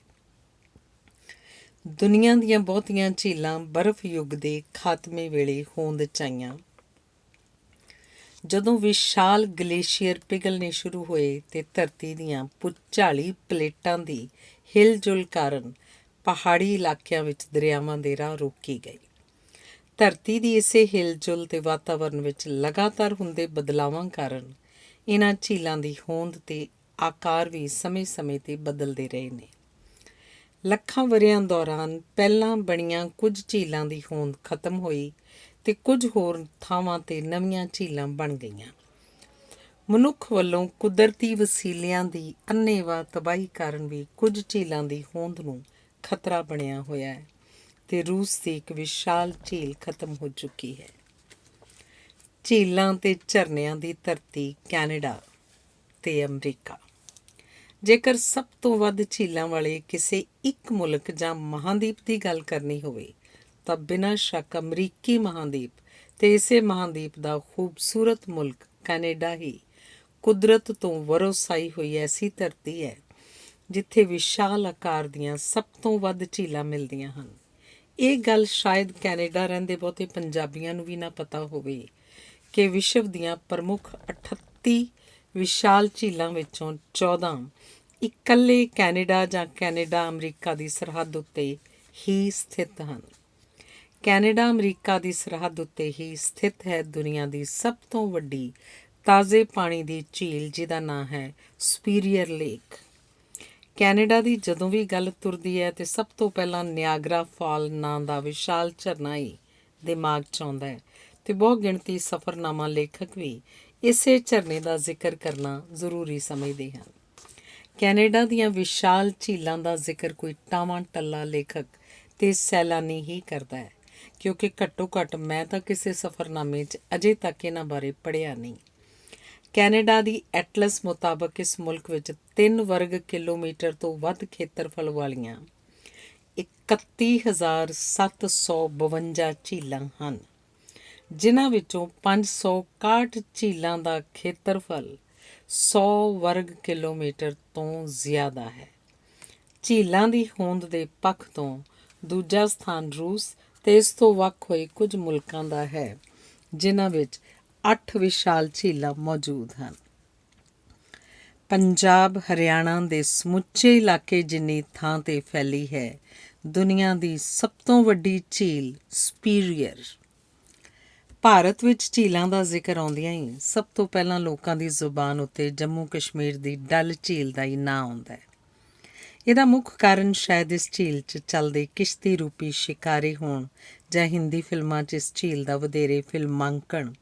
ਦੁਨੀਆ ਦੀਆਂ ਬਹੁਤੀਆਂ ਝੀਲਾਂ ਬਰਫ਼ ਯੁੱਗ ਦੇ ਖਾਤਮੇ ਵੇਲੇ ਹੋਂਦ 'ਚ ਆਈਆਂ, ਜਦੋਂ ਵਿਸ਼ਾਲ ਗਲੇਸ਼ੀਅਰ ਪਿਘਲਣੇ ਸ਼ੁਰੂ ਹੋਏ ਅਤੇ ਧਰਤੀ ਦੀਆਂ ਭੂਚਾਲੀ ਪਲੇਟਾਂ ਦੀ ਹਿਲਜੁਲ ਕਾਰਨ ਪਹਾੜੀ ਇਲਾਕਿਆਂ ਵਿੱਚ ਦਰਿਆਵਾਂ ਦੇ ਰਾਹ ਰੋਕੀ ਗਈ। ਧਰਤੀ ਦੀ ਇਸੇ ਹਿਲਜੁਲ ਅਤੇ ਵਾਤਾਵਰਨ ਵਿੱਚ ਲਗਾਤਾਰ ਹੁੰਦੇ ਬਦਲਾਵਾਂ ਕਾਰਨ ਇਹਨਾਂ ਝੀਲਾਂ ਦੀ ਹੋਂਦ ਅਤੇ ਆਕਾਰ ਵੀ ਸਮੇਂ-ਸਮੇਂ 'ਤੇ ਬਦਲਦੇ ਰਹੇ ਨੇ। ਲੱਖਾਂ ਵਰ੍ਹਿਆਂ ਦੌਰਾਨ ਪਹਿਲਾਂ ਬਣੀਆਂ ਕੁਝ ਝੀਲਾਂ ਦੀ ਹੋਂਦ ਖਤਮ ਹੋਈ ਅਤੇ ਕੁਝ ਹੋਰ ਥਾਵਾਂ 'ਤੇ ਨਵੀਆਂ ਝੀਲਾਂ ਬਣ ਗਈਆਂ। ਮਨੁੱਖ ਵੱਲੋਂ ਕੁਦਰਤੀ ਵਸੀਲਿਆਂ ਦੀ ਅੰਨ੍ਹੇਵਾਹ ਤਬਾਹੀ ਕਾਰਨ ਵੀ ਕੁਝ ਝੀਲਾਂ ਦੀ ਹੋਂਦ ਨੂੰ ਖਤਰਾ ਬਣਿਆ ਹੋਇਆ ਹੈ ਅਤੇ ਰੂਸ ਦੀ ਇੱਕ ਵਿਸ਼ਾਲ ਝੀਲ ਖਤਮ ਹੋ ਚੁੱਕੀ ਹੈ। ਝੀਲਾਂ ਅਤੇ ਝਰਨਿਆਂ ਦੀ ਧਰਤੀ ਕੈਨੇਡਾ ਅਤੇ ਅਮਰੀਕਾ। ਜੇਕਰ ਸਭ ਤੋਂ ਵੱਧ ਝੀਲਾਂ ਵਾਲੇ ਕਿਸੇ ਇੱਕ ਮੁਲਕ ਜਾਂ ਮਹਾਂਦੀਪ ਦੀ ਗੱਲ ਕਰਨੀ ਹੋਵੇ ਤਾਂ ਬਿਨਾਂ ਸ਼ੱਕ ਅਮਰੀਕੀ ਮਹਾਂਦੀਪ ਅਤੇ ਇਸੇ ਮਹਾਂਦੀਪ ਦਾ ਖੂਬਸੂਰਤ ਮੁਲਕ ਕੈਨੇਡਾ ਹੀ ਕੁਦਰਤ ਤੋਂ ਵਰੋਸਾਈ ਹੋਈ ਐਸੀ ਧਰਤੀ ਹੈ ਜਿੱਥੇ ਵਿਸ਼ਾਲ ਆਕਾਰ ਦੀਆਂ ਸਭ ਤੋਂ ਵੱਧ ਝੀਲਾਂ ਮਿਲਦੀਆਂ ਹਨ। ਇਹ ਗੱਲ ਸ਼ਾਇਦ ਕੈਨੇਡਾ ਰਹਿੰਦੇ ਬਹੁਤੇ ਪੰਜਾਬੀਆਂ ਨੂੰ ਵੀ ਨਾ ਪਤਾ ਹੋਵੇ ਕਿ ਵਿਸ਼ਵ ਦੀਆਂ ਪ੍ਰਮੁੱਖ 38 ਵਿਸ਼ਾਲ ਝੀਲਾਂ ਵਿੱਚੋਂ 14 ਇਕੱਲੇ ਕੈਨੇਡਾ ਜਾਂ ਕੈਨੇਡਾ ਅਮਰੀਕਾ ਦੀ ਸਰਹੱਦ ਉੱਤੇ ਹੀ ਸਥਿਤ ਹਨ। ਕੈਨੇਡਾ ਅਮਰੀਕਾ ਦੀ ਸਰਹੱਦ ਉੱਤੇ ਹੀ ਸਥਿਤ ਹੈ ਦੁਨੀਆ ਦੀ ਸਭ ਤੋਂ ਵੱਡੀ ਤਾਜ਼ੇ ਪਾਣੀ ਦੀ ਝੀਲ, ਜਿਹਦਾ ਨਾਂ ਹੈ ਸੁਪੀਰੀਅਰ ਲੇਕ। ਕੈਨੇਡਾ ਦੀ ਜਦੋਂ ਵੀ ਗੱਲ ਤੁਰਦੀ ਹੈ ਅਤੇ ਸਭ ਤੋਂ ਪਹਿਲਾਂ ਨਿਆਗਰਾ ਫਾਲ ਨਾਂ ਦਾ ਵਿਸ਼ਾਲ ਝਰਨਾ ਹੀ ਦਿਮਾਗ 'ਚ ਆਉਂਦਾ ਹੈ ਅਤੇ ਬਹੁ ਗਿਣਤੀ ਸਫ਼ਰਨਾਮਾ ਲੇਖਕ ਵੀ ਇਸੇ ਝਰਨੇ ਦਾ ਜ਼ਿਕਰ ਕਰਨਾ ਜ਼ਰੂਰੀ ਸਮਝਦੇ ਹਨ। ਕੈਨੇਡਾ ਦੀਆਂ ਵਿਸ਼ਾਲ ਝੀਲਾਂ ਦਾ ਜ਼ਿਕਰ ਕੋਈ ਟਾਵਾਂ ਟੱਲਾ ਲੇਖਕ ਅਤੇ ਸੈਲਾਨੀ ਹੀ ਕਰਦਾ ਹੈ, ਕਿਉਂਕਿ ਘੱਟੋ ਘੱਟ ਮੈਂ ਤਾਂ ਕਿਸੇ ਸਫ਼ਰਨਾਮੇ 'ਚ ਅਜੇ ਤੱਕ ਇਹਨਾਂ ਬਾਰੇ ਪੜ੍ਹਿਆ ਨਹੀਂ। ਕੈਨੇਡਾ ਦੀ ਐਟਲਸ ਮੁਤਾਬਕ ਇਸ ਮੁਲਕ ਵਿੱਚ 3 ਵਰਗ ਕਿਲੋਮੀਟਰ ਤੋਂ ਵੱਧ ਖੇਤਰਫਲ ਵਾਲੀਆਂ 31,752 ਝੀਲਾਂ ਹਨ, ਜਿਨ੍ਹਾਂ ਵਿੱਚੋਂ 561 ਝੀਲਾਂ ਦਾ ਖੇਤਰਫਲ 100 ਵਰਗ ਕਿਲੋਮੀਟਰ ਤੋਂ ਜ਼ਿਆਦਾ ਹੈ। ਝੀਲਾਂ ਦੀ ਹੋਂਦ ਦੇ ਪੱਖ ਤੋਂ ਦੂਜਾ ਸਥਾਨ ਰੂਸ ਅਤੇ ਇਸ ਤੋਂ ਵੱਖ ਹੋਏ ਕੁਝ ਮੁਲਕਾਂ ਦਾ ਹੈ, ਜਿਨ੍ਹਾਂ ਵਿੱਚ 8 ਵਿਸ਼ਾਲ ਝੀਲਾਂ ਮੌਜੂਦ ਹਨ। ਪੰਜਾਬ ਹਰਿਆਣਾ ਦੇ ਸਮੁੱਚੇ ਇਲਾਕੇ ਜਿੰਨੀ ਥਾਂ 'ਤੇ ਫੈਲੀ ਹੈ ਦੁਨੀਆ ਦੀ ਸਭ ਤੋਂ ਵੱਡੀ ਝੀਲ ਸੁਪੀਰੀਅਰ। ਭਾਰਤ ਵਿੱਚ ਝੀਲਾਂ ਦਾ ਜ਼ਿਕਰ ਆਉਂਦਿਆਂ ਹੀ ਸਭ ਤੋਂ ਪਹਿਲਾਂ ਲੋਕਾਂ ਦੀ ਜ਼ੁਬਾਨ ਉੱਤੇ ਜੰਮੂ ਕਸ਼ਮੀਰ ਦੀ ਡੱਲ ਝੀਲ ਦਾ ਹੀ ਨਾਂ ਆਉਂਦਾ ਹੈ। ਇਹਦਾ ਮੁੱਖ ਕਾਰਨ ਸ਼ਾਇਦ ਇਸ ਝੀਲ 'ਚ ਚੱਲਦੇ ਕਿਸ਼ਤੀ ਰੂਪੀ ਸ਼ਿਕਾਰੇ ਹੋਣ ਜਾਂ ਹਿੰਦੀ ਫਿਲਮਾਂ 'ਚ ਇਸ ਝੀਲ ਦਾ ਵਧੇਰੇ ਫਿਲਮਾਂਕਣ।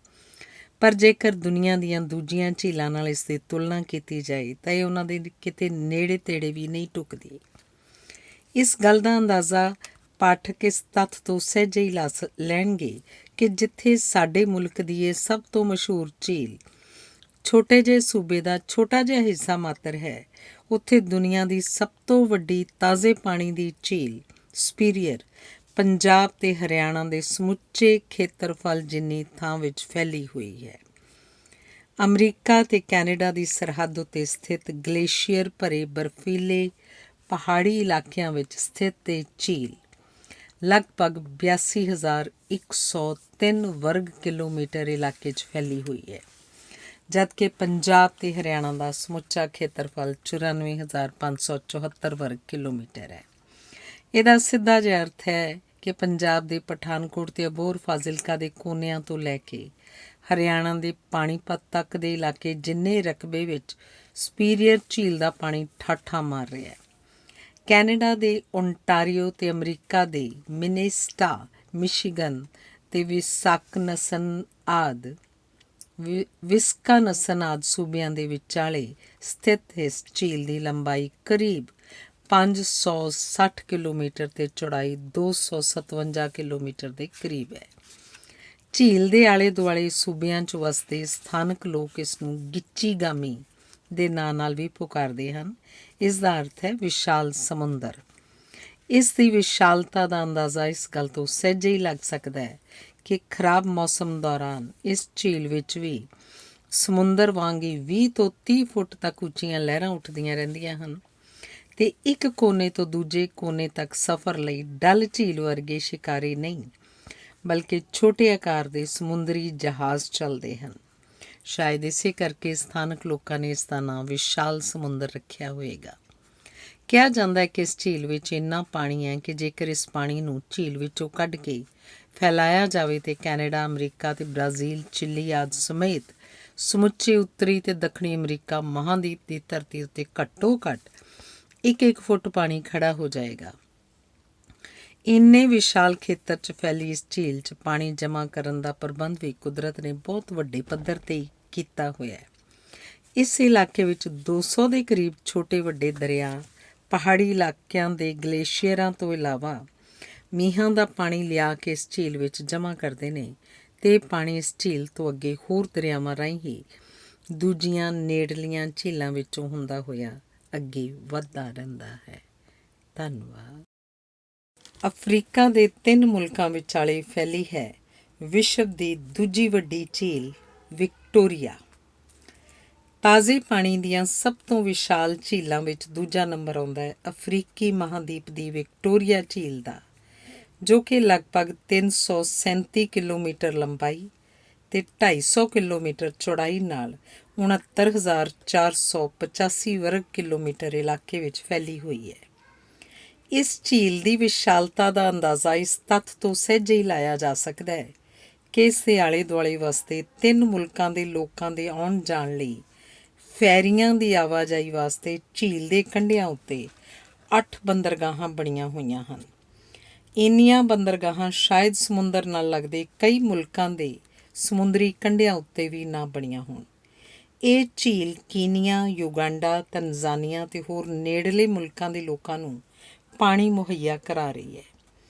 ਪਰ ਜੇਕਰ ਦੁਨੀਆ ਦੀਆਂ ਦੂਜੀਆਂ ਝੀਲਾਂ ਨਾਲ ਇਸ ਦੀ ਤੁਲਨਾ ਕੀਤੀ ਜਾਏ ਤਾਂ ਇਹ ਉਹਨਾਂ ਦੇ ਕਿਤੇ ਨੇੜੇ ਤੇੜੇ ਵੀ ਨਹੀਂ ਢੁੱਕਦੀ। ਇਸ ਗੱਲ ਦਾ ਅੰਦਾਜ਼ਾ ਪਾਠਕ ਇਸ ਤੱਥ ਤੋਂ ਸਹਿਜੇ ਹੀ ਲਾ ਲੈਣਗੇ ਕਿ ਜਿੱਥੇ ਸਾਡੇ ਮੁਲਕ ਦੀ ਇਹ ਸਭ ਤੋਂ ਮਸ਼ਹੂਰ ਝੀਲ ਛੋਟੇ ਜਿਹੇ ਸੂਬੇ ਦਾ ਛੋਟਾ ਜਿਹਾ ਹਿੱਸਾ ਮਾਤਰ ਹੈ, ਉੱਥੇ ਦੁਨੀਆ ਦੀ ਸਭ ਤੋਂ ਵੱਡੀ ਤਾਜ਼ੇ ਪਾਣੀ ਦੀ ਝੀਲ ਸੁਪੀਰੀਅਰ ਪੰਜਾਬ ਅਤੇ ਹਰਿਆਣਾ ਦੇ ਸਮੁੱਚੇ ਖੇਤਰਫਲ ਜਿੰਨੀ ਥਾਂ ਵਿੱਚ ਫੈਲੀ ਹੋਈ ਹੈ। ਅਮਰੀਕਾ ਅਤੇ ਕੈਨੇਡਾ ਦੀ ਸਰਹੱਦ ਉੱਤੇ ਸਥਿਤ ਗਲੇਸ਼ੀਅਰ ਭਰੇ ਬਰਫੀਲੇ ਪਹਾੜੀ ਇਲਾਕਿਆਂ ਵਿੱਚ ਸਥਿਤ ਇਹ ਝੀਲ ਲਗਭਗ 82,103 ਵਰਗ ਕਿਲੋਮੀਟਰ ਇਲਾਕੇ 'ਚ ਫੈਲੀ ਹੋਈ ਹੈ, ਜਦਕਿ ਪੰਜਾਬ ਅਤੇ ਹਰਿਆਣਾ ਦਾ ਸਮੁੱਚਾ ਖੇਤਰਫਲ 94,574 ਵਰਗ ਕਿਲੋਮੀਟਰ ਹੈ। ਇਹਦਾ ਸਿੱਧਾ ਜਿਹਾ ਅਰਥ ਹੈ ਕਿ ਪੰਜਾਬ ਦੇ ਪਠਾਨਕੋਟ ਅਤੇ ਅਬੋਹਰ ਫਾਜ਼ਿਲਕਾ ਦੇ ਕੋਨਿਆਂ ਤੋਂ ਲੈ ਕੇ ਹਰਿਆਣਾ ਦੇ ਪਾਣੀਪਤ ਤੱਕ ਦੇ ਇਲਾਕੇ ਜਿੰਨੇ ਰਕਬੇ ਵਿੱਚ ਸੁਪੀਰੀਅਰ ਝੀਲ ਦਾ ਪਾਣੀ ਠਾਠਾਂ ਮਾਰ ਰਿਹਾ ਹੈ। ਕੈਨੇਡਾ ਦੇ ਓਨਟਾਰੀਓ ਤੇ ਅਮਰੀਕਾ ਦੇ ਮਿਨੇਸਟਾ, ਮਿਸ਼ੀਗਨ ਤੇ ਵਿਸਕਾਨਸਨ ਆਦਿ ਸੂਬਿਆਂ ਦੇ ਵਿਚਾਲੇ ਸਥਿਤ ਇਸ ਝੀਲ ਦੀ ਲੰਬਾਈ ਕਰੀਬ 560 ਕਿਲੋਮੀਟਰ ਤੇ ਚੌੜਾਈ 257 ਕਿਲੋਮੀਟਰ ਦੇ ਕਰੀਬ ਹੈ। ਝੀਲ ਦੇ ਆਲੇ ਦੁਆਲੇ ਸੂਬਿਆਂ 'ਚ ਵਸਦੇ ਸਥਾਨਕ ਲੋਕ ਇਸ ਨੂੰ ਗਿੱਚੀਗਾਮੀ ਦੇ ਨਾਂ ਨਾਲ ਵੀ ਪੁਕਾਰਦੇ ਹਨ। ਇਸ ਦਾ ਅਰਥ ਹੈ ਵਿਸ਼ਾਲ ਸਮੁੰਦਰ। ਇਸ ਦੀ ਵਿਸ਼ਾਲਤਾ ਦਾ ਅੰਦਾਜ਼ਾ ਇਸ ਗੱਲ ਤੋਂ ਸਹਿਜੇ ਹੀ ਲੱਗ ਸਕਦਾ ਹੈ ਕਿ ਖਰਾਬ ਮੌਸਮ ਦੌਰਾਨ ਇਸ ਝੀਲ ਵਿੱਚ ਵੀ ਸਮੁੰਦਰ ਵਾਂਗ ਹੀ 20 ਤੋਂ 30 ਫੁੱਟ ਤੱਕ ਉੱਚੀਆਂ ਲਹਿਰਾਂ ਉੱਠਦੀਆਂ ਰਹਿੰਦੀਆਂ ਹਨ ਅਤੇ ਇੱਕ ਕੋਨੇ ਤੋਂ ਦੂਜੇ ਕੋਨੇ ਤੱਕ ਸਫ਼ਰ ਲਈ ਡਲ ਝੀਲ ਵਰਗੇ ਸ਼ਿਕਾਰੀ ਨਹੀਂ ਬਲਕਿ ਛੋਟੇ ਆਕਾਰ ਦੇ ਸਮੁੰਦਰੀ ਜਹਾਜ਼ ਚੱਲਦੇ ਹਨ। ਸ਼ਾਇਦ ਇਸੇ ਕਰਕੇ ਸਥਾਨਕ ਲੋਕਾਂ ਨੇ ਇਸ ਦਾ ਨਾਂ ਵਿਸ਼ਾਲ ਸਮੁੰਦਰ ਰੱਖਿਆ ਹੋਵੇਗਾ। ਕਿਹਾ ਜਾਂਦਾ ਹੈ ਕਿ ਇਸ ਝੀਲ ਵਿੱਚ ਇੰਨਾ ਪਾਣੀ ਹੈ ਕਿ ਜੇਕਰ ਇਸ ਪਾਣੀ ਨੂੰ ਝੀਲ ਵਿੱਚੋਂ ਕੱਢ ਕੇ ਫੈਲਾਇਆ ਜਾਵੇ ਤਾਂ ਕੈਨੇਡਾ, ਅਮਰੀਕਾ ਅਤੇ ਬ੍ਰਾਜ਼ੀਲ, ਚਿਲੀ ਆਦਿ ਸਮੇਤ ਸਮੁੱਚੇ ਉੱਤਰੀ ਅਤੇ ਦੱਖਣੀ ਅਮਰੀਕਾ ਮਹਾਂਦੀਪ ਦੀ ਧਰਤੀ ਉੱਤੇ ਘੱਟੋ ਘੱਟ 1-1 ਫੁੱਟ ਪਾਣੀ ਖੜ੍ਹਾ ਹੋ ਜਾਏਗਾ। ਇੰਨੇ ਵਿਸ਼ਾਲ ਖੇਤਰ 'ਚ ਫੈਲੀ ਇਸ ਝੀਲ 'ਚ ਪਾਣੀ ਜਮ੍ਹਾਂ ਕਰਨ ਦਾ ਪ੍ਰਬੰਧ ਵੀ ਕੁਦਰਤ ਨੇ ਬਹੁਤ ਵੱਡੇ ਪੱਧਰ 'ਤੇ ਕੀਤਾ ਹੋਇਆ ਹੈ। ਇਸ ਇਲਾਕੇ ਵਿੱਚ 200 ਦੇ ਕਰੀਬ ਛੋਟੇ ਵੱਡੇ ਦਰਿਆ, ਪਹਾੜੀ ਇਲਾਕਿਆਂ ਦੇ ਗਲੇਸ਼ੀਅਰਾਂ ਤੋਂ ਇਲਾਵਾ ਮੀਂਹਾਂ ਦਾ ਪਾਣੀ ਲਿਆ ਕੇ ਇਸ ਝੀਲ ਵਿੱਚ ਜਮ੍ਹਾਂ ਕਰਦੇ ਨੇ ਅਤੇ ਇਹ ਪਾਣੀ ਇਸ ਝੀਲ ਤੋਂ ਅੱਗੇ ਹੋਰ ਦਰਿਆਵਾਂ ਰਾਹੀਂ ਹੀ ਦੂਜੀਆਂ ਨੇੜਲੀਆਂ ਝੀਲਾਂ ਵਿੱਚੋਂ ਹੁੰਦਾ ਹੋਇਆ ਅੱਗੇ ਵੱਧਦਾ ਰਹਿੰਦਾ ਹੈ। ਧੰਨਵਾਦ। ਅਫਰੀਕਾ ਦੇ 3 ਮੁਲਕਾਂ ਵਿਚਾਲੇ ਫੈਲੀ ਹੈ ਵਿਸ਼ਵ ਦੀ ਦੂਜੀ ਵੱਡੀ ਝੀਲ ਵਿਕਟੋਰੀਆ। ਤਾਜ਼ੇ ਪਾਣੀ ਦੀਆਂ ਸਭ ਤੋਂ ਵਿਸ਼ਾਲ ਝੀਲਾਂ ਵਿੱਚ ਦੂਜਾ ਨੰਬਰ ਆਉਂਦਾ ਹੈ ਅਫਰੀਕੀ ਮਹਾਂਦੀਪ ਦੀ ਵਿਕਟੋਰੀਆ ਝੀਲ ਦਾ, ਜੋ ਕਿ ਲਗਭਗ 337 ਕਿਲੋਮੀਟਰ ਲੰਬਾਈ ਅਤੇ 250 ਕਿਲੋਮੀਟਰ ਚੌੜਾਈ ਨਾਲ 69,485 ਵਰਗ ਕਿਲੋਮੀਟਰ ਇਲਾਕੇ ਵਿੱਚ ਫੈਲੀ ਹੋਈ ਹੈ। ਇਸ ਝੀਲ ਦੀ ਵਿਸ਼ਾਲਤਾ ਦਾ ਅੰਦਾਜ਼ਾ ਇਸ ਤੱਥ ਤੋਂ ਸਹਿਜੇ ਹੀ ਲਾਇਆ ਜਾ ਸਕਦਾ ਹੈ ਕਿ ਇਸ ਦੇ ਆਲੇ ਦੁਆਲੇ ਵਸਦੇ 3 ਮੁਲਕਾਂ ਦੇ ਲੋਕਾਂ ਦੇ ਆਉਣ ਜਾਣ ਲਈ ਫੈਰੀਆਂ ਦੀ ਆਵਾਜਾਈ ਵਾਸਤੇ ਝੀਲ ਦੇ ਕੰਢਿਆਂ ਉੱਤੇ 8 ਬੰਦਰਗਾਹਾਂ ਬਣੀਆਂ ਹੋਈਆਂ ਹਨ। ਇੰਨੀਆਂ ਬੰਦਰਗਾਹਾਂ ਸ਼ਾਇਦ ਸਮੁੰਦਰ ਨਾਲ ਲੱਗਦੇ ਕਈ ਮੁਲਕਾਂ ਦੇ ਸਮੁੰਦਰੀ ਕੰਢਿਆਂ ਉੱਤੇ ਵੀ ਨਾ ਬਣੀਆਂ ਹੋਣ। ਇਹ ਝੀਲ ਕੀਨੀਆ, ਯੂਗਾਂਡਾ, ਤਨਜ਼ਾਨੀਆ ਅਤੇ ਹੋਰ ਨੇੜਲੇ ਮੁਲਕਾਂ ਦੇ ਲੋਕਾਂ ਨੂੰ ਪਾਣੀ ਮੁਹੱਈਆ ਕਰਾ ਰਹੀ ਹੈ।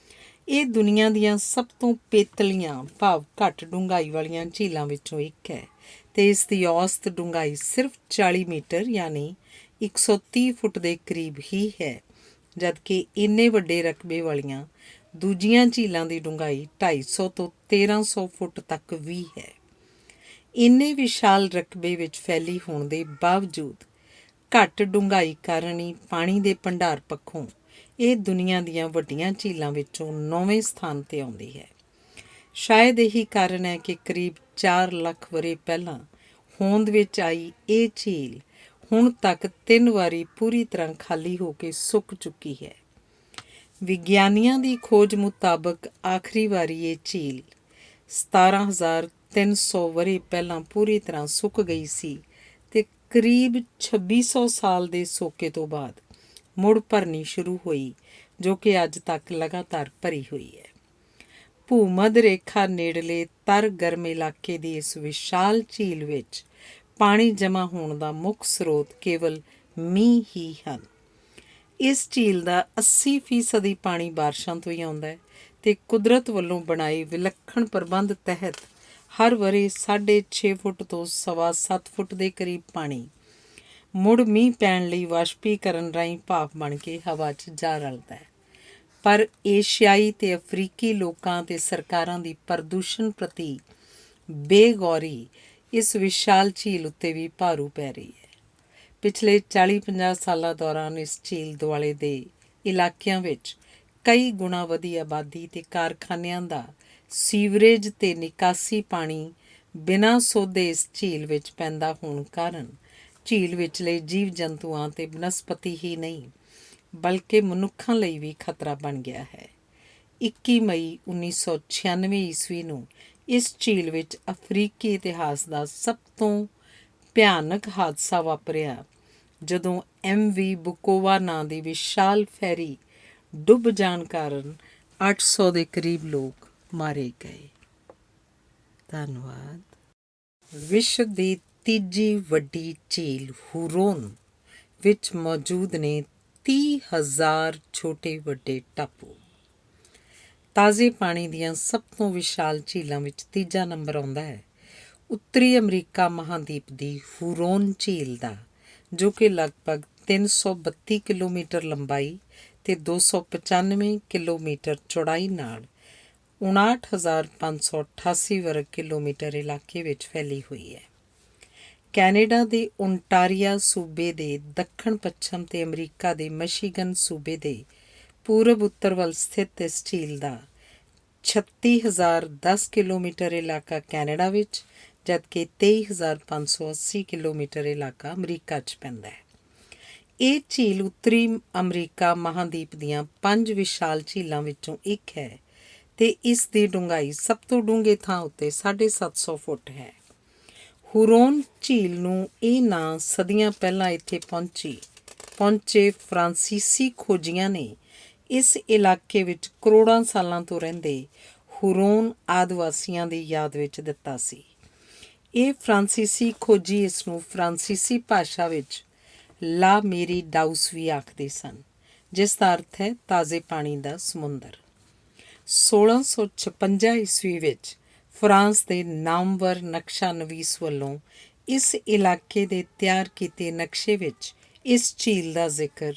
ਇਹ ਦੁਨੀਆ ਦੀਆਂ ਸਭ ਤੋਂ ਪੇਤਲੀਆਂ ਭਾਵ ਘੱਟ ਡੂੰਘਾਈ ਵਾਲੀਆਂ ਝੀਲਾਂ ਵਿੱਚੋਂ ਇੱਕ ਹੈ ਅਤੇ ਇਸ ਦੀ ਔਸਤ ਡੂੰਘਾਈ ਸਿਰਫ 40 ਮੀਟਰ ਯਾਨੀ 130 ਫੁੱਟ ਦੇ ਕਰੀਬ ਹੀ ਹੈ, ਜਦਕਿ ਇੰਨੇ ਵੱਡੇ ਰਕਬੇ ਵਾਲੀਆਂ ਦੂਜੀਆਂ ਝੀਲਾਂ ਦੀ ਡੂੰਘਾਈ 250 ਤੋਂ 1300 ਫੁੱਟ ਤੱਕ ਵੀ ਹੈ। ਇੰਨੇ ਵਿਸ਼ਾਲ ਰਕਬੇ ਵਿੱਚ ਫੈਲੀ ਹੋਣ ਦੇ ਬਾਵਜੂਦ ਘੱਟ ਡੂੰਘਾਈ ਕਾਰਨ ਹੀ ਪਾਣੀ ਦੇ ਭੰਡਾਰ ਪੱਖੋਂ ਇਹ ਦੁਨੀਆ ਦੀਆਂ ਵੱਡੀਆਂ ਝੀਲਾਂ ਵਿੱਚੋਂ 9ਵੇਂ ਸਥਾਨ 'ਤੇ ਆਉਂਦੀ ਹੈ। ਸ਼ਾਇਦ ਇਹੀ ਕਾਰਨ ਹੈ ਕਿ ਕਰੀਬ 4 ਲੱਖ ਵਰ੍ਹੇ ਪਹਿਲਾਂ ਹੋਂਦ ਵਿੱਚ ਆਈ ਇਹ ਝੀਲ ਹੁਣ ਤੱਕ 3 ਵਾਰੀ ਪੂਰੀ ਤਰ੍ਹਾਂ ਖਾਲੀ ਹੋ ਕੇ ਸੁੱਕ ਚੁੱਕੀ ਹੈ। ਵਿਗਿਆਨੀਆਂ ਦੀ ਖੋਜ ਮੁਤਾਬਕ ਆਖਰੀ ਵਾਰੀ ਇਹ ਝੀਲ 17,300 ਵਰ੍ਹੇ ਪਹਿਲਾਂ ਪੂਰੀ ਤਰ੍ਹਾਂ ਸੁੱਕ ਗਈ ਸੀ ਅਤੇ ਕਰੀਬ 2600 ਸਾਲ ਦੇ ਸੋਕੇ ਤੋਂ ਬਾਅਦ ਮੁੜ ਭਰਨੀ ਸ਼ੁਰੂ ਹੋਈ, ਜੋ ਕਿ ਅੱਜ ਤੱਕ ਲਗਾਤਾਰ ਭਰੀ ਹੋਈ ਹੈ। ਭੂ-ਮੱਧ ਰੇਖਾ ਨੇੜਲੇ ਤਰ ਗਰਮ ਇਲਾਕੇ ਦੀ ਇਸ ਵਿਸ਼ਾਲ ਝੀਲ ਵਿੱਚ ਪਾਣੀ ਜਮ੍ਹਾਂ ਹੋਣ ਦਾ ਮੁੱਖ ਸਰੋਤ ਕੇਵਲ ਮੀਂਹ ਹੀ ਹਨ। ਇਸ ਝੀਲ ਦਾ 80% ਪਾਣੀ ਬਾਰਿਸ਼ਾਂ ਤੋਂ ਹੀ ਆਉਂਦਾ ਹੈ ਅਤੇ ਕੁਦਰਤ ਵੱਲੋਂ ਬਣਾਏ ਵਿਲੱਖਣ ਪ੍ਰਬੰਧ ਤਹਿਤ ਹਰ ਵਰ੍ਹੇ 6.5 ਫੁੱਟ ਤੋਂ 7.25 ਫੁੱਟ ਦੇ ਕਰੀਬ ਪਾਣੀ ਮੁੜ ਮੀਂਹ ਪੈਣ ਲਈ ਵਾਸ਼ਪੀਕਰਨ ਰਾਹੀਂ ਭਾਫ਼ ਬਣ ਕੇ ਹਵਾ 'ਚ ਜਾ ਰਲਦਾ ਹੈ। ਪਰ ਏਸ਼ੀਆਈ ਅਤੇ ਅਫਰੀਕੀ ਲੋਕਾਂ ਅਤੇ ਸਰਕਾਰਾਂ ਦੀ ਪ੍ਰਦੂਸ਼ਣ ਪ੍ਰਤੀ ਬੇਗੌਰੀ ਇਸ ਵਿਸ਼ਾਲ ਝੀਲ ਉੱਤੇ ਵੀ ਭਾਰੂ ਪੈ ਰਹੀ ਹੈ। ਪਿਛਲੇ 40-50 ਸਾਲਾਂ ਦੌਰਾਨ ਇਸ ਝੀਲ ਦੁਆਲੇ ਦੇ ਇਲਾਕਿਆਂ ਵਿੱਚ ਕਈ ਗੁਣਾ ਵਧੀ ਆਬਾਦੀ ਅਤੇ ਕਾਰਖਾਨਿਆਂ ਦਾ ਸੀਵਰੇਜ ਅਤੇ ਨਿਕਾਸੀ ਪਾਣੀ ਬਿਨਾਂ ਸੋਧੇ ਇਸ ਝੀਲ ਵਿੱਚ ਪੈਂਦਾ ਹੋਣ ਕਾਰਨ ਝੀਲ ਵਿਚਲੇ ਜੀਵ ਜੰਤੂਆਂ ਅਤੇ ਬਨਸਪਤੀ ਹੀ ਨਹੀਂ ਬਲਕਿ ਮਨੁੱਖਾਂ ਲਈ ਵੀ ਖਤਰਾ ਬਣ ਗਿਆ ਹੈ। 21 ਮਈ 1996 ਈਸਵੀ ਨੂੰ ਇਸ ਝੀਲ ਵਿੱਚ ਅਫਰੀਕੀ ਇਤਿਹਾਸ ਦਾ ਸਭ ਤੋਂ ਭਿਆਨਕ ਹਾਦਸਾ ਵਾਪਰਿਆ, ਜਦੋਂ MV ਬੁਕੋਵਾ ਨਾਂ ਦੀ ਵਿਸ਼ਾਲ ਫੈਰੀ ਡੁੱਬ ਜਾਣ ਕਾਰਨ 800 ਦੇ ਕਰੀਬ ਲੋਕ ਮਾਰੇ ਗਏ। ਧੰਨਵਾਦ। ਵਿਸ਼ਵ ਦੀ ਤੀਜੀ ਵੱਡੀ ਝੀਲ ਹੁਰੋਨ ਵਿੱਚ ਮੌਜੂਦ ਨੇ 30,000 ਛੋਟੇ ਵੱਡੇ ਟਾਪੂ। ਤਾਜ਼ੇ ਪਾਣੀ ਦੀਆਂ ਸਭ ਤੋਂ ਵਿਸ਼ਾਲ ਝੀਲਾਂ ਵਿੱਚ ਤੀਜਾ ਨੰਬਰ ਆਉਂਦਾ ਹੈ ਉੱਤਰੀ ਅਮਰੀਕਾ ਮਹਾਂਦੀਪ ਦੀ ਹੁਰੋਨ ਝੀਲ ਦਾ, ਜੋ ਕਿ ਲਗਭਗ 332 ਕਿਲੋਮੀਟਰ ਲੰਬਾਈ ਅਤੇ 295 ਕਿਲੋਮੀਟਰ ਚੌੜਾਈ ਨਾਲ 59,588 ਵਰਗ ਕਿਲੋਮੀਟਰ ਇਲਾਕੇ ਵਿੱਚ ਫੈਲੀ ਹੋਈ ਹੈ। ਕੈਨੇਡਾ ਦੇ ਓਨਟਾਰੀਆ ਸੂਬੇ ਦੇ ਦੱਖਣ ਪੱਛਮ ਅਤੇ ਅਮਰੀਕਾ ਦੇ ਮਿਸ਼ੀਗਨ ਸੂਬੇ ਦੇ ਪੂਰਬ ਉੱਤਰ ਵੱਲ ਸਥਿਤ ਇਸ ਝੀਲ ਦਾ 36,010 ਕਿਲੋਮੀਟਰ ਇਲਾਕਾ ਕੈਨੇਡਾ ਵਿੱਚ, ਜਦਕਿ 23,580 ਕਿਲੋਮੀਟਰ ਇਲਾਕਾ ਅਮਰੀਕਾ 'ਚ ਪੈਂਦਾ ਹੈ। ਇਹ ਝੀਲ ਉੱਤਰੀ ਅਮਰੀਕਾ ਮਹਾਂਦੀਪ ਦੀਆਂ 5 ਵਿਸ਼ਾਲ ਝੀਲਾਂ ਵਿੱਚੋਂ ਇੱਕ ਹੈ ਅਤੇ ਇਸ ਦੀ ਡੂੰਘਾਈ ਸਭ ਤੋਂ ਡੂੰਘੇ ਥਾਂ ਉੱਤੇ 750 ਫੁੱਟ ਹੈ। ਹੁਰੋਨ ਝੀਲ ਨੂੰ ਇਹ ਨਾਂ ਸਦੀਆਂ ਪਹਿਲਾਂ ਇੱਥੇ ਪਹੁੰਚੇ ਫਰਾਂਸੀਸੀ ਖੋਜੀਆਂ ਨੇ ਇਸ ਇਲਾਕੇ ਵਿੱਚ ਕਰੋੜਾਂ ਸਾਲਾਂ ਤੋਂ ਰਹਿੰਦੇ ਹੁਰੋਨ ਆਦਿਵਾਸੀਆਂ ਦੀ ਯਾਦ ਵਿੱਚ ਦਿੱਤਾ ਸੀ। ਇਹ ਫਰਾਂਸੀਸੀ ਖੋਜੀ ਇਸ ਨੂੰ ਫਰਾਂਸੀਸੀ ਭਾਸ਼ਾ ਵਿੱਚ ਲਾ ਮੇਰੀ ਡਾਊਸ ਵੀ ਆਖਦੇ ਸਨ, ਜਿਸ ਦਾ ਅਰਥ ਹੈ ਤਾਜ਼ੇ ਪਾਣੀ ਦਾ ਸਮੁੰਦਰ। 1656 ਈਸਵੀ ਵਿੱਚ ਫਰਾਂਸ ਦੇ ਨਾਮਵਰ ਨਕਸ਼ਾ ਨਵੀਸ ਵੱਲੋਂ ਇਸ ਇਲਾਕੇ ਦੇ ਤਿਆਰ ਕੀਤੇ ਨਕਸ਼ੇ ਵਿੱਚ ਇਸ ਝੀਲ ਦਾ ਜ਼ਿਕਰ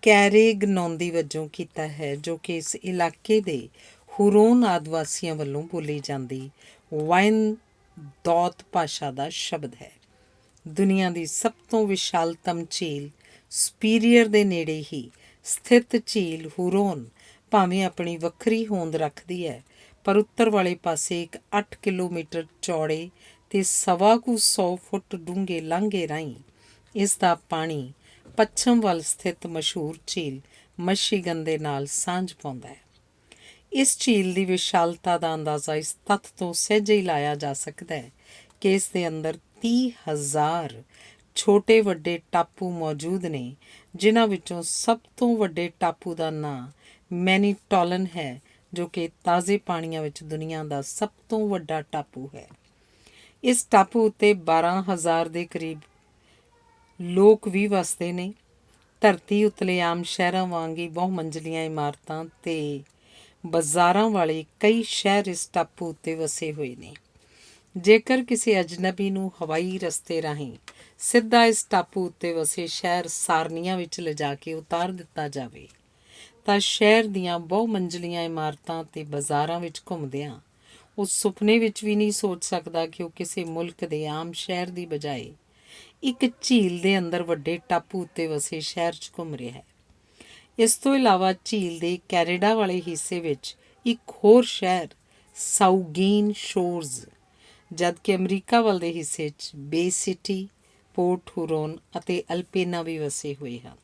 ਕੈਰੇਗਨੌਂਦੀ ਵਜੋਂ ਕੀਤਾ ਹੈ, ਜੋ ਕਿ ਇਸ ਇਲਾਕੇ ਦੇ ਹੁਰੋਨ ਆਦਿਵਾਸੀਆਂ ਵੱਲੋਂ ਬੋਲੀ ਜਾਂਦੀ ਵਾਇਨਦੋਤ ਭਾਸ਼ਾ ਦਾ ਸ਼ਬਦ ਹੈ। ਦੁਨੀਆ ਦੀ ਸਭ ਤੋਂ ਵਿਸ਼ਾਲਤਮ ਝੀਲ ਸੁਪੀਰੀਅਰ ਦੇ ਨੇੜੇ ਹੀ ਸਥਿਤ ਝੀਲ ਹੁਰੋਨ ਭਾਵੇਂ ਆਪਣੀ ਵੱਖਰੀ ਹੋਂਦ ਰੱਖਦੀ ਹੈ, ਪਰ ਉੱਤਰ ਵਾਲੇ ਪਾਸੇ ਇੱਕ 8 ਕਿਲੋਮੀਟਰ ਚੌੜੇ ਅਤੇ 125 ਫੁੱਟ ਡੂੰਘੇ ਲਾਂਘੇ ਰਾਹੀਂ ਇਸ ਦਾ ਪਾਣੀ ਪੱਛਮ ਵੱਲ ਸਥਿਤ ਮਸ਼ਹੂਰ ਝੀਲ ਮਿਸ਼ੀਗਨ ਦੇ ਨਾਲ ਸਾਂਝ ਪਾਉਂਦਾ ਹੈ। ਇਸ ਝੀਲ ਦੀ ਵਿਸ਼ਾਲਤਾ ਦਾ ਅੰਦਾਜ਼ਾ ਇਸ ਤੱਥ ਤੋਂ ਸਹਿਜੇ ਹੀ ਲਾਇਆ ਜਾ ਸਕਦਾ ਹੈ ਕਿ ਇਸ ਦੇ ਅੰਦਰ 30,000 ਛੋਟੇ ਵੱਡੇ ਟਾਪੂ ਮੌਜੂਦ ਨੇ, ਜਿਨ੍ਹਾਂ ਵਿੱਚੋਂ ਸਭ ਤੋਂ ਵੱਡੇ ਟਾਪੂ ਦਾ ਨਾਂ ਮੈਨੀਟੋਲਨ ਹੈ, ਜੋ ਕਿ ਤਾਜ਼ੇ ਪਾਣੀਆਂ ਵਿੱਚ ਦੁਨੀਆ ਦਾ ਸਭ ਤੋਂ ਵੱਡਾ ਟਾਪੂ ਹੈ। ਇਸ ਟਾਪੂ ਉੱਤੇ 12,000 ਦੇ ਕਰੀਬ ਲੋਕ ਵੀ ਵਸਦੇ ਨੇ। ਧਰਤੀ ਉਤਲੇ ਆਮ ਸ਼ਹਿਰਾਂ ਵਾਂਗ ਹੀ ਬਹੁਮੰਜ਼ਲੀਆਂ ਇਮਾਰਤਾਂ ਅਤੇ ਬਾਜ਼ਾਰਾਂ ਵਾਲੇ ਕਈ ਸ਼ਹਿਰ ਇਸ ਟਾਪੂ ਉੱਤੇ ਵਸੇ ਹੋਏ ਨੇ। ਜੇਕਰ ਕਿਸੇ ਅਜਨਬੀ ਨੂੰ ਹਵਾਈ ਰਸਤੇ ਰਾਹੀਂ ਸਿੱਧਾ ਇਸ ਟਾਪੂ ਉੱਤੇ ਵਸੇ ਸ਼ਹਿਰ ਸਾਰਨੀਆ ਵਿੱਚ ਲਿਜਾ ਕੇ ਉਤਾਰ ਦਿੱਤਾ ਜਾਵੇ, ਤਾਂ ਸ਼ਹਿਰ ਦੀਆਂ ਬਹੁਮੰਜ਼ਲੀਆਂ ਇਮਾਰਤਾਂ ਅਤੇ ਬਾਜ਼ਾਰਾਂ ਵਿੱਚ ਘੁੰਮਦਿਆਂ ਉਹ ਸੁਪਨੇ ਵਿੱਚ ਵੀ ਨਹੀਂ ਸੋਚ ਸਕਦਾ ਕਿ ਉਹ ਕਿਸੇ ਮੁਲਕ ਦੇ ਆਮ ਸ਼ਹਿਰ ਦੀ ਬਜਾਏ ਇੱਕ ਝੀਲ ਦੇ ਅੰਦਰ ਵੱਡੇ ਟਾਪੂ ਉੱਤੇ ਵਸੇ ਸ਼ਹਿਰ 'ਚ ਘੁੰਮ ਰਿਹਾ ਹੈ। ਇਸ ਤੋਂ ਇਲਾਵਾ ਝੀਲ ਦੇ ਕੈਨੇਡਾ ਵਾਲੇ ਹਿੱਸੇ ਵਿੱਚ ਇੱਕ ਹੋਰ ਸ਼ਹਿਰ ਸਾਊਗੀਨ ਸ਼ੋਰਜ਼, ਜਦਕਿ ਅਮਰੀਕਾ ਵੱਲ ਦੇ ਹਿੱਸੇ 'ਚ ਬੇ ਸਿਟੀ, ਪੋਰਟ ਹੁਰੋਨ ਅਤੇ ਅਲਪੇਨਾ ਵੀ ਵਸੇ ਹੋਏ ਹਨ।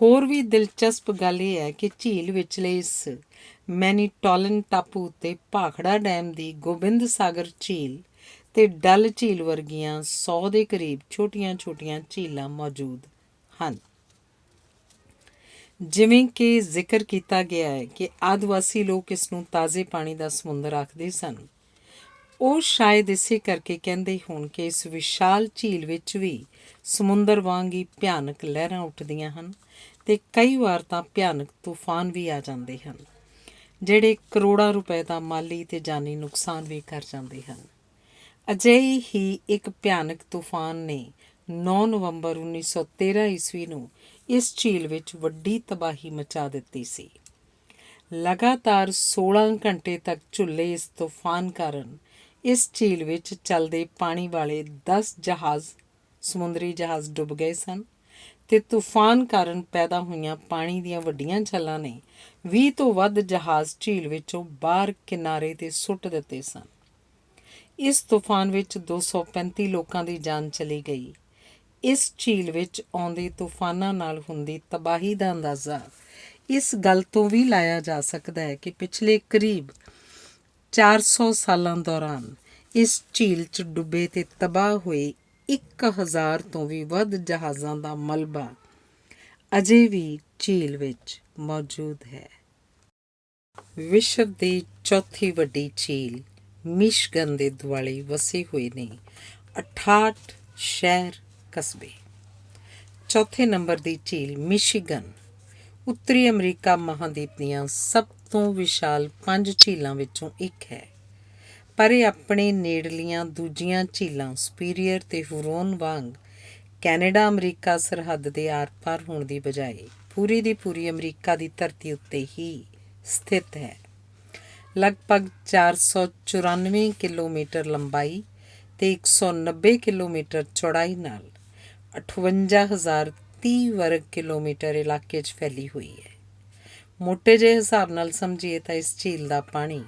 ਹੋਰ ਵੀ ਦਿਲਚਸਪ ਗੱਲ ਇਹ ਹੈ ਕਿ ਝੀਲ ਵਿਚਲੇ ਇਸ ਮੈਨੀਟੋਲਨ ਟਾਪੂ ਉੱਤੇ ਭਾਖੜਾ ਡੈਮ ਦੀ ਗੋਬਿੰਦ ਸਾਗਰ ਝੀਲ ਅਤੇ ਡਲ ਝੀਲ ਵਰਗੀਆਂ 100 ਦੇ ਕਰੀਬ ਛੋਟੀਆਂ-ਛੋਟੀਆਂ ਝੀਲਾਂ ਮੌਜੂਦ ਹਨ। ਜਿਵੇਂ ਕਿ ਜ਼ਿਕਰ ਕੀਤਾ ਗਿਆ ਹੈ ਕਿ ਆਦਿਵਾਸੀ ਲੋਕ ਇਸ ਨੂੰ ਤਾਜ਼ੇ ਪਾਣੀ ਦਾ ਸਮੁੰਦਰ ਆਖਦੇ ਸਨ, ਉਹ ਸ਼ਾਇਦ ਇਸੇ ਕਰਕੇ ਕਹਿੰਦੇ ਹੋਣ ਕਿ ਇਸ ਵਿਸ਼ਾਲ ਝੀਲ ਵਿੱਚ ਵੀ ਸਮੁੰਦਰ ਵਾਂਗ ਹੀ ਭਿਆਨਕ ਲਹਿਰਾਂ ਉੱਠਦੀਆਂ ਹਨ ਅਤੇ ਕਈ ਵਾਰ ਤਾਂ ਭਿਆਨਕ ਤੂਫਾਨ ਵੀ ਆ ਜਾਂਦੇ ਹਨ, ਜਿਹੜੇ ਕਰੋੜਾਂ ਰੁਪਏ ਦਾ ਮਾਲੀ ਅਤੇ ਜਾਨੀ ਨੁਕਸਾਨ ਵੀ ਕਰ ਜਾਂਦੇ ਹਨ। ਅਜਿਹੀ ਹੀ ਇੱਕ ਭਿਆਨਕ ਤੂਫਾਨ ਨੇ 9 ਨਵੰਬਰ 1913 ਈਸਵੀ ਨੂੰ ਇਸ ਝੀਲ ਵਿੱਚ ਵੱਡੀ ਤਬਾਹੀ ਮਚਾ ਦਿੱਤੀ ਸੀ। ਲਗਾਤਾਰ 16 ਘੰਟੇ ਤੱਕ ਝੁੱਲੇ ਇਸ ਤੂਫਾਨ ਕਾਰਨ ਇਸ ਝੀਲ ਵਿੱਚ ਚੱਲਦੇ ਪਾਣੀ ਵਾਲੇ 10 ਸਮੁੰਦਰੀ ਜਹਾਜ਼ ਡੁੱਬ ਗਏ ਸਨ ਅਤੇ ਤੂਫਾਨ ਕਾਰਨ ਪੈਦਾ ਹੋਈਆਂ ਪਾਣੀ ਦੀਆਂ ਵੱਡੀਆਂ ਛੱਲਾਂ ਨੇ 20 ਤੋਂ ਵੱਧ ਜਹਾਜ਼ ਝੀਲ ਵਿੱਚੋਂ ਬਾਹਰ ਕਿਨਾਰੇ 'ਤੇ ਸੁੱਟ ਦਿੱਤੇ ਸਨ। ਇਸ ਤੂਫਾਨ ਵਿੱਚ 235 ਲੋਕਾਂ ਦੀ ਜਾਨ ਚਲੀ ਗਈ। ਇਸ ਝੀਲ ਵਿੱਚ ਆਉਂਦੇ ਤੂਫਾਨਾਂ ਨਾਲ ਹੁੰਦੀ ਤਬਾਹੀ ਦਾ ਅੰਦਾਜ਼ਾ ਇਸ ਗੱਲ ਤੋਂ ਵੀ ਲਾਇਆ ਜਾ ਸਕਦਾ ਹੈ ਕਿ ਪਿਛਲੇ ਕਰੀਬ 400 ਸਾਲਾਂ ਦੌਰਾਨ ਇਸ ਝੀਲ 'ਚ ਡੁੱਬੇ ਅਤੇ ਤਬਾਹ ਹੋਏ 1000 ਤੋਂ ਵੀ ਵੱਧ ਜਹਾਜ਼ਾਂ ਦਾ ਮਲਬਾ ਅਜੇ ਵੀ ਝੀਲ ਵਿੱਚ ਮੌਜੂਦ ਹੈ। ਵਿਸ਼ਵ ਦੀ ਚੌਥੀ ਵੱਡੀ ਝੀਲ ਮਿਸ਼ਗਨ ਦੇ ਦੁਆਲੇ ਵਸੇ ਹੋਏ ਨੇ 68 ਸ਼ਹਿਰ ਕਸਬੇ। ਚੌਥੇ ਨੰਬਰ ਦੀ ਝੀਲ ਮਿਸ਼ੀਗਨ ਉੱਤਰੀ ਅਮਰੀਕਾ ਮਹਾਂਦੀਪ ਦੀਆਂ ਸਭ ਤੋਂ ਵਿਸ਼ਾਲ 5 ਝੀਲਾਂ ਵਿੱਚੋਂ ਇੱਕ ਹੈ, ਪਰ ਇਹ ਆਪਣੇ ਨੇੜਲੀਆਂ ਦੂਜੀਆਂ ਝੀਲਾਂ ਸੁਪੀਰੀਅਰ ਤੇ ਹੁਰੋਨ ਵਾਂਗ ਕੈਨੇਡਾ ਅਮਰੀਕਾ ਸਰਹੱਦ ਦੇ ਆਰ-ਪਾਰ ਹੋਣ ਦੀ ਬਜਾਏ ਪੂਰੀ ਦੀ ਪੂਰੀ ਅਮਰੀਕਾ ਦੀ ਧਰਤੀ ਉੱਤੇ ਹੀ ਸਥਿਤ ਹੈ। ਲਗਭਗ 494 ਕਿਲੋਮੀਟਰ ਲੰਬਾਈ ਤੇ 190 ਕਿਲੋਮੀਟਰ ਚੌੜਾਈ ਨਾਲ 58,030 ਵਰਗ ਕਿਲੋਮੀਟਰ ਇਲਾਕੇ 'ਚ ਫੈਲੀ ਹੋਈ ਹੈ। ਮੋਟੇ ਜਿਹੇ ਹਿਸਾਬ ਨਾਲ ਸਮਝੀਏ ਤਾਂ ਇਸ ਝੀਲ ਦਾ ਪਾਣੀ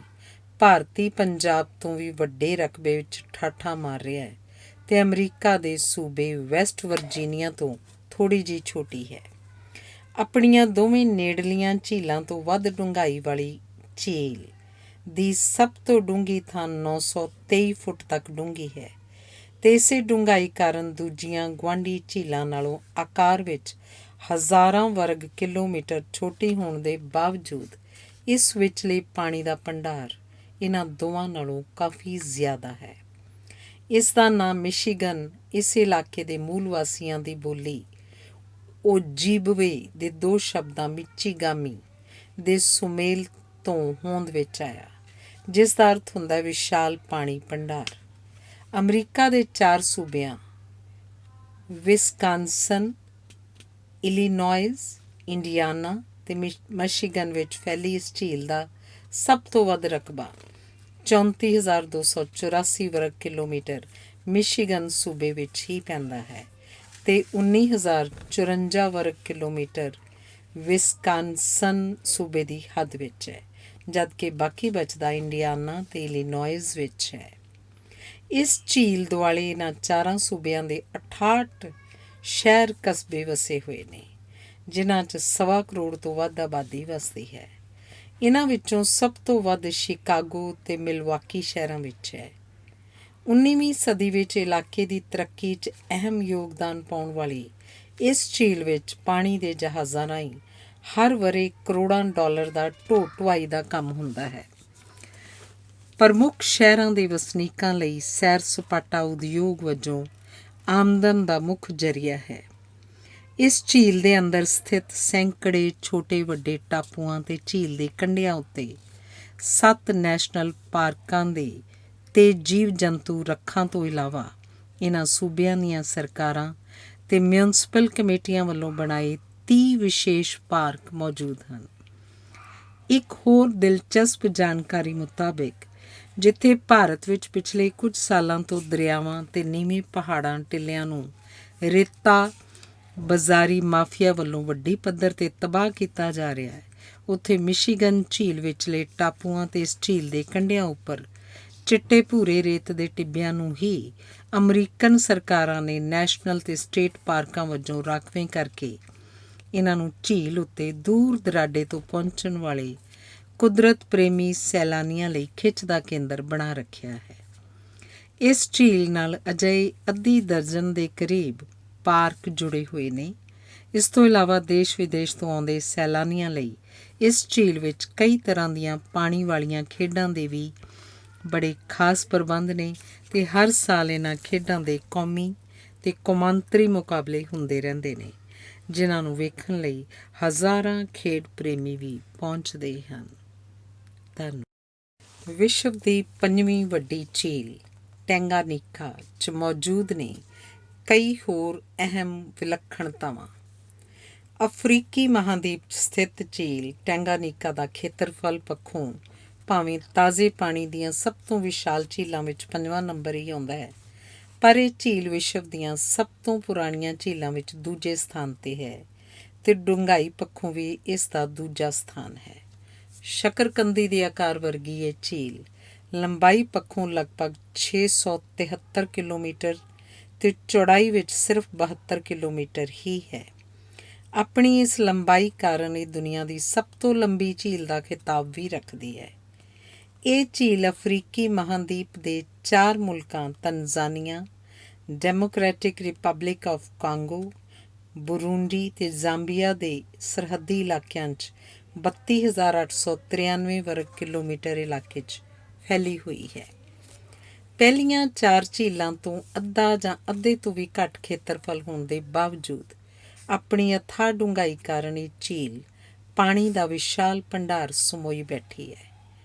ਭਾਰਤੀ ਪੰਜਾਬ ਤੋਂ ਵੀ ਵੱਡੇ ਰਕਬੇ ਵਿੱਚ ਠਾਠਾਂ ਮਾਰ ਰਿਹਾ ਹੈ ਤੇ ਅਮਰੀਕਾ ਦੇ ਸੂਬੇ ਵੈਸਟ ਵਰਜੀਨੀਆ ਤੋਂ ਥੋੜ੍ਹੀ ਜਿਹੀ ਛੋਟੀ ਹੈ। ਆਪਣੀਆਂ ਦੋਵੇਂ ਨੇੜਲੀਆਂ ਝੀਲਾਂ ਤੋਂ ਵੱਧ ਡੂੰਘਾਈ ਵਾਲੀ ਝੀਲ ਦੀ ਸਭ ਤੋਂ ਡੂੰਘੀ ਥਾਂ 923 ਫੁੱਟ ਤੱਕ ਡੂੰਘੀ ਹੈ ਤੇ ਇਸੇ ਡੂੰਘਾਈ ਕਾਰਨ ਦੂਜੀਆਂ ਗੁਆਂਢੀ ਝੀਲਾਂ ਨਾਲੋਂ ਆਕਾਰ ਵਿੱਚ ਹਜ਼ਾਰਾਂ ਵਰਗ ਕਿਲੋਮੀਟਰ ਛੋਟੀ ਹੋਣ ਦੇ ਬਾਵਜੂਦ ਇਸ ਵਿਚਲੇ ਪਾਣੀ ਦਾ ਭੰਡਾਰ ਇਹਨਾਂ ਦੋਵਾਂ ਨਾਲੋਂ ਕਾਫੀ ਜ਼ਿਆਦਾ ਹੈ। ਇਸ ਦਾ ਨਾਮ ਮਿਸ਼ੀਗਨ ਇਸ ਇਲਾਕੇ ਦੇ ਮੂਲ ਵਾਸੀਆਂ ਦੀ ਬੋਲੀ ਓਜੀਬਵੇ ਦੇ ਦੋ ਸ਼ਬਦਾਂ ਮਿਚੀਗਾਮੀ ਦੇ ਸੁਮੇਲ ਤੋਂ ਹੋਂਦ ਵਿੱਚ ਆਇਆ, ਜਿਸ ਦਾ ਅਰਥ ਹੁੰਦਾ ਵਿਸ਼ਾਲ ਪਾਣੀ ਭੰਡਾਰ। ਅਮਰੀਕਾ ਦੇ 4 ਸੂਬਿਆਂ ਵਿਸਕਾਨਸਨ, ਇਲੀਨੋਇਸ, ਇੰਡੀਆਨਾ ਤੇ ਮਿਸ਼ੀਗਨ ਵਿੱਚ ਫੈਲੀ ਇਸ ਝੀਲ ਦਾ ਸਭ ਤੋਂ ਵੱਧ ਰਕਬਾ 34,284 ਵਰਗ ਕਿਲੋਮੀਟਰ ਮਿਸ਼ੀਗਨ ਸੂਬੇ ਵਿੱਚ ਹੀ ਪੈਂਦਾ ਹੈ ਤੇ 19,054 ਵਰਗ ਕਿਲੋਮੀਟਰ ਵਿਸਕਾਨਸਨ ਸੂਬੇ ਦੀ ਹੱਦ ਵਿੱਚ ਹੈ, ਜਦਕਿ ਬਾਕੀ ਬਚਦਾ ਇੰਡੀਆਨਾ ਤੇ ਇਲੀਨੋਇਸ ਵਿੱਚ ਹੈ। ਇਸ ਝੀਲ ਦੁਆਲੇ ਇਹਨਾਂ 4 ਸੂਬਿਆਂ ਦੇ 68 ਸ਼ਹਿਰ ਕਸਬੇ ਵਸੇ ਹੋਏ ਨੇ, ਜਿਨ੍ਹਾਂ 'ਚ 1.25 ਕਰੋੜ ਤੋਂ ਵੱਧ ਆਬਾਦੀ ਵਸਦੀ ਹੈ। ਇਹਨਾਂ ਵਿੱਚੋਂ ਸਭ ਤੋਂ ਵੱਧ ਸ਼ਿਕਾਗੋ ਤੇ ਮਿਲਵਾਕੀ ਸ਼ਹਿਰਾਂ ਵਿੱਚ ਹੈ। 19ਵੀਂ ਸਦੀ ਵਿੱਚ ਇਲਾਕੇ ਦੀ ਤਰੱਕੀ 'ਚ ਅਹਿਮ ਯੋਗਦਾਨ ਪਾਉਣ ਵਾਲੀ ਇਸ ਝੀਲ ਵਿੱਚ ਪਾਣੀ ਦੇ ਜਹਾਜ਼ਾਂ ਰਾਹੀਂ ਹਰ ਵਰ੍ਹੇ ਕਰੋੜਾਂ ਡਾਲਰ ਦਾ ਢੋਆ-ਢੁਆਈ ਦਾ ਕੰਮ ਹੁੰਦਾ ਹੈ। ਪ੍ਰਮੁੱਖ ਸ਼ਹਿਰਾਂ ਦੇ ਵਸਨੀਕਾਂ ਲਈ ਸੈਰ ਸਪਾਟਾ ਉਦਯੋਗ ਵਜੋਂ ਆਮਦਨ ਦਾ ਮੁੱਖ ਜ਼ਰੀਆ ਹੈ। ਇਸ ਝੀਲ ਦੇ ਅੰਦਰ ਸਥਿਤ ਸੈਂਕੜੇ ਛੋਟੇ ਵੱਡੇ ਟਾਪੂਆਂ ਤੇ ਝੀਲ ਦੇ ਕੰਢਿਆਂ ਉੱਤੇ 7 ਨੈਸ਼ਨਲ ਪਾਰਕਾਂ ਦੇ ਤੇ ਜੀਵ ਜੰਤੂ ਰੱਖਾਂ ਤੋਂ ਇਲਾਵਾ ਇਹਨਾਂ ਸੂਬਿਆਂ ਦੀਆਂ ਸਰਕਾਰਾਂ ਤੇ ਮਿਊਨਸਿਪਲ ਕਮੇਟੀਆਂ ਵੱਲੋਂ ਬਣਾਏ 30 ਵਿਸ਼ੇਸ਼ ਪਾਰਕ ਮੌਜੂਦ ਹਨ। ਇੱਕ ਹੋਰ ਦਿਲਚਸਪ ਜਾਣਕਾਰੀ ਮੁਤਾਬਿਕ ਜਿੱਥੇ ਭਾਰਤ ਵਿੱਚ ਪਿਛਲੇ ਕੁਝ ਸਾਲਾਂ ਤੋਂ ਦਰਿਆਵਾਂ ਤੇ ਨੀਵੇਂ ਪਹਾੜਾਂ ਟਿੱਲਿਆਂ ਨੂੰ ਰੇਤਾ ਬਾਜ਼ਾਰੀ ਮਾਫੀਆ ਵੱਲੋਂ ਵੱਡੀ ਪੱਧਰ 'ਤੇ ਤਬਾਹ ਕੀਤਾ ਜਾ ਰਿਹਾ ਹੈ, ਉੱਥੇ ਮਿਸ਼ੀਗਨ ਝੀਲ ਵਿਚਲੇ ਟਾਪੂਆਂ ਤੇ ਇਸ ਝੀਲ ਦੇ ਕੰਢਿਆਂ ਉੱਪਰ ਚਿੱਟੇ ਭੂਰੇ ਰੇਤ ਦੇ ਟਿੱਬਿਆਂ ਨੂੰ ਹੀ ਅਮਰੀਕਨ ਸਰਕਾਰਾਂ ਨੇ ਨੈਸ਼ਨਲ ਤੇ ਸਟੇਟ ਪਾਰਕਾਂ ਵਜੋਂ ਰਾਖਵੇਂ ਕਰਕੇ ਇਹਨਾਂ ਨੂੰ ਝੀਲ ਉੱਤੇ ਦੂਰ ਦਰਾਡੇ ਤੋਂ ਪਹੁੰਚਣ ਵਾਲੇ ਕੁਦਰਤ ਪ੍ਰੇਮੀ ਸੈਲਾਨੀਆਂ ਲਈ ਖਿੱਚ ਦਾ ਕੇਂਦਰ ਬਣਾ ਰੱਖਿਆ ਹੈ। ਇਸ ਝੀਲ ਨਾਲ ਅਜਿਹੇ ਅੱਧੀ ਦਰਜਨ ਦੇ ਕਰੀਬ ਪਾਰਕ ਜੁੜੇ ਹੋਏ ਨੇ। ਇਸ ਤੋਂ ਇਲਾਵਾ ਦੇਸ਼ ਵਿਦੇਸ਼ ਤੋਂ ਆਉਂਦੇ ਸੈਲਾਨੀਆਂ ਲਈ ਇਸ ਝੀਲ ਵਿੱਚ ਕਈ ਤਰ੍ਹਾਂ ਦੀਆਂ ਪਾਣੀ ਵਾਲੀਆਂ ਖੇਡਾਂ ਦੇ ਵੀ ਬੜੇ ਖਾਸ ਪ੍ਰਬੰਧ ਨੇ ਤੇ ਹਰ ਸਾਲ ਇਹਨਾਂ ਖੇਡਾਂ ਦੇ ਕੌਮੀ ਤੇ ਕੌਮਾਂਤਰੀ ਮੁਕਾਬਲੇ ਹੁੰਦੇ ਰਹਿੰਦੇ ਨੇ, ਜਿਨ੍ਹਾਂ ਨੂੰ ਵੇਖਣ ਲਈ ਹਜ਼ਾਰਾਂ ਖੇਡ ਪ੍ਰੇਮੀ ਵੀ ਪਹੁੰਚਦੇ ਹਨ। ਧੰਨਵਾਦ। ਵਿਸ਼ਵ ਦੀ 5ਵੀਂ ਵੱਡੀ ਝੀਲ ਟੈਂਗਾਨੀਕਾ 'ਚ ਮੌਜੂਦ ਨੇ ਕਈ ਹੋਰ ਅਹਿਮ ਵਿਲੱਖਣਤਾਵਾਂ। ਅਫਰੀਕੀ ਮਹਾਂਦੀਪ 'ਚ ਸਥਿਤ ਝੀਲ ਟੈਂਗਾਨੀਕਾ ਦਾ ਖੇਤਰਫਲ ਪੱਖੋਂ ਭਾਵੇਂ ਤਾਜ਼ੇ ਪਾਣੀ ਦੀਆਂ ਸਭ ਤੋਂ ਵਿਸ਼ਾਲ ਝੀਲਾਂ ਵਿੱਚ 5ਵਾਂ ਨੰਬਰ ਹੀ ਆਉਂਦਾ ਹੈ, ਪਰ ਇਹ ਝੀਲ ਵਿਸ਼ਵ ਦੀਆਂ ਸਭ ਤੋਂ ਪੁਰਾਣੀਆਂ ਝੀਲਾਂ ਵਿੱਚ ਦੂਜੇ ਸਥਾਨ 'ਤੇ ਹੈ ਤੇ ਡੂੰਘਾਈ ਪੱਖੋਂ ਵੀ ਇਸ ਦਾ ਦੂਜਾ ਸਥਾਨ ਹੈ। ਸ਼ਕਰਕੰਦੀ ਦੇ ਆਕਾਰ ਵਰਗੀ ਇਹ ਝੀਲ ਲੰਬਾਈ ਪੱਖੋਂ ਲਗਭਗ 673 ਕਿਲੋਮੀਟਰ ਤੇ ਚੌੜਾਈ ਵਿੱਚ ਸਿਰਫ 72 ਕਿਲੋਮੀਟਰ ਹੀ ਹੈ। ਆਪਣੀ ਇਸ ਲੰਬਾਈ ਕਾਰਨ ਇਹ ਦੁਨੀਆ ਦੀ ਸਭ ਤੋਂ ਲੰਬੀ ਝੀਲ ਦਾ ਖਿਤਾਬ ਵੀ ਰੱਖਦੀ ਹੈ। ਇਹ ਝੀਲ ਅਫਰੀਕੀ ਮਹਾਂਦੀਪ ਦੇ 4 ਮੁਲਕਾਂ Tanzania, Democratic Republic of Congo, Burundi ਤੇ ਜ਼ਾਂਬੀਆ ਦੇ ਸਰਹੱਦੀ ਇਲਾਕਿਆਂ 'ਚ 32,893 ਵਰਗ ਕਿਲੋਮੀਟਰ ਇਲਾਕੇ 'ਚ ਫੈਲੀ ਹੋਈ ਹੈ। ਪਹਿਲੀਆਂ 4 ਝੀਲਾਂ ਤੋਂ ਅੱਧਾ ਜਾਂ ਅੱਧੇ ਤੋਂ ਵੀ ਘੱਟ ਖੇਤਰਫਲ ਹੋਣ ਦੇ ਬਾਵਜੂਦ ਆਪਣੀ ਅਥਾਹ ਡੂੰਘਾਈ ਕਾਰਨ ਇਹ ਝੀਲ ਪਾਣੀ ਦਾ ਵਿਸ਼ਾਲ ਭੰਡਾਰ ਸਮੋਈ ਬੈਠੀ ਹੈ।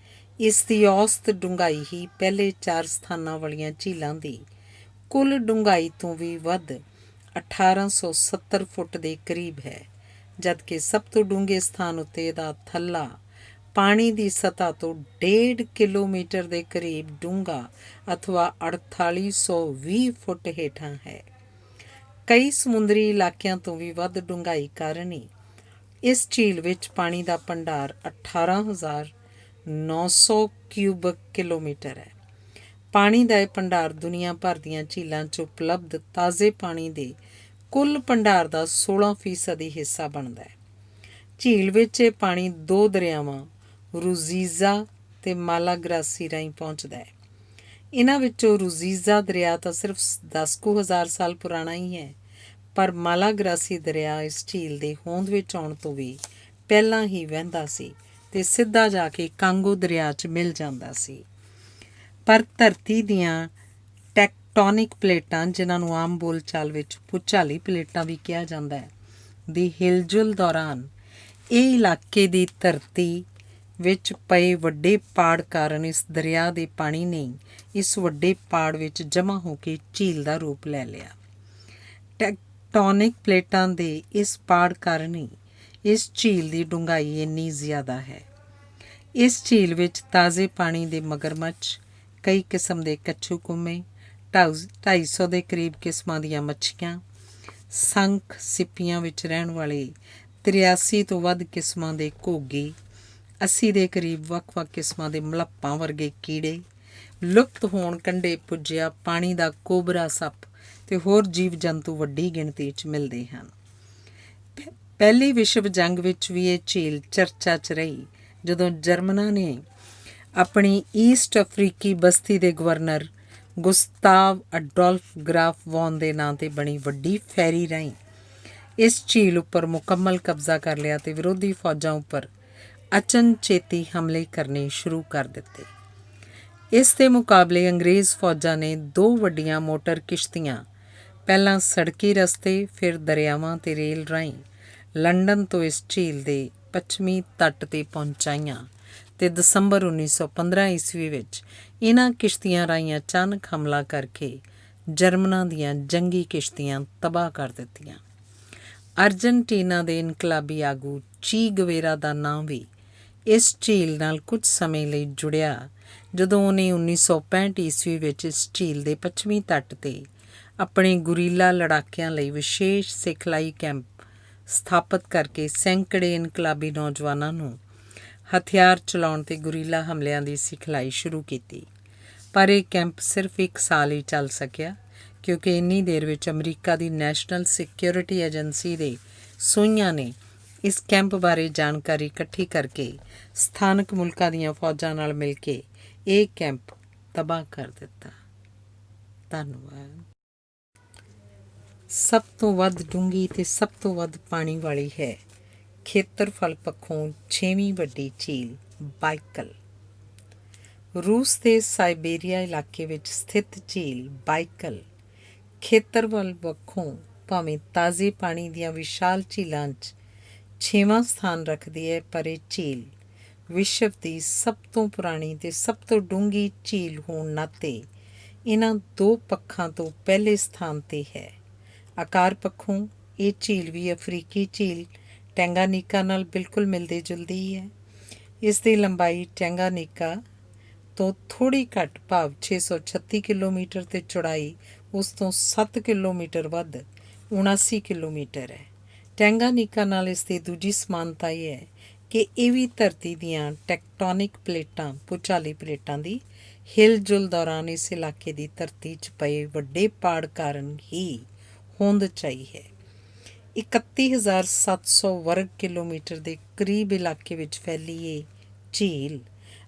ਇਸ ਦੀ ਔਸਤ ਡੂੰਘਾਈ ਹੀ ਪਹਿਲੇ 4 ਸਥਾਨਾਂ ਵਾਲੀਆਂ ਝੀਲਾਂ ਦੀ ਕੁੱਲ ਡੂੰਘਾਈ ਤੋਂ ਵੀ ਵੱਧ 1870 ਫੁੱਟ ਦੇ ਕਰੀਬ ਹੈ, ਜਦਕਿ ਸਭ ਤੋਂ ਡੂੰਘੇ ਸਥਾਨ ਉੱਤੇ ਇਹਦਾ ਥੱਲਾ ਪਾਣੀ ਦੀ ਸਤ੍ਹਾ ਤੋਂ 1.5 ਕਿਲੋਮੀਟਰ ਦੇ ਕਰੀਬ ਡੂੰਘਾ ਅਥਵਾ 4820 ਫੁੱਟ ਹੇਠਾਂ ਹੈ। ਕਈ ਸਮੁੰਦਰੀ ਇਲਾਕਿਆਂ ਤੋਂ ਵੀ ਵੱਧ ਡੂੰਘਾਈ ਕਾਰਨ ਹੀ ਇਸ ਝੀਲ ਵਿੱਚ ਪਾਣੀ ਦਾ ਭੰਡਾਰ 18,900 ਕਿਊਬਿਕ ਕਿਲੋਮੀਟਰ ਹੈ। ਪਾਣੀ ਦਾ ਇਹ ਭੰਡਾਰ ਦੁਨੀਆ ਭਰ ਦੀਆਂ ਝੀਲਾਂ 'ਚ ਉਪਲਬਧ ਤਾਜ਼ੇ ਪਾਣੀ ਦੇ ਕੁੱਲ ਭੰਡਾਰ ਦਾ 16% ਹਿੱਸਾ ਬਣਦਾ ਹੈ। ਝੀਲ ਵਿੱਚ ਇਹ ਪਾਣੀ 2 ਦਰਿਆਵਾਂ ਰੁਜ਼ੀਜ਼ਾ ਤੇ ਮਾਲਾਗਰਾਸੀ ਰਾਹੀਂ ਪਹੁੰਚਦਾ ਹੈ। ਇਹਨਾਂ ਵਿੱਚੋਂ ਰੁਜ਼ੀਜ਼ਾ ਦਰਿਆ ਤਾਂ ਸਿਰਫ 10,000 ਸਾਲ ਪੁਰਾਣਾ ਹੀ ਹੈ, ਪਰ ਮਾਲਾਗਰਾਸੀ ਦਰਿਆ ਇਸ ਝੀਲ ਦੇ ਹੋਂਦ ਵਿੱਚ ਆਉਣ ਤੋਂ ਵੀ ਪਹਿਲਾਂ ਹੀ ਵਹਿੰਦਾ ਸੀ ਤੇ ਸਿੱਧਾ ਜਾ ਕੇ ਕਾਂਗੋ ਦਰਿਆ 'ਚ ਮਿਲ ਜਾਂਦਾ ਸੀ। ਪਰ ਧਰਤੀ ਦੀਆਂ ਟੈਕਟੋਨਿਕ ਪਲੇਟਾਂ, ਜਿਨ੍ਹਾਂ ਨੂੰ ਆਮ ਬੋਲਚਾਲ ਵਿੱਚ ਭੂਚਾਲੀ ਪਲੇਟਾਂ ਵੀ ਕਿਹਾ ਜਾਂਦਾ ਹੈ, ਦੀ ਹਿਲਜੁਲ ਦੌਰਾਨ ਇਹ ਇਲਾਕੇ ਦੀ ਧਰਤੀ ਵਿੱਚ ਪਏ ਵੱਡੇ ਪਾੜ ਕਾਰਨ ਇਸ ਦਰਿਆ ਦੇ ਪਾਣੀ ਨੇ ਇਸ ਵੱਡੇ ਪਾੜ ਵਿੱਚ ਜਮ੍ਹਾਂ ਹੋ ਕੇ ਝੀਲ ਦਾ ਰੂਪ ਲੈ ਲਿਆ। ਟੈਕਟੋਨਿਕ ਪਲੇਟਾਂ ਦੇ ਇਸ ਪਾੜ ਕਾਰਨ ਹੀ ਇਸ ਝੀਲ ਦੀ ਡੂੰਘਾਈ ਇੰਨੀ ਜ਼ਿਆਦਾ ਹੈ। ਇਸ ਝੀਲ ਵਿੱਚ ਤਾਜ਼ੇ ਪਾਣੀ ਦੇ ਮਗਰਮੱਛ, ਕਈ ਕਿਸਮ ਦੇ ਕੱਛੂ ਕੁੰਮੇ, 250 ਦੇ ਕਰੀਬ ਕਿਸਮਾਂ ਦੀਆਂ ਮੱਛੀਆਂ, ਸੰਖ ਸਿੱਪੀਆਂ ਵਿੱਚ ਰਹਿਣ ਵਾਲੇ 83 ਤੋਂ ਵੱਧ ਕਿਸਮਾਂ ਦੇ ਘੋਗੇ, 80 ਦੇ ਕਰੀਬ ਵੱਖ-ਵੱਖ ਕਿਸਮਾਂ ਦੇ ਮਲੱਪਾਂ ਵਰਗੇ ਕੀੜੇ, ਲੁਪਤ ਹੋਣ ਕੰਢੇ ਪੁੱਜਿਆ ਪਾਣੀ ਦਾ ਕੋਬਰਾ ਸੱਪ ਤੇ ਹੋਰ ਜੀਵ ਜੰਤੂ ਵੱਡੀ ਗਿਣਤੀ 'ਚ ਮਿਲਦੇ ਹਨ। ਪਹਿਲੀ ਵਿਸ਼ਵ ਜੰਗ ਵਿੱਚ ਵੀ ਇਹ ਝੀਲ ਚਰਚਾ 'ਚ ਰਹੀ, ਜਦੋਂ ਜਰਮਨਾਂ ਨੇ ਆਪਣੀ ਈਸਟ ਅਫਰੀਕੀ ਬਸਤੀ ਦੇ ਗਵਰਨਰ ਗੁਸਤਾਵ ਅਡੋਲਫ ਗ੍ਰਾਫ ਵੌਨ ਦੇ ਨਾਂ 'ਤੇ ਬਣੀ ਵੱਡੀ ਫੈਰੀ ਰਾਹੀਂ ਇਸ ਝੀਲ ਉੱਪਰ ਮੁਕੰਮਲ ਕਬਜ਼ਾ ਕਰ ਲਿਆ ਤੇ ਵਿਰੋਧੀ ਫੌਜਾਂ ਉੱਪਰ ਅਚਨਚੇਤੀ ਹਮਲੇ ਕਰਨੇ ਸ਼ੁਰੂ ਕਰ ਦਿੱਤੇ। ਇਸ ਦੇ ਮੁਕਾਬਲੇ ਅੰਗਰੇਜ਼ ਫੌਜਾਂ ਨੇ 2 ਵੱਡੀਆਂ ਮੋਟਰ ਕਿਸ਼ਤੀਆਂ ਪਹਿਲਾਂ ਸੜਕੀ ਰਸਤੇ, ਫਿਰ ਦਰਿਆਵਾਂ ਤੇ ਰੇਲ ਰਾਹੀਂ ਲੰਡਨ ਤੋਂ ਇਸ ਝੀਲ ਦੇ ਪੱਛਮੀ ਤੱਟ 'ਤੇ ਪਹੁੰਚਾਈਆਂ ਤੇ ਦਸੰਬਰ 1915 ਈਸਵੀ ਵਿੱਚ ਇਹਨਾਂ ਕਿਸ਼ਤੀਆਂ ਰਾਹੀਂ ਅਚਾਨਕ ਹਮਲਾ ਕਰਕੇ ਜਰਮਨਾਂ ਦੀਆਂ ਜੰਗੀ ਕਿਸ਼ਤੀਆਂ ਤਬਾਹ ਕਰ ਦਿੱਤੀਆਂ। ਅਰਜਨਟੀਨਾ ਦੇ ਇਨਕਲਾਬੀ ਆਗੂ ਚੀ ਗਵੇਰਾ ਦਾ ਨਾਂ ਵੀ ਇਸ ਝੀਲ ਨਾਲ ਕੁਝ ਸਮੇਂ ਲਈ ਜੁੜਿਆ, ਜਦੋਂ ਉਹਨੇ 1965 ਈਸਵੀ ਵਿੱਚ ਇਸ ਝੀਲ ਦੇ ਪੱਛਮੀ ਤੱਟ 'ਤੇ ਆਪਣੇ ਗੁਰੀਲਾ ਲੜਾਕਿਆਂ ਲਈ ਵਿਸ਼ੇਸ਼ ਸਿਖਲਾਈ ਕੈਂਪ ਸਥਾਪਿਤ ਕਰਕੇ ਸੈਂਕੜੇ ਇਨਕਲਾਬੀ ਨੌਜਵਾਨਾਂ ਨੂੰ ਹਥਿਆਰ ਚਲਾਉਣ ਤੇ ਗੁਰੀਲਾ ਹਮਲਿਆਂ ਦੀ ਸਿਖਲਾਈ ਸ਼ੁਰੂ ਕੀਤੀ। ਪਰ ਇਹ ਕੈਂਪ ਸਿਰਫ 1 ਸਾਲ ਹੀ ਚੱਲ ਸਕਿਆ, ਕਿਉਂਕਿ ਇੰਨੀ ਦੇਰ ਵਿੱਚ ਅਮਰੀਕਾ ਦੀ ਨੈਸ਼ਨਲ ਸਿਕਿਉਰਿਟੀ ਏਜੰਸੀ ਦੇ ਸੂਹੀਆਂ ਨੇ ਇਸ ਕੈਂਪ ਬਾਰੇ ਜਾਣਕਾਰੀ ਇਕੱਠੀ ਕਰਕੇ ਸਥਾਨਕ ਮੁਲਕਾਂ ਦੀਆਂ ਫੌਜਾਂ ਨਾਲ ਮਿਲ ਕੇ ਇਹ ਕੈਂਪ ਤਬਾਹ ਕਰ ਦਿੱਤਾ। ਧੰਨਵਾਦ। ਸਭ ਤੋਂ ਵੱਧ ਡੂੰਘੀ ਤੇ ਸਭ ਤੋਂ ਵੱਧ ਪਾਣੀ ਵਾਲੀ ਹੈ ਖੇਤਰਫਲ ਪੱਖੋਂ 6ਵੀਂ ਵੱਡੀ ਝੀਲ ਬਾਈਕਲ। ਰੂਸ ਦੇ ਸਾਇਬੇਰੀਆ ਇਲਾਕੇ ਵਿੱਚ ਸਥਿਤ ਝੀਲ ਬਾਈਕਲ ਖੇਤਰਫਲ ਪੱਖੋਂ ਭਾਵੇਂ ਤਾਜ਼ੇ ਪਾਣੀ ਦੀਆਂ ਵਿਸ਼ਾਲ ਝੀਲਾਂ 'ਚ 6ਵਾਂ ਸਥਾਨ ਰੱਖਦੀ ਹੈ, ਪਰ ਇਹ ਝੀਲ ਵਿਸ਼ਵ ਦੀ ਸਭ ਤੋਂ ਪੁਰਾਣੀ ਤੇ ਸਭ ਤੋਂ ਡੂੰਘੀ ਝੀਲ ਹੋਣ ਨਾਤੇ ਇਹਨਾਂ 2 ਪੱਖਾਂ ਤੋਂ ਪਹਿਲੇ ਸਥਾਨ 'ਤੇ ਹੈ। ਆਕਾਰ ਪੱਖੋਂ ਇਹ ਝੀਲ ਵੀ ਅਫਰੀਕੀ ਝੀਲ ਟੈਂਗਾਨੀਕਾ ਨਾਲ ਬਿਲਕੁਲ ਮਿਲਦੀ ਜੁਲਦੀ ਹੀ ਹੈ। ਇਸ ਦੀ ਲੰਬਾਈ ਟੈਂਗਾਨੀਕਾ ਤੋਂ ਥੋੜ੍ਹੀ ਘੱਟ ਭਾਵ 636 ਕਿਲੋਮੀਟਰ ਤੇ ਚੌੜਾਈ ਉਸ ਤੋਂ 7 ਕਿਲੋਮੀਟਰ ਵੱਧ 79 ਕਿਲੋਮੀਟਰ ਹੈ। ਟੈਂਗਾਨੀਕਾ ਨਾਲ ਇਸ ਦੀ ਦੂਜੀ ਸਮਾਨਤਾ ਇਹ ਹੈ ਕਿ ਇਹ ਵੀ ਧਰਤੀ ਦੀਆਂ ਟੈਕਟੋਨਿਕ ਪਲੇਟਾਂ, ਭੂਚਾਲੀ ਪਲੇਟਾਂ ਦੀ ਹਿਲਜੁਲ ਦੌਰਾਨ ਇਸ ਇਲਾਕੇ ਦੀ ਧਰਤੀ 'ਚ ਪਏ ਵੱਡੇ ਪਾੜ ਕਾਰਨ ਹੀ ਹੋਂਦ 'ਚ ਆਈ ਹੈ। 31,700 ਵਰਗ ਕਿਲੋਮੀਟਰ ਦੇ ਕਰੀਬ ਇਲਾਕੇ ਵਿੱਚ ਫੈਲੀ ਇਹ ਝੀਲ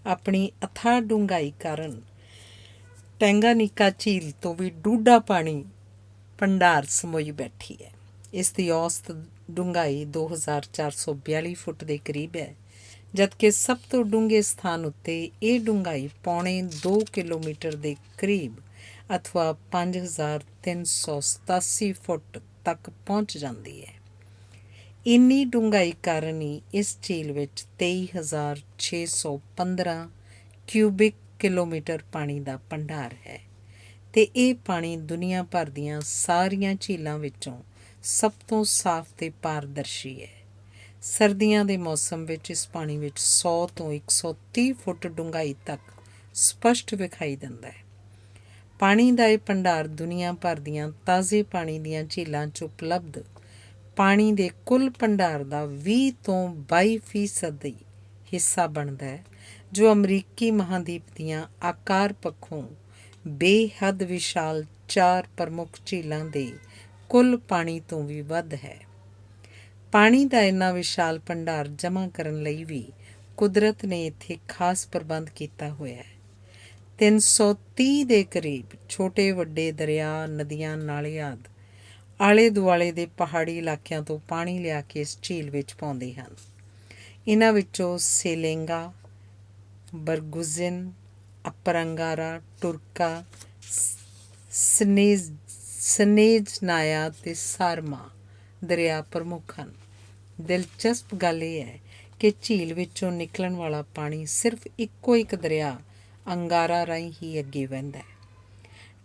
ਆਪਣੀ ਅਥਾਹ ਡੂੰਘਾਈ ਕਾਰਨ ਟੈਂਗਾਨੀਕਾ ਝੀਲ ਤੋਂ ਵੀ ਡੂਢਾ ਪਾਣੀ ਭੰਡਾਰ ਸਮੋਈ ਬੈਠੀ ਹੈ। ਇਸ ਦੀ ਔਸਤ ਡੂੰਘਾਈ 2442 ਫੁੱਟ ਦੇ ਕਰੀਬ ਹੈ, ਜਦਕਿ ਸਭ ਤੋਂ ਡੂੰਘੇ ਸਥਾਨ ਉੱਤੇ ਇਹ ਡੂੰਘਾਈ ਪੌਣੇ 2 ਕਿਲੋਮੀਟਰ ਦੇ ਕਰੀਬ ਅਥਵਾ 5387 ਫੁੱਟ ਤੱਕ ਪਹੁੰਚ ਜਾਂਦੀ ਹੈ। ਇੰਨੀ ਡੂੰਘਾਈ ਕਾਰਨ ਹੀ ਇਸ ਝੀਲ ਵਿੱਚ 23,615 ਕਿਊਬਿਕ ਕਿਲੋਮੀਟਰ ਪਾਣੀ ਦਾ ਭੰਡਾਰ ਹੈ ਅਤੇ ਇਹ ਪਾਣੀ ਦੁਨੀਆ ਭਰ ਦੀਆਂ ਸਾਰੀਆਂ ਝੀਲਾਂ ਵਿੱਚੋਂ ਸਭ ਤੋਂ ਸਾਫ਼ ਅਤੇ ਪਾਰਦਰਸ਼ੀ ਹੈ। ਸਰਦੀਆਂ ਦੇ ਮੌਸਮ ਵਿੱਚ ਇਸ ਪਾਣੀ ਵਿੱਚ 100 ਤੋਂ 130 ਫੁੱਟ ਡੂੰਘਾਈ ਤੱਕ ਸਪਸ਼ਟ ਵਿਖਾਈ ਦਿੰਦਾ ਹੈ। ਪਾਣੀ ਦਾ ਇਹ ਭੰਡਾਰ ਦੁਨੀਆ ਭਰ ਦੀਆਂ ਤਾਜ਼ੇ ਪਾਣੀ ਦੀਆਂ ਝੀਲਾਂ 'ਚ ਉਪਲਬਧ ਪਾਣੀ ਦੇ ਕੁੱਲ ਭੰਡਾਰ ਦਾ 20 ਤੋਂ 22% ਹਿੱਸਾ ਬਣਦਾ ਹੈ, ਜੋ ਅਮਰੀਕੀ ਮਹਾਂਦੀਪ ਦੀਆਂ ਆਕਾਰ ਪੱਖੋਂ ਬੇਹੱਦ ਵਿਸ਼ਾਲ 4 ਪ੍ਰਮੁੱਖ ਝੀਲਾਂ ਦੇ ਕੁੱਲ ਪਾਣੀ ਤੋਂ ਵੀ ਵੱਧ ਹੈ। ਪਾਣੀ ਦਾ ਇੰਨਾ ਵਿਸ਼ਾਲ ਭੰਡਾਰ ਜਮ੍ਹਾਂ ਕਰਨ ਲਈ ਵੀ ਕੁਦਰਤ ਨੇ ਇੱਥੇ ਖਾਸ ਪ੍ਰਬੰਧ ਕੀਤਾ ਹੋਇਆ ਹੈ। 330 ਦੇ ਕਰੀਬ ਛੋਟੇ ਵੱਡੇ ਦਰਿਆ, ਨਦੀਆਂ, ਨਾਲੇ ਆਦਿ ਆਲੇ ਦੁਆਲੇ ਦੇ ਪਹਾੜੀ ਇਲਾਕਿਆਂ ਤੋਂ ਪਾਣੀ ਲਿਆ ਕੇ ਇਸ ਝੀਲ ਵਿੱਚ ਪਾਉਂਦੇ ਹਨ। ਇਹਨਾਂ ਵਿੱਚੋਂ ਸੇਲੇਂਗਾ, ਬਰਗੁਜ਼ਿਨ, ਅਪਰ ਅੰਗਾਰਾ, ਟੁਰਕਾ, ਸਨੇਜਨਾਇਆ ਅਤੇ ਸਾਰਮਾ ਦਰਿਆ ਪ੍ਰਮੁੱਖ ਹਨ। ਦਿਲਚਸਪ ਗੱਲ ਇਹ ਹੈ ਕਿ ਝੀਲ ਵਿੱਚੋਂ ਨਿਕਲਣ ਵਾਲਾ ਪਾਣੀ ਸਿਰਫ ਇੱਕੋ ਇੱਕ ਦਰਿਆ ਅੰਗਾਰਾ ਰਾਹੀਂ ਹੀ ਅੱਗੇ ਵਹਿੰਦਾ ਹੈ।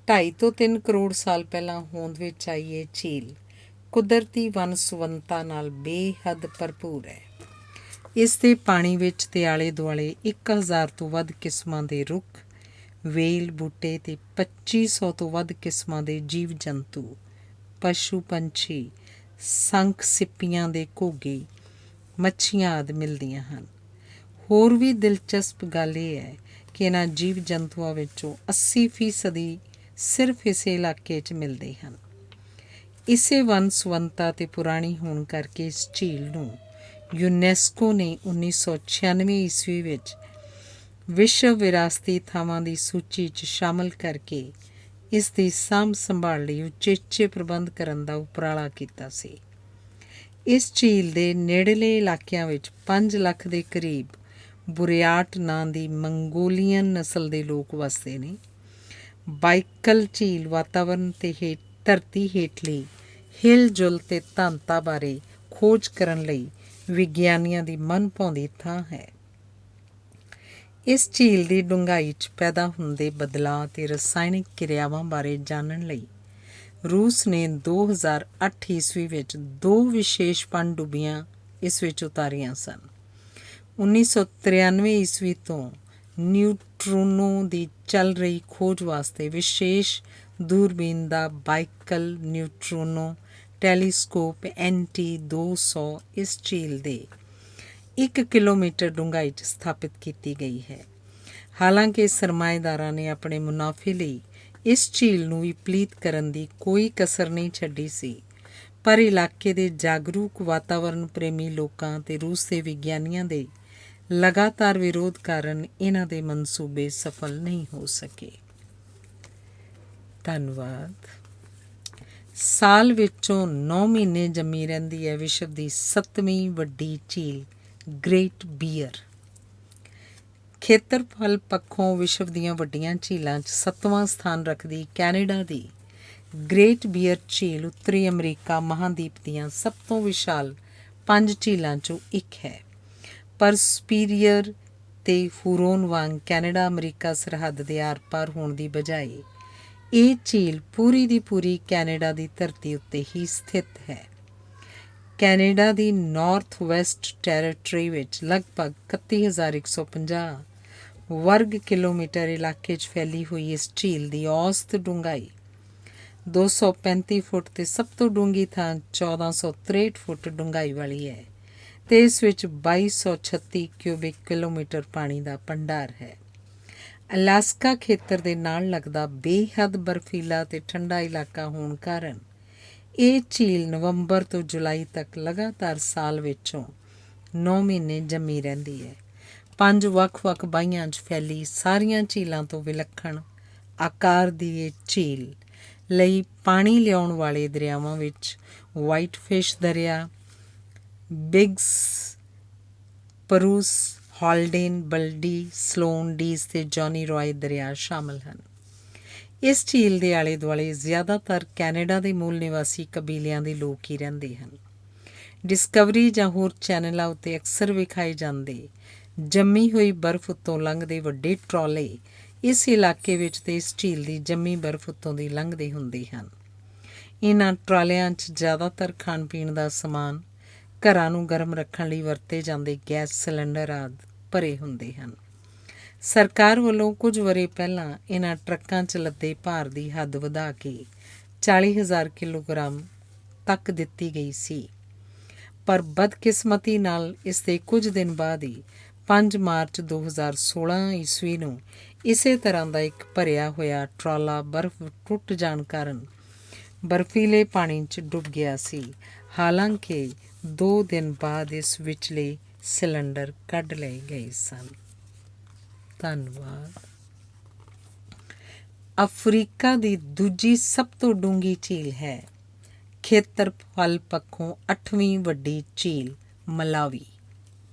2.5 ਤੋਂ 3 ਕਰੋੜ ਸਾਲ ਪਹਿਲਾਂ ਹੋਂਦ ਵਿੱਚ ਆਈ ਇਹ ਝੀਲ ਕੁਦਰਤੀ ਵੰਨ ਸੁਵੰਨਤਾ ਨਾਲ ਬੇਹੱਦ ਭਰਪੂਰ ਹੈ। ਇਸ ਦੇ ਪਾਣੀ ਵਿੱਚ ਅਤੇ ਆਲੇ ਦੁਆਲੇ 1000 ਤੋਂ ਵੱਧ ਕਿਸਮਾਂ ਦੇ ਰੁੱਖ, ਵੇਲ, ਬੂਟੇ ਅਤੇ 2500 ਤੋਂ ਵੱਧ ਕਿਸਮਾਂ ਦੇ ਜੀਵ ਜੰਤੂ, ਪਸ਼ੂ ਪੰਛੀ, ਸੰਖ ਸਿੱਪੀਆਂ ਦੇ ਘੋਗੇ, ਮੱਛੀਆਂ ਆਦਿ ਮਿਲਦੀਆਂ ਹਨ। ਹੋਰ ਵੀ ਦਿਲਚਸਪ ਗੱਲ ਇਹ ਹੈ ਕਿ ਇਹਨਾਂ ਜੀਵ ਜੰਤੂਆਂ ਵਿੱਚੋਂ 80% ਸਿਰਫ ਇਸੇ ਇਲਾਕੇ 'ਚ ਮਿਲਦੇ ਹਨ। ਇਸੇ ਵੰਨ ਸੁਵੰਨਤਾ ਅਤੇ ਪੁਰਾਣੀ ਹੋਣ ਕਰਕੇ ਇਸ ਝੀਲ ਨੂੰ ਯੂਨੈਸਕੋ ਨੇ 1996 ਈਸਵੀ ਵਿੱਚ ਵਿਸ਼ਵ ਵਿਰਾਸਤੀ ਥਾਵਾਂ ਦੀ ਸੂਚੀ 'ਚ ਸ਼ਾਮਲ ਕਰਕੇ ਇਸ ਦੀ ਸਾਂਭ ਸੰਭਾਲ ਲਈ ਉਚੇਚੇ ਪ੍ਰਬੰਧ ਕਰਨ ਦਾ ਉਪਰਾਲਾ ਕੀਤਾ ਸੀ। ਇਸ ਝੀਲ ਦੇ ਨੇੜਲੇ ਇਲਾਕਿਆਂ ਵਿੱਚ 5 ਲੱਖ ਦੇ ਕਰੀਬ ਬੁਰਿਆਟ ਨਾਂ ਦੀ ਮੰਗੋਲੀਅਨ ਨਸਲ ਦੇ ਲੋਕ ਵਸਦੇ ਨੇ। ਬਾਈਕਲ ਝੀਲ ਵਾਤਾਵਰਣ ਅਤੇ ਧਰਤੀ ਹੇਠਲੀ ਹਿਲ ਜੁਲ ਅਤੇ ਧਾਂਤਾ ਬਾਰੇ ਖੋਜ ਕਰਨ ਲਈ ਵਿਗਿਆਨੀਆਂ ਦੀ ਮਨ ਭਾਉਂਦੀ ਥਾਂ ਹੈ। ਇਸ ਝੀਲ ਦੀ ਡੂੰਘਾਈ 'ਚ ਪੈਦਾ ਹੁੰਦੇ ਬਦਲਾਅ ਅਤੇ ਰਸਾਇਣਿਕ ਕਿਰਿਆਵਾਂ ਬਾਰੇ ਜਾਣਨ ਲਈ ਰੂਸ ਨੇ 2008 ਈਸਵੀ ਵਿੱਚ 2 ਵਿਸ਼ੇਸ਼ ਪਣਡੁੱਬੀਆਂ ਇਸ ਵਿੱਚ ਉਤਾਰੀਆਂ ਸਨ। 1993 ਈਸਵੀ ਤੋਂ ਨਿਊਟ੍ਰੋਨੋ ਦੀ ਚੱਲ ਰਹੀ ਖੋਜ ਵਾਸਤੇ ਵਿਸ਼ੇਸ਼ ਦੂਰਬੀਨ ਦਾ ਬਾਈਕਲ ਨਿਊਟ੍ਰੋਨੋ ਟੈਲੀਸਕੋਪ NT-200 ਇਸ ਝੀਲ ਦੇ 1 ਕਿਲੋਮੀਟਰ ਡੂੰਘਾਈ 'ਚ ਸਥਾਪਿਤ ਕੀਤੀ ਗਈ ਹੈ। ਹਾਲਾਂਕਿ ਸਰਮਾਏਦਾਰਾਂ ਨੇ ਆਪਣੇ ਮੁਨਾਫੇ ਲਈ ਇਸ ਝੀਲ ਨੂੰ ਵੀ ਪਲੀਤ ਕਰਨ ਦੀ ਕੋਈ ਕਸਰ ਨਹੀਂ ਛੱਡੀ ਸੀ, ਪਰ ਇਲਾਕੇ ਦੇ ਜਾਗਰੂਕ ਵਾਤਾਵਰਣ ਪ੍ਰੇਮੀ ਲੋਕਾਂ ਅਤੇ ਰੂਸ ਦੇ ਵਿਗਿਆਨੀਆਂ ਦੇ ਲਗਾਤਾਰ ਵਿਰੋਧ ਕਾਰਨ ਇਹਨਾਂ ਦੇ ਮਨਸੂਬੇ ਸਫਲ ਨਹੀਂ ਹੋ ਸਕੇ। ਧੰਨਵਾਦ। ਸਾਲ ਵਿੱਚੋਂ 9 ਮਹੀਨੇ ਜੰਮੀ ਰਹਿੰਦੀ ਹੈ ਵਿਸ਼ਵ ਦੀ 7ਵੀਂ ਵੱਡੀ ਝੀਲ ਗ੍ਰੇਟ ਬੀਅਰ। ਖੇਤਰਫਲ ਪੱਖੋਂ ਵਿਸ਼ਵ ਦੀਆਂ ਵੱਡੀਆਂ ਝੀਲਾਂ 'ਚ 7ਵਾਂ ਸਥਾਨ ਰੱਖਦੀ ਕੈਨੇਡਾ ਦੀ ਗ੍ਰੇਟ ਬੀਅਰ ਝੀਲ ਉੱਤਰੀ ਅਮਰੀਕਾ ਮਹਾਂਦੀਪ ਦੀਆਂ ਸਭ ਤੋਂ ਵਿਸ਼ਾਲ 5 ਝੀਲਾਂ 'ਚੋਂ ਇੱਕ ਹੈ। ਪਰ ਸੁਪੀਰੀਅਰ ਅਤੇ ਹੂਰੋਨ ਵਾਂਗ ਕੈਨੇਡਾ ਅਮਰੀਕਾ ਸਰਹੱਦ ਦੇ ਆਰ ਪਾਰ ਹੋਣ ਦੀ ਬਜਾਏ ਇਹ ਝੀਲ ਪੂਰੀ ਦੀ ਪੂਰੀ ਕੈਨੇਡਾ ਦੀ ਧਰਤੀ ਉੱਤੇ ਹੀ ਸਥਿਤ ਹੈ। ਕੈਨੇਡਾ ਦੀ ਨਾਰਥ ਵੈਸਟ ਟੈਰੇਟਰੀ ਵਿੱਚ ਲਗਭਗ 31,150 ਵਰਗ ਕਿਲੋਮੀਟਰ ਇਲਾਕੇ 'ਚ ਫੈਲੀ ਹੋਈ ਇਸ ਝੀਲ ਦੀ ਔਸਤ ਡੂੰਘਾਈ 235 ਫੁੱਟ ਅਤੇ ਸਭ ਤੋਂ ਡੂੰਘੀ ਥਾਂ 1463 ਫੁੱਟ ਡੂੰਘਾਈ ਵਾਲੀ ਹੈ ਅਤੇ ਇਸ ਵਿੱਚ 2236 ਕਿਊਬਿਕ ਕਿਲੋਮੀਟਰ ਪਾਣੀ ਦਾ ਭੰਡਾਰ ਹੈ। ਅਲਾਸਕਾ ਖੇਤਰ ਦੇ ਨਾਲ ਲੱਗਦਾ ਬੇਹੱਦ ਬਰਫੀਲਾ ਅਤੇ ਠੰਡਾ ਇਲਾਕਾ ਹੋਣ ਕਾਰਨ ਇਹ ਝੀਲ ਨਵੰਬਰ ਤੋਂ ਜੁਲਾਈ ਤੱਕ ਲਗਾਤਾਰ ਸਾਲ ਵਿੱਚੋਂ 9 ਮਹੀਨੇ ਜੰਮੀ ਰਹਿੰਦੀ ਹੈ। 5 ਵੱਖ-ਵੱਖ ਬਾਹੀਆਂ 'ਚ ਫੈਲੀ ਸਾਰੀਆਂ ਝੀਲਾਂ ਤੋਂ ਵਿਲੱਖਣ ਆਕਾਰ ਦੀ ਇਹ ਝੀਲ ਲਈ ਪਾਣੀ ਲਿਆਉਣ ਵਾਲੇ ਦਰਿਆਵਾਂ ਵਿੱਚ ਵਾਈਟ ਫਿਸ਼ ਦਰਿਆ, ਬਿਗਸ, ਪਰੂਸ, ਹਾਲਡੇਨ, ਬਲਡੀ, ਸਲੋਨ, ਡੀਸ ਤੇ ਜੌਨੀ ਰॉय ਦਰਿਆ ਸ਼ਾਮਲ ਹਨ। ਇਸ ਝੀਲ ਦੇ ਆਲੇ ਦੁਆਲੇ ਜ਼ਿਆਦਾਤਰ ਕੈਨੇਡਾ ਦੇ ਮੂਲ ਨਿਵਾਸੀ ਕਬੀਲਿਆਂ ਦੇ ਲੋਕ ਹੀ ਰਹਿੰਦੇ ਹਨ। ਡਿਸਕਵਰੀ ਜਾਂ ਹੋਰ ਚੈਨਲਾਂ ਉੱਤੇ ਅਕਸਰ ਵਿਖਾਏ ਜਾਂਦੇ ਜੰਮੀ ਹੋਈ ਬਰਫ਼ ਉੱਤੋਂ ਲੰਘਦੇ ਵੱਡੇ ਟਰਾਲੇ ਇਸ ਇਲਾਕੇ ਵਿੱਚ ਤੇ ਇਸ ਝੀਲ ਦੀ ਜੰਮੀ ਬਰਫ਼ ਉੱਤੋਂ ਦੀ ਲੰਘਦੇ ਹੁੰਦੇ ਹਨ। ਇਹਨਾਂ ਟਰਾਲਿਆਂ 'ਚ ਜ਼ਿਆਦਾਤਰ ਖਾਣ ਪੀਣ ਦਾ ਸਮਾਨ, ਘਰਾਂ ਨੂੰ ਗਰਮ ਰੱਖਣ ਲਈ ਵਰਤੇ ਜਾਂਦੇ ਗੈਸ ਸਿਲੰਡਰ ਆਦਿ ਭਰੇ ਹੁੰਦੇ ਹਨ। ਸਰਕਾਰ ਵੱਲੋਂ ਕੁਝ ਵਰ੍ਹੇ ਪਹਿਲਾਂ ਇਹਨਾਂ ਟਰੱਕਾਂ 'ਚ ਲੱਦੇ ਭਾਰ ਦੀ ਹੱਦ ਵਧਾ ਕੇ 40,000 ਕਿਲੋਗ੍ਰਾਮ ਤੱਕ ਦਿੱਤੀ ਗਈ ਸੀ, ਪਰ ਬਦਕਿਸਮਤੀ ਨਾਲ ਇਸ ਦੇ ਕੁਝ ਦਿਨ ਬਾਅਦ ਹੀ 5 ਮਾਰਚ 2016 ਈਸਵੀ ਨੂੰ ਇਸੇ ਤਰ੍ਹਾਂ ਦਾ ਇੱਕ ਭਰਿਆ ਹੋਇਆ ਟਰਾਲਾ ਬਰਫ਼ ਟੁੱਟ ਜਾਣ ਕਾਰਨ ਬਰਫੀਲੇ ਪਾਣੀ 'ਚ ਡੁੱਬ ਗਿਆ ਸੀ। ਹਾਲਾਂਕਿ 2 ਦਿਨ ਬਾਅਦ ਇਸ ਵਿਚਲੇ ਸਿਲੰਡਰ ਕੱਢ ਲਏ ਗਏ ਸਨ। ਧੰਨਵਾਦ। ਅਫਰੀਕਾ ਦੀ ਦੂਜੀ ਸਭ ਤੋਂ ਡੂੰਘੀ ਝੀਲ ਹੈ। ਖੇਤਰਫਲ ਪੱਖੋਂ 8ਵੀਂ ਵੱਡੀ ਝੀਲ ਮਲਾਵੀ।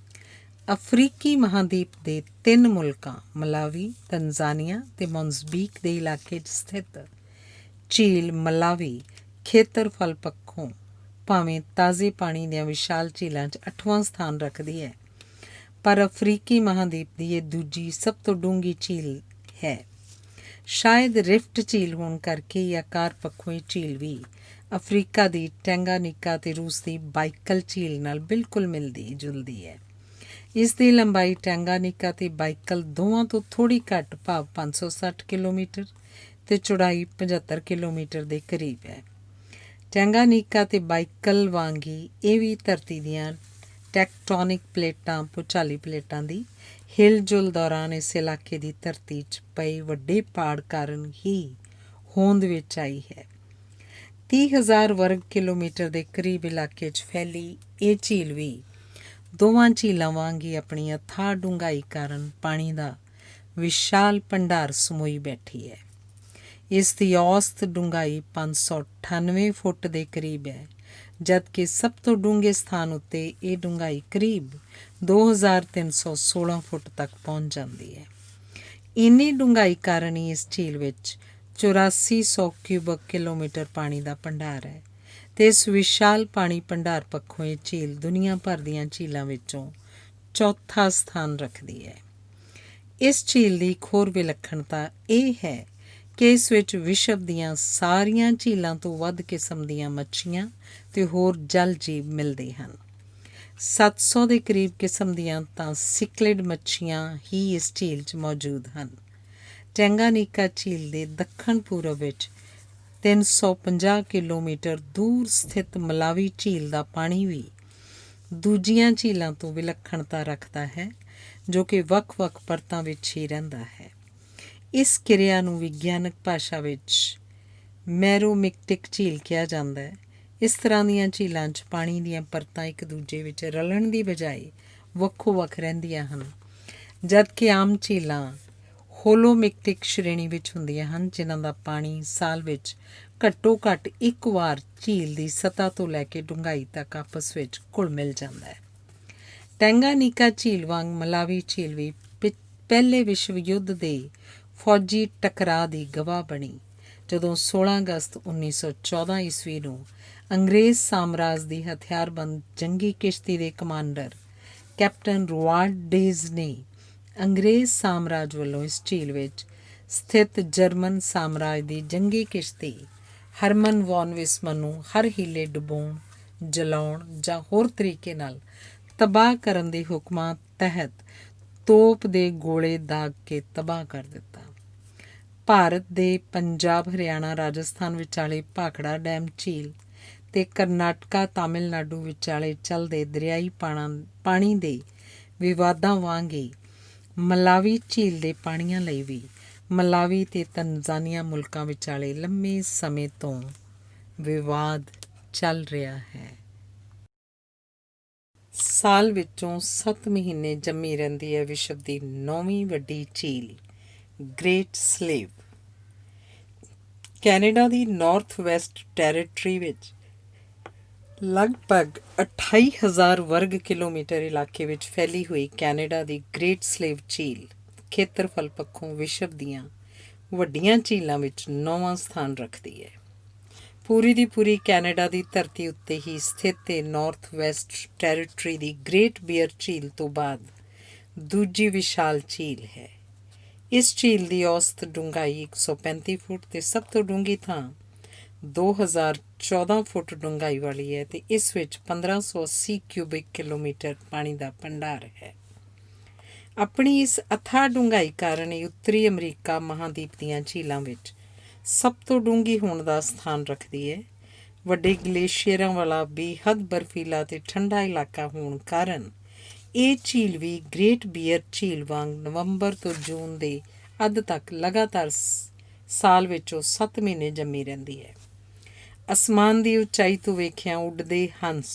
ਅਫਰੀਕੀ ਮਹਾਂਦੀਪ ਦੇ 3 ਮੁਲਕਾਂ ਮਲਾਵੀ, ਤੰਜ਼ਾਨੀਆ ਤੇ ਮੋਜ਼ੰਬੀਕ ਦੇ ਇਲਾਕੇ 'ਚ ਸਥਿਤ ਝੀਲ ਮਲਾਵੀ ਖੇਤਰਫਲ ਪੱਖੋਂ ਭਾਵੇਂ ਤਾਜ਼ੇ ਪਾਣੀ ਦੀਆਂ ਵਿਸ਼ਾਲ ਝੀਲਾਂ 'ਚ 8ਵਾਂ ਸਥਾਨ ਰੱਖਦੀ ਹੈ, ਪਰ ਅਫਰੀਕੀ ਮਹਾਂਦੀਪ ਦੀ ਇਹ ਦੂਜੀ ਸਭ ਤੋਂ ਡੂੰਘੀ ਝੀਲ ਹੈ। ਸ਼ਾਇਦ ਰਿਫਟ ਝੀਲ ਹੋਣ ਕਰਕੇ ਹੀ ਆਕਾਰ ਪੱਖੋਂ ਇਹ ਝੀਲ ਵੀ ਅਫਰੀਕਾ ਦੀ ਟੈਂਗਾਨੀਕਾ ਤੇ ਰੂਸ ਦੀ ਬਾਈਕਲ ਝੀਲ ਨਾਲ ਬਿਲਕੁਲ ਮਿਲਦੀ ਜੁਲਦੀ ਹੈ। ਇਸ ਦੀ ਲੰਬਾਈ ਟੈਂਗਾਨੀਕਾ ਤੇ ਬਾਈਕਲ ਦੋਵਾਂ ਤੋਂ ਥੋੜ੍ਹੀ ਘੱਟ ਭਾਵ 560 ਕਿਲੋਮੀਟਰ ਤੇ ਚੌੜਾਈ 75 ਕਿਲੋਮੀਟਰ ਦੇ ਕਰੀਬ ਹੈ। ਟੈਂਗਾਨੀਕਾ ਤੇ ਬਾਈਕਲ ਵਾਂਗ ਹੀ ਇਹ ਵੀ ਧਰਤੀ ਦੀਆਂ ਟੈਕਟੋਨਿਕ ਪਲੇਟਾਂ, ਭੂਚਾਲੀ ਪਲੇਟਾਂ ਦੀ ਹਿਲਜੁਲ ਦੌਰਾਨ ਇਸ ਇਲਾਕੇ ਦੀ ਧਰਤੀ 'ਚ ਪਏ ਵੱਡੇ ਪਾੜ ਕਾਰਨ ਹੀ ਹੋਂਦ ਵਿੱਚ ਆਈ ਹੈ। 30,000 ਵਰਗ ਕਿਲੋਮੀਟਰ ਦੇ ਕਰੀਬ ਇਲਾਕੇ 'ਚ ਫੈਲੀ ਇਹ ਝੀਲ ਵੀ ਦੋਵਾਂ ਝੀਲਾਂ ਵਾਂਗ ਹੀ ਆਪਣੀ ਅਥਾਹ ਡੂੰਘਾਈ ਕਾਰਨ ਪਾਣੀ ਦਾ ਵਿਸ਼ਾਲ ਭੰਡਾਰ ਸਮੋਈ ਬੈਠੀ ਹੈ। ਇਸ ਦੀ ਔਸਤ ਡੂੰਘਾਈ 598 ਫੁੱਟ ਦੇ ਕਰੀਬ ਹੈ, ਜਦਕਿ ਸਭ ਤੋਂ ਡੂੰਘੇ ਸਥਾਨ ਉੱਤੇ ਇਹ ਡੂੰਘਾਈ ਕਰੀਬ 2,316 ਫੁੱਟ ਤੱਕ ਪਹੁੰਚ ਜਾਂਦੀ ਹੈ। ਇੰਨੀ ਡੂੰਘਾਈ ਕਾਰਨ ਹੀ ਇਸ ਝੀਲ ਵਿੱਚ 8400 ਕਿਊਬਿਕ ਕਿਲੋਮੀਟਰ ਪਾਣੀ ਦਾ ਭੰਡਾਰ ਹੈ ਤੇ ਇਸ ਵਿਸ਼ਾਲ ਪਾਣੀ ਭੰਡਾਰ ਪੱਖੋਂ ਇਹ ਝੀਲ ਦੁਨੀਆ ਭਰ ਦੀਆਂ ਝੀਲਾਂ ਵਿੱਚੋਂ ਚੌਥਾ ਸਥਾਨ ਰੱਖਦੀ ਹੈ। ਇਸ ਝੀਲ ਦੀ ਇੱਕ ਹੋਰ ਵਿਲੱਖਣਤਾ ਇਹ ਹੈ ਕਿ ਇਸ ਵਿੱਚ ਵਿਸ਼ਵ ਦੀਆਂ ਸਾਰੀਆਂ ਝੀਲਾਂ ਤੋਂ ਵੱਧ ਕਿਸਮ ਦੀਆਂ ਮੱਛੀਆਂ ਤੇ ਹੋਰ ਜਲ ਜੀਵ ਮਿਲਦੇ ਹਨ। 700 ਦੇ ਕਰੀਬ ਕਿਸਮ ਦੀਆਂ ਤਾਂ ਸਿਕਲਿਡ ਮੱਛੀਆਂ ਹੀ ਇਸ ਝੀਲ 'ਚ ਮੌਜੂਦ ਹਨ। ਟੈਂਗਾਨੀਕਾ ਝੀਲ ਦੇ ਦੱਖਣ ਪੂਰਬ ਵਿੱਚ 350 ਕਿਲੋਮੀਟਰ ਦੂਰ ਸਥਿਤ ਮਲਾਵੀ ਝੀਲ ਦਾ ਪਾਣੀ ਵੀ ਦੂਜੀਆਂ ਝੀਲਾਂ ਤੋਂ ਵਿਲੱਖਣਤਾ ਰੱਖਦਾ ਹੈ, ਜੋ ਕਿ ਵੱਖ-ਵੱਖ ਪਰਤਾਂ ਵਿੱਚ ਹੀ ਰਹਿੰਦਾ ਹੈ। ਇਸ ਕਿਰਿਆ ਨੂੰ ਵਿਗਿਆਨਕ ਭਾਸ਼ਾ ਵਿੱਚ ਮੈਰੋਮਿਕਟਿਕ ਝੀਲ ਕਿਹਾ ਜਾਂਦਾ ਹੈ। ਇਸ ਤਰ੍ਹਾਂ ਦੀਆਂ ਝੀਲਾਂ 'ਚ ਪਾਣੀ ਦੀਆਂ ਪਰਤਾਂ ਇੱਕ ਦੂਜੇ ਵਿੱਚ ਰਲਣ ਦੀ ਬਜਾਏ ਵੱਖੋ-ਵੱਖ ਰਹਿੰਦੀਆਂ ਹਨ, ਜਦਕਿ ਆਮ ਝੀਲਾਂ ਹੋਲੋਮਿਕਟਿਕ ਸ਼੍ਰੇਣੀ ਵਿੱਚ ਹੁੰਦੀਆਂ ਹਨ, ਜਿਨ੍ਹਾਂ ਦਾ ਪਾਣੀ ਸਾਲ ਵਿੱਚ ਘੱਟੋ ਘੱਟ ਇੱਕ ਵਾਰ ਝੀਲ ਦੀ ਸਤ੍ਹਾ ਤੋਂ ਲੈ ਕੇ ਡੂੰਘਾਈ ਤੱਕ ਆਪਸ ਵਿੱਚ ਘੁਲ ਮਿਲ ਜਾਂਦਾ ਹੈ। ਟੈਂਗਾਨੀਕਾ ਝੀਲ ਵਾਂਗ ਮਲਾਵੀ ਝੀਲ ਵੀ ਪਹਿਲੇ ਵਿਸ਼ਵ ਯੁੱਧ ਦੇ ਫੌਜੀ ਟਕਰਾਅ ਦੀ ਗਵਾਹ ਬਣੀ, ਜਦੋਂ 16 ਅਗਸਤ 1914 ਈਸਵੀ ਨੂੰ ਅੰਗਰੇਜ਼ ਸਾਮਰਾਜ ਦੀ ਹਥਿਆਰਬੰਦ ਜੰਗੀ ਕਿਸ਼ਤੀ ਦੇ ਕਮਾਂਡਰ ਕੈਪਟਨ ਰੋਆਲਡ ਡੇਜ਼ ਨੇ ਅੰਗਰੇਜ਼ ਸਾਮਰਾਜ ਵੱਲੋਂ ਇਸ ਝੀਲ ਵਿੱਚ ਸਥਿਤ ਜਰਮਨ ਸਾਮਰਾਜ ਦੀ ਜੰਗੀ ਕਿਸ਼ਤੀ ਹਰਮਨ ਵੌਨ ਵਿਸਮਨ ਨੂੰ ਹਰ ਹੀਲੇ ਡੁਬੋਣ, ਜਲਾਉਣ ਜਾਂ ਹੋਰ ਤਰੀਕੇ ਨਾਲ ਤਬਾਹ ਕਰਨ ਦੇ ਹੁਕਮਾਂ ਤਹਿਤ ਤੋਪ ਦੇ ਗੋਲੇ ਦਾਗ ਕੇ ਤਬਾਹ ਕਰ ਦਿੱਤਾ। ਭਾਰਤ ਦੇ ਪੰਜਾਬ, ਹਰਿਆਣਾ, ਰਾਜਸਥਾਨ ਵਿਚਾਲੇ ਭਾਖੜਾ ਡੈਮ ਝੀਲ ਤੇ ਕਰਨਾਟਕਾ, ਤਾਮਿਲਨਾਡੂ ਵਿਚਾਲੇ ਚੱਲਦੇ ਦਰਿਆਈ ਪਾਣੀ ਦੇ ਵਿਵਾਦਾਂ ਵਾਂਗ ਹੀ ਮਲਾਵੀ ਝੀਲ ਦੇ ਪਾਣੀਆਂ ਲਈ ਵੀ ਮਲਾਵੀ ਤੇ ਤੰਜ਼ਾਨੀਆ ਮੁਲਕਾਂ ਵਿਚਾਲੇ ਲੰਮੇ ਸਮੇਂ ਤੋਂ ਵਿਵਾਦ ਚੱਲ ਰਿਹਾ ਹੈ। ਸਾਲ ਵਿੱਚੋਂ 7 ਮਹੀਨੇ ਜੰਮੀ ਰਹਿੰਦੀ ਹੈ ਵਿਸ਼ਵ ਦੀ 9ਵੀਂ ਵੱਡੀ ਝੀਲ ਗ੍ਰੇਟ ਸਲੇਵ। ਕੈਨੇਡਾ ਦੀ ਨਾਰਥ ਵੈਸਟ ਟੈਰੀਟਰੀ ਵਿੱਚ ਲਗਭਗ 28,000 ਵਰਗ ਕਿਲੋਮੀਟਰ ਇਲਾਕੇ ਵਿੱਚ ਫੈਲੀ ਹੋਈ ਕੈਨੇਡਾ ਦੀ ਗ੍ਰੇਟ ਸਲੇਵ ਝੀਲ ਖੇਤਰਫਲ ਪੱਖੋਂ ਵਿਸ਼ਵ ਦੀਆਂ ਵੱਡੀਆਂ ਝੀਲਾਂ ਵਿੱਚ 9ਵਾਂ ਸਥਾਨ ਰੱਖਦੀ ਹੈ। ਪੂਰੀ ਦੀ ਪੂਰੀ ਕੈਨੇਡਾ ਦੀ ਧਰਤੀ ਉੱਤੇ ਹੀ ਸਥਿਤ ਇਹ ਨਾਰਥ ਵੈਸਟ ਟੈਰੀਟਰੀ ਦੀ ਗ੍ਰੇਟ ਬੀਅਰ ਝੀਲ ਤੋਂ ਬਾਅਦ ਦੂਜੀ ਵਿਸ਼ਾਲ ਝੀਲ ਹੈ। ਇਸ ਝੀਲ ਦੀ ਔਸਤ ਡੂੰਘਾਈ 135 ਫੁੱਟ ਅਤੇ ਸਭ ਤੋਂ ਡੂੰਘੀ ਥਾਂ 2014 ਫੁੱਟ ਡੂੰਘਾਈ ਵਾਲੀ ਹੈ ਅਤੇ ਇਸ ਵਿੱਚ 1580 ਕਿਊਬਿਕ ਕਿਲੋਮੀਟਰ ਪਾਣੀ ਦਾ ਭੰਡਾਰ ਹੈ। ਆਪਣੀ ਇਸ ਅਥਾਹ ਡੂੰਘਾਈ ਕਾਰਨ ਇਹ ਉੱਤਰੀ ਅਮਰੀਕਾ ਮਹਾਂਦੀਪ ਦੀਆਂ ਝੀਲਾਂ ਵਿੱਚ ਸਭ ਤੋਂ ਡੂੰਘੀ ਹੋਣ ਦਾ ਸਥਾਨ ਰੱਖਦੀ ਹੈ। ਵੱਡੇ ਗਲੇਸ਼ੀਅਰਾਂ ਵਾਲਾ ਬੇਹੱਦ ਬਰਫੀਲਾ ਅਤੇ ਠੰਡਾ ਇਲਾਕਾ ਹੋਣ ਕਾਰਨ ਇਹ ਝੀਲ ਵੀ ਗ੍ਰੇਟ ਬੀਅਰ ਝੀਲ ਵਾਂਗ ਨਵੰਬਰ ਤੋਂ ਜੂਨ ਦੇ ਅੱਧ ਤੱਕ ਲਗਾਤਾਰ ਸਾਲ ਵਿੱਚੋਂ 7 ਮਹੀਨੇ ਜੰਮੀ ਰਹਿੰਦੀ ਹੈ। ਅਸਮਾਨ ਦੀ ਉਚਾਈ ਤੋਂ ਵੇਖਿਆ ਉੱਡਦੇ ਹੰਸ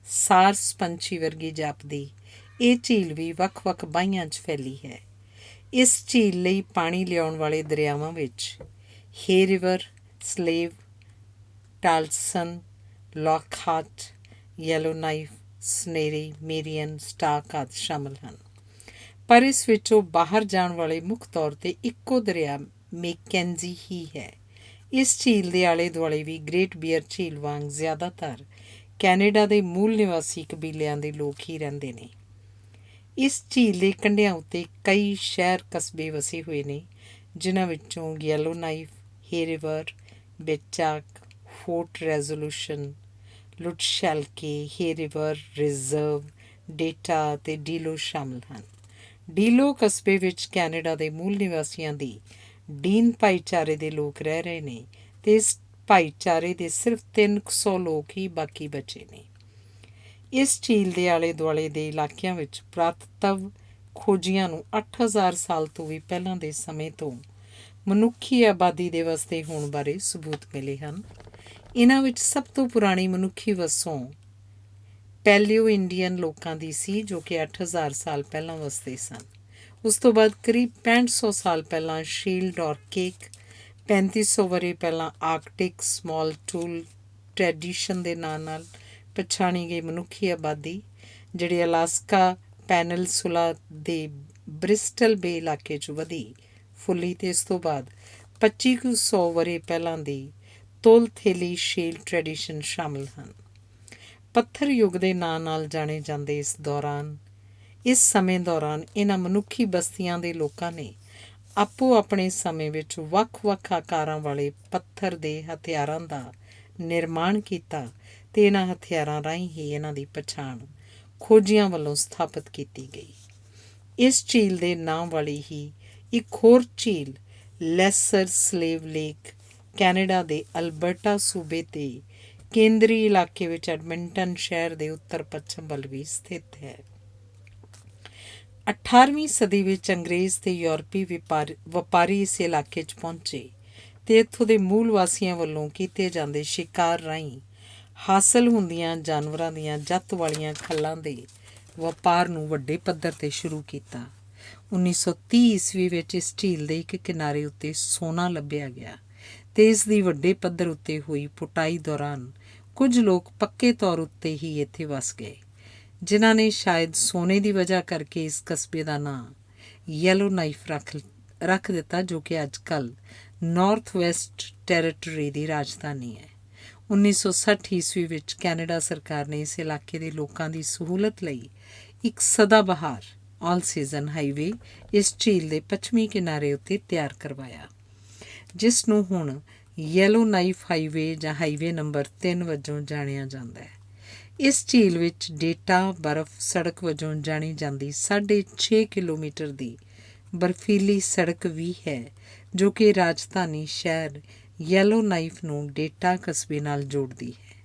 ਸਾਰਸ ਪੰਛੀ ਵਰਗੀ ਜਾਪਦੀ ਇਹ ਝੀਲ ਵੀ ਵੱਖ-ਵੱਖ ਬਾਹੀਆਂ 'ਚ ਫੈਲੀ ਹੈ। ਇਸ ਝੀਲ ਲਈ ਪਾਣੀ ਲਿਆਉਣ ਵਾਲੇ ਦਰਿਆਵਾਂ ਵਿੱਚ Hay River, Slave, Taltson, Lockhart, Yellowknife, Snare, Marian, Stark ਆਦਿ ਸ਼ਾਮਲ ਹਨ। ਪਰ ਇਸ ਵਿੱਚੋਂ ਬਾਹਰ ਜਾਣ ਵਾਲੇ ਮੁੱਖ ਤੌਰ 'ਤੇ ਇੱਕੋ ਦਰਿਆ ਮੈਕੈਂਜੀ ਹੀ ਹੈ। ਇਸ ਝੀਲ ਦੇ ਆਲੇ ਦੁਆਲੇ ਵੀ ਗ੍ਰੇਟ ਬੀਅਰ ਝੀਲ ਵਾਂਗ ਜ਼ਿਆਦਾਤਰ ਕੈਨੇਡਾ ਦੇ ਮੂਲ ਨਿਵਾਸੀ ਕਬੀਲਿਆਂ ਦੇ ਲੋਕ ਹੀ ਰਹਿੰਦੇ ਨੇ। ਇਸ ਝੀਲ ਦੇ ਕੰਢਿਆਂ ਉੱਤੇ ਕਈ ਸ਼ਹਿਰ ਕਸਬੇ ਵਸੇ ਹੋਏ ਨੇ, ਜਿਨ੍ਹਾਂ ਵਿੱਚੋਂ ਯੈਲੋ ਨਾਈਫ, ਹੇ ਰਿਵਰ, ਬੇਚਾਕ, ਫੋਰਟ ਰੈਜ਼ੋਲੂਸ਼ਨ, ਲੁਟਸ਼ੈਲਕੇ, ਹੇ ਰਿਵਰ ਰਿਜ਼ਰਵ, ਡੇਟਾ ਅਤੇ ਡੀਲੋ ਸ਼ਾਮਲ ਹਨ। ਡੀਲੋ ਕਸਬੇ ਵਿੱਚ ਕੈਨੇਡਾ ਦੇ ਮੂਲ ਨਿਵਾਸੀਆਂ ਦੀ ਡੀਨ ਭਾਈਚਾਰੇ ਦੇ ਲੋਕ ਰਹਿ ਰਹੇ ਨੇ ਅਤੇ ਇਸ ਭਾਈਚਾਰੇ ਦੇ ਸਿਰਫ 300 ਲੋਕ ਹੀ ਬਾਕੀ ਬਚੇ ਨੇ। ਇਸ ਝੀਲ ਦੇ ਆਲੇ ਦੁਆਲੇ ਦੇ ਇਲਾਕਿਆਂ ਵਿੱਚ ਪੁਰਾਤੱਤਵ ਖੋਜੀਆਂ ਨੂੰ 8,000 ਸਾਲ ਤੋਂ ਵੀ ਪਹਿਲਾਂ ਦੇ ਸਮੇਂ ਤੋਂ ਮਨੁੱਖੀ ਆਬਾਦੀ ਦੇ ਵਸਦੇ ਹੋਣ ਬਾਰੇ ਸਬੂਤ ਮਿਲੇ ਹਨ। ਇਹਨਾਂ ਵਿੱਚ ਸਭ ਤੋਂ ਪੁਰਾਣੀ ਮਨੁੱਖੀ ਵਸੋਂ ਪੈਲੀਓ ਇੰਡੀਅਨ ਲੋਕਾਂ ਦੀ ਸੀ, ਜੋ ਕਿ 8,000 ਸਾਲ ਪਹਿਲਾਂ ਵਸਦੇ ਸਨ। ਉਸ ਤੋਂ ਬਾਅਦ ਕਰੀਬ 6500 ਸਾਲ ਪਹਿਲਾਂ ਸ਼ੀਲਡ ਔਰਕੇਕ, 3500 ਵਰ੍ਹੇ ਪਹਿਲਾਂ ਆਰਕਟਿਕ ਸਮਾਲ ਟੂਲ ਟ੍ਰੈਡੀਸ਼ਨ ਦੇ ਨਾਂ ਨਾਲ ਪਛਾਣੀ ਗਈ ਮਨੁੱਖੀ ਆਬਾਦੀ, ਜਿਹੜੀ ਅਲਾਸਕਾ ਪੈਨਲਸੁਲਾ ਦੇ ਬ੍ਰਿਸਟਲ ਬੇ ਇਲਾਕੇ 'ਚ ਵਧੀ ਫੁੱਲੀ ਅਤੇ ਇਸ ਤੋਂ ਬਾਅਦ 2500 ਵਰ੍ਹੇ ਪਹਿਲਾਂ ਦੀ ਤੋਲਥੇਲੀ ਸ਼ੇਲ ਟ੍ਰੈਡੀਸ਼ਨ ਸ਼ਾਮਲ ਹਨ। ਪੱਥਰ ਯੁੱਗ ਦੇ ਨਾਂ ਨਾਲ ਜਾਣੇ ਜਾਂਦੇ ਇਸ ਸਮੇਂ ਦੌਰਾਨ ਇਹਨਾਂ ਮਨੁੱਖੀ ਬਸਤੀਆਂ ਦੇ ਲੋਕਾਂ ਨੇ ਆਪੋ ਆਪਣੇ ਸਮੇਂ ਵਿੱਚ ਵੱਖ-ਵੱਖ ਆਕਾਰਾਂ ਵਾਲੇ ਪੱਥਰ ਦੇ ਹਥਿਆਰਾਂ ਦਾ ਨਿਰਮਾਣ ਕੀਤਾ ਅਤੇ ਇਹਨਾਂ ਹਥਿਆਰਾਂ ਰਾਹੀਂ ਹੀ ਇਹਨਾਂ ਦੀ ਪਛਾਣ ਖੋਜੀਆਂ ਵੱਲੋਂ ਸਥਾਪਿਤ ਕੀਤੀ ਗਈ। ਇਸ ਝੀਲ ਦੇ ਨਾਂ ਵਾਲੀ ਹੀ ਇੱਕ ਹੋਰ ਝੀਲ ਲੈਸਰ ਸਲੇਵ ਲੇਕ ਕੈਨੇਡਾ ਦੇ ਅਲਬਰਟਾ ਸੂਬੇ ਦੇ ਕੇਂਦਰੀ ਇਲਾਕੇ ਵਿੱਚ ਐਡਮਿੰਟਨ ਸ਼ਹਿਰ ਦੇ ਉੱਤਰ ਪੱਛਮ ਵੱਲ ਵੀ ਸਥਿਤ ਹੈ। 18ਵੀਂ ਸਦੀ ਵਿੱਚ ਅੰਗਰੇਜ਼ ਤੇ ਯੂਰਪੀ ਵਪਾਰੀ ਇਸ ਇਲਾਕੇ 'ਚ ਪਹੁੰਚੇ ਅਤੇ ਇੱਥੋਂ ਦੇ ਮੂਲ ਵਾਸੀਆਂ ਵੱਲੋਂ ਕੀਤੇ ਜਾਂਦੇ ਸ਼ਿਕਾਰ ਰਾਹੀਂ ਹਾਸਲ ਹੁੰਦੀਆਂ ਜਾਨਵਰਾਂ ਦੀਆਂ ਜੱਤ ਵਾਲੀਆਂ ਖੱਲਾਂ ਦੇ ਵਪਾਰ ਨੂੰ ਵੱਡੇ ਪੱਧਰ 'ਤੇ ਸ਼ੁਰੂ ਕੀਤਾ। 1930 ਈਸਵੀ ਵਿੱਚ ਇਸ ਝੀਲ ਦੇ ਇੱਕ ਕਿਨਾਰੇ ਉੱਤੇ ਸੋਨਾ ਲੱਭਿਆ ਗਿਆ ਅਤੇ ਇਸ ਦੀ ਵੱਡੇ ਪੱਧਰ ਉੱਤੇ ਹੋਈ ਪੁਟਾਈ ਦੌਰਾਨ ਕੁਝ ਲੋਕ ਪੱਕੇ ਤੌਰ ਉੱਤੇ ਹੀ ਇੱਥੇ ਵਸ ਗਏ, ਜਿਨ੍ਹਾਂ ਨੇ ਸ਼ਾਇਦ ਸੋਨੇ ਦੀ ਵਜ੍ਹਾ ਕਰਕੇ ਇਸ ਕਸਬੇ ਦਾ ਨਾਂ ਯੈਲੋ ਨਾਈਫ ਰੱਖ ਦਿੱਤਾ, ਜੋ ਕਿ ਅੱਜ ਕੱਲ੍ਹ ਨਾਰਥ ਵੈਸਟ ਟੈਰੀਟਰੀ ਦੀ ਰਾਜਧਾਨੀ ਹੈ। 1960 ਈਸਵੀ ਵਿੱਚ ਕੈਨੇਡਾ ਸਰਕਾਰ ਨੇ ਇਸ ਇਲਾਕੇ ਦੇ ਲੋਕਾਂ ਦੀ ਸਹੂਲਤ ਲਈ ਇੱਕ ਸਦਾਬਹਾਰ ਆਲ ਸੀਜ਼ਨ ਹਾਈਵੇ ਇਸ ਝੀਲ ਦੇ ਪੱਛਮੀ ਕਿਨਾਰੇ ਉੱਤੇ ਤਿਆਰ ਕਰਵਾਇਆ, ਜਿਸ ਨੂੰ ਹੁਣ ਯੈਲੋ ਨਾਈਫ ਹਾਈਵੇ ਜਾਂ ਹਾਈਵੇ ਨੰਬਰ 3 ਵਜੋਂ ਜਾਣਿਆ ਜਾਂਦਾ ਹੈ। ਇਸ ਝੀਲ ਵਿੱਚ ਡੇਟਾ ਬਰਫ਼ ਸੜਕ ਵਜੋਂ ਜਾਣੀ ਜਾਂਦੀ 6.5 ਕਿਲੋਮੀਟਰ ਦੀ ਬਰਫੀਲੀ ਸੜਕ ਵੀ ਹੈ, ਜੋ ਕਿ ਰਾਜਧਾਨੀ ਸ਼ਹਿਰ ਯੈਲੋ ਨਾਈਫ ਨੂੰ ਡੇਟਾ ਕਸਬੇ ਨਾਲ ਜੋੜਦੀ ਹੈ।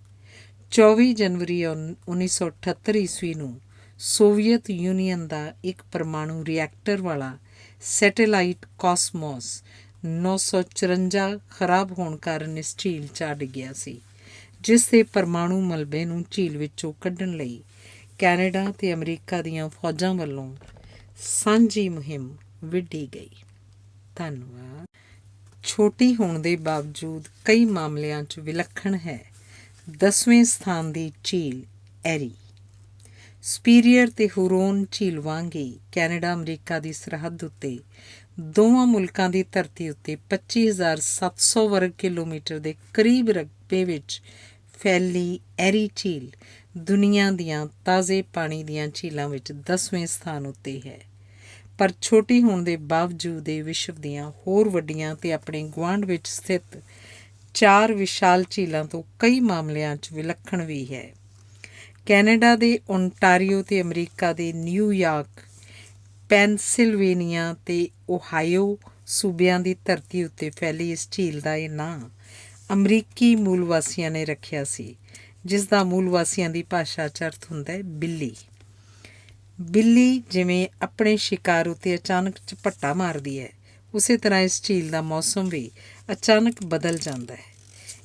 24 ਜਨਵਰੀ 1978 ਈਸਵੀ ਨੂੰ ਸੋਵੀਅਤ ਯੂਨੀਅਨ ਦਾ ਇੱਕ ਪਰਮਾਣੂ ਰਿਐਕਟਰ ਵਾਲਾ ਸੈਟੇਲਾਈਟ ਕਾਸਮੋਸ 954 ਖਰਾਬ ਹੋਣ ਕਾਰਨ ਇਸ ਝੀਲ 'ਚ ਆ ਡਿੱਗਿਆ ਸੀ, ਜਿਸ ਦੇ ਪਰਮਾਣੂ ਮਲਬੇ ਨੂੰ ਝੀਲ ਵਿੱਚੋਂ ਕੱਢਣ ਲਈ ਕੈਨੇਡਾ ਅਤੇ ਅਮਰੀਕਾ ਦੀਆਂ ਫੌਜਾਂ ਵੱਲੋਂ ਸਾਂਝੀ ਮੁਹਿੰਮ ਵਿੱਢੀ ਗਈ। ਧੰਨਵਾਦ। ਛੋਟੀ ਹੋਣ ਦੇ ਬਾਵਜੂਦ ਕਈ ਮਾਮਲਿਆਂ 'ਚ ਵਿਲੱਖਣ ਹੈ। 10ਵੇਂ ਸਥਾਨ ਦੀ ਝੀਲ ਐਰੀ। ਸੁਪੀਰੀਅਰ ਤੇ ਹੁਰੋਨ ਝੀਲ ਵਾਂਗ ਹੀ ਕੈਨੇਡਾ ਅਮਰੀਕਾ ਦੀ ਸਰਹੱਦ ਉੱਤੇ ਦੋਵਾਂ ਮੁਲਕਾਂ ਦੀ ਧਰਤੀ ਉੱਤੇ 25,700 ਵਰਗ ਕਿਲੋਮੀਟਰ ਦੇ ਕਰੀਬ ਰਕਬੇ ਵਿੱਚ ਫੈਲੀ ਐਰੀ ਝੀਲ ਦੁਨੀਆ ਦੀਆਂ ਤਾਜ਼ੇ ਪਾਣੀ ਦੀਆਂ ਝੀਲਾਂ ਵਿੱਚ 10ਵੇਂ ਸਥਾਨ ਉੱਤੇ ਹੈ। ਪਰ ਛੋਟੀ ਹੋਣ ਦੇ ਬਾਵਜੂਦ ਇਹ ਵਿਸ਼ਵ ਦੀਆਂ ਹੋਰ ਵੱਡੀਆਂ ਤੇ ਆਪਣੇ ਗੁਆਂਢ ਵਿੱਚ ਸਥਿਤ 4 ਵਿਸ਼ਾਲ ਝੀਲਾਂ ਤੋਂ ਕਈ ਮਾਮਲਿਆਂ 'ਚ ਵਿਲੱਖਣ ਵੀ ਹੈ। ਕੈਨੇਡਾ ਦੇ ਓਨਟਾਰੀਓ ਤੇ ਅਮਰੀਕਾ ਦੇ ਨਿਊਯਾਰਕ, ਪੈਨਸਿਲਵੇਨੀਆ ਤੇ ਓਹਾਈਓ ਸੂਬਿਆਂ ਦੀ ਧਰਤੀ ਉੱਤੇ ਫੈਲੀ ਇਸ ਝੀਲ ਦਾ ਇਹ ਨਾਂ ਅਮਰੀਕੀ ਮੂਲ ਵਾਸੀਆਂ ਨੇ ਰੱਖਿਆ ਸੀ, ਜਿਸ ਦਾ ਮੂਲ ਵਾਸੀਆਂ ਦੀ ਭਾਸ਼ਾ 'ਚ ਅਰਥ ਹੁੰਦਾ ਹੈ ਬਿੱਲੀ। ਬਿੱਲੀ ਜਿਵੇਂ ਆਪਣੇ ਸ਼ਿਕਾਰ ਉੱਤੇ ਅਚਾਨਕ ਝਪੱਟਾ ਮਾਰਦੀ ਹੈ, ਉਸੇ ਤਰ੍ਹਾਂ ਇਸ ਝੀਲ ਦਾ ਮੌਸਮ ਵੀ ਅਚਾਨਕ ਬਦਲ ਜਾਂਦਾ ਹੈ।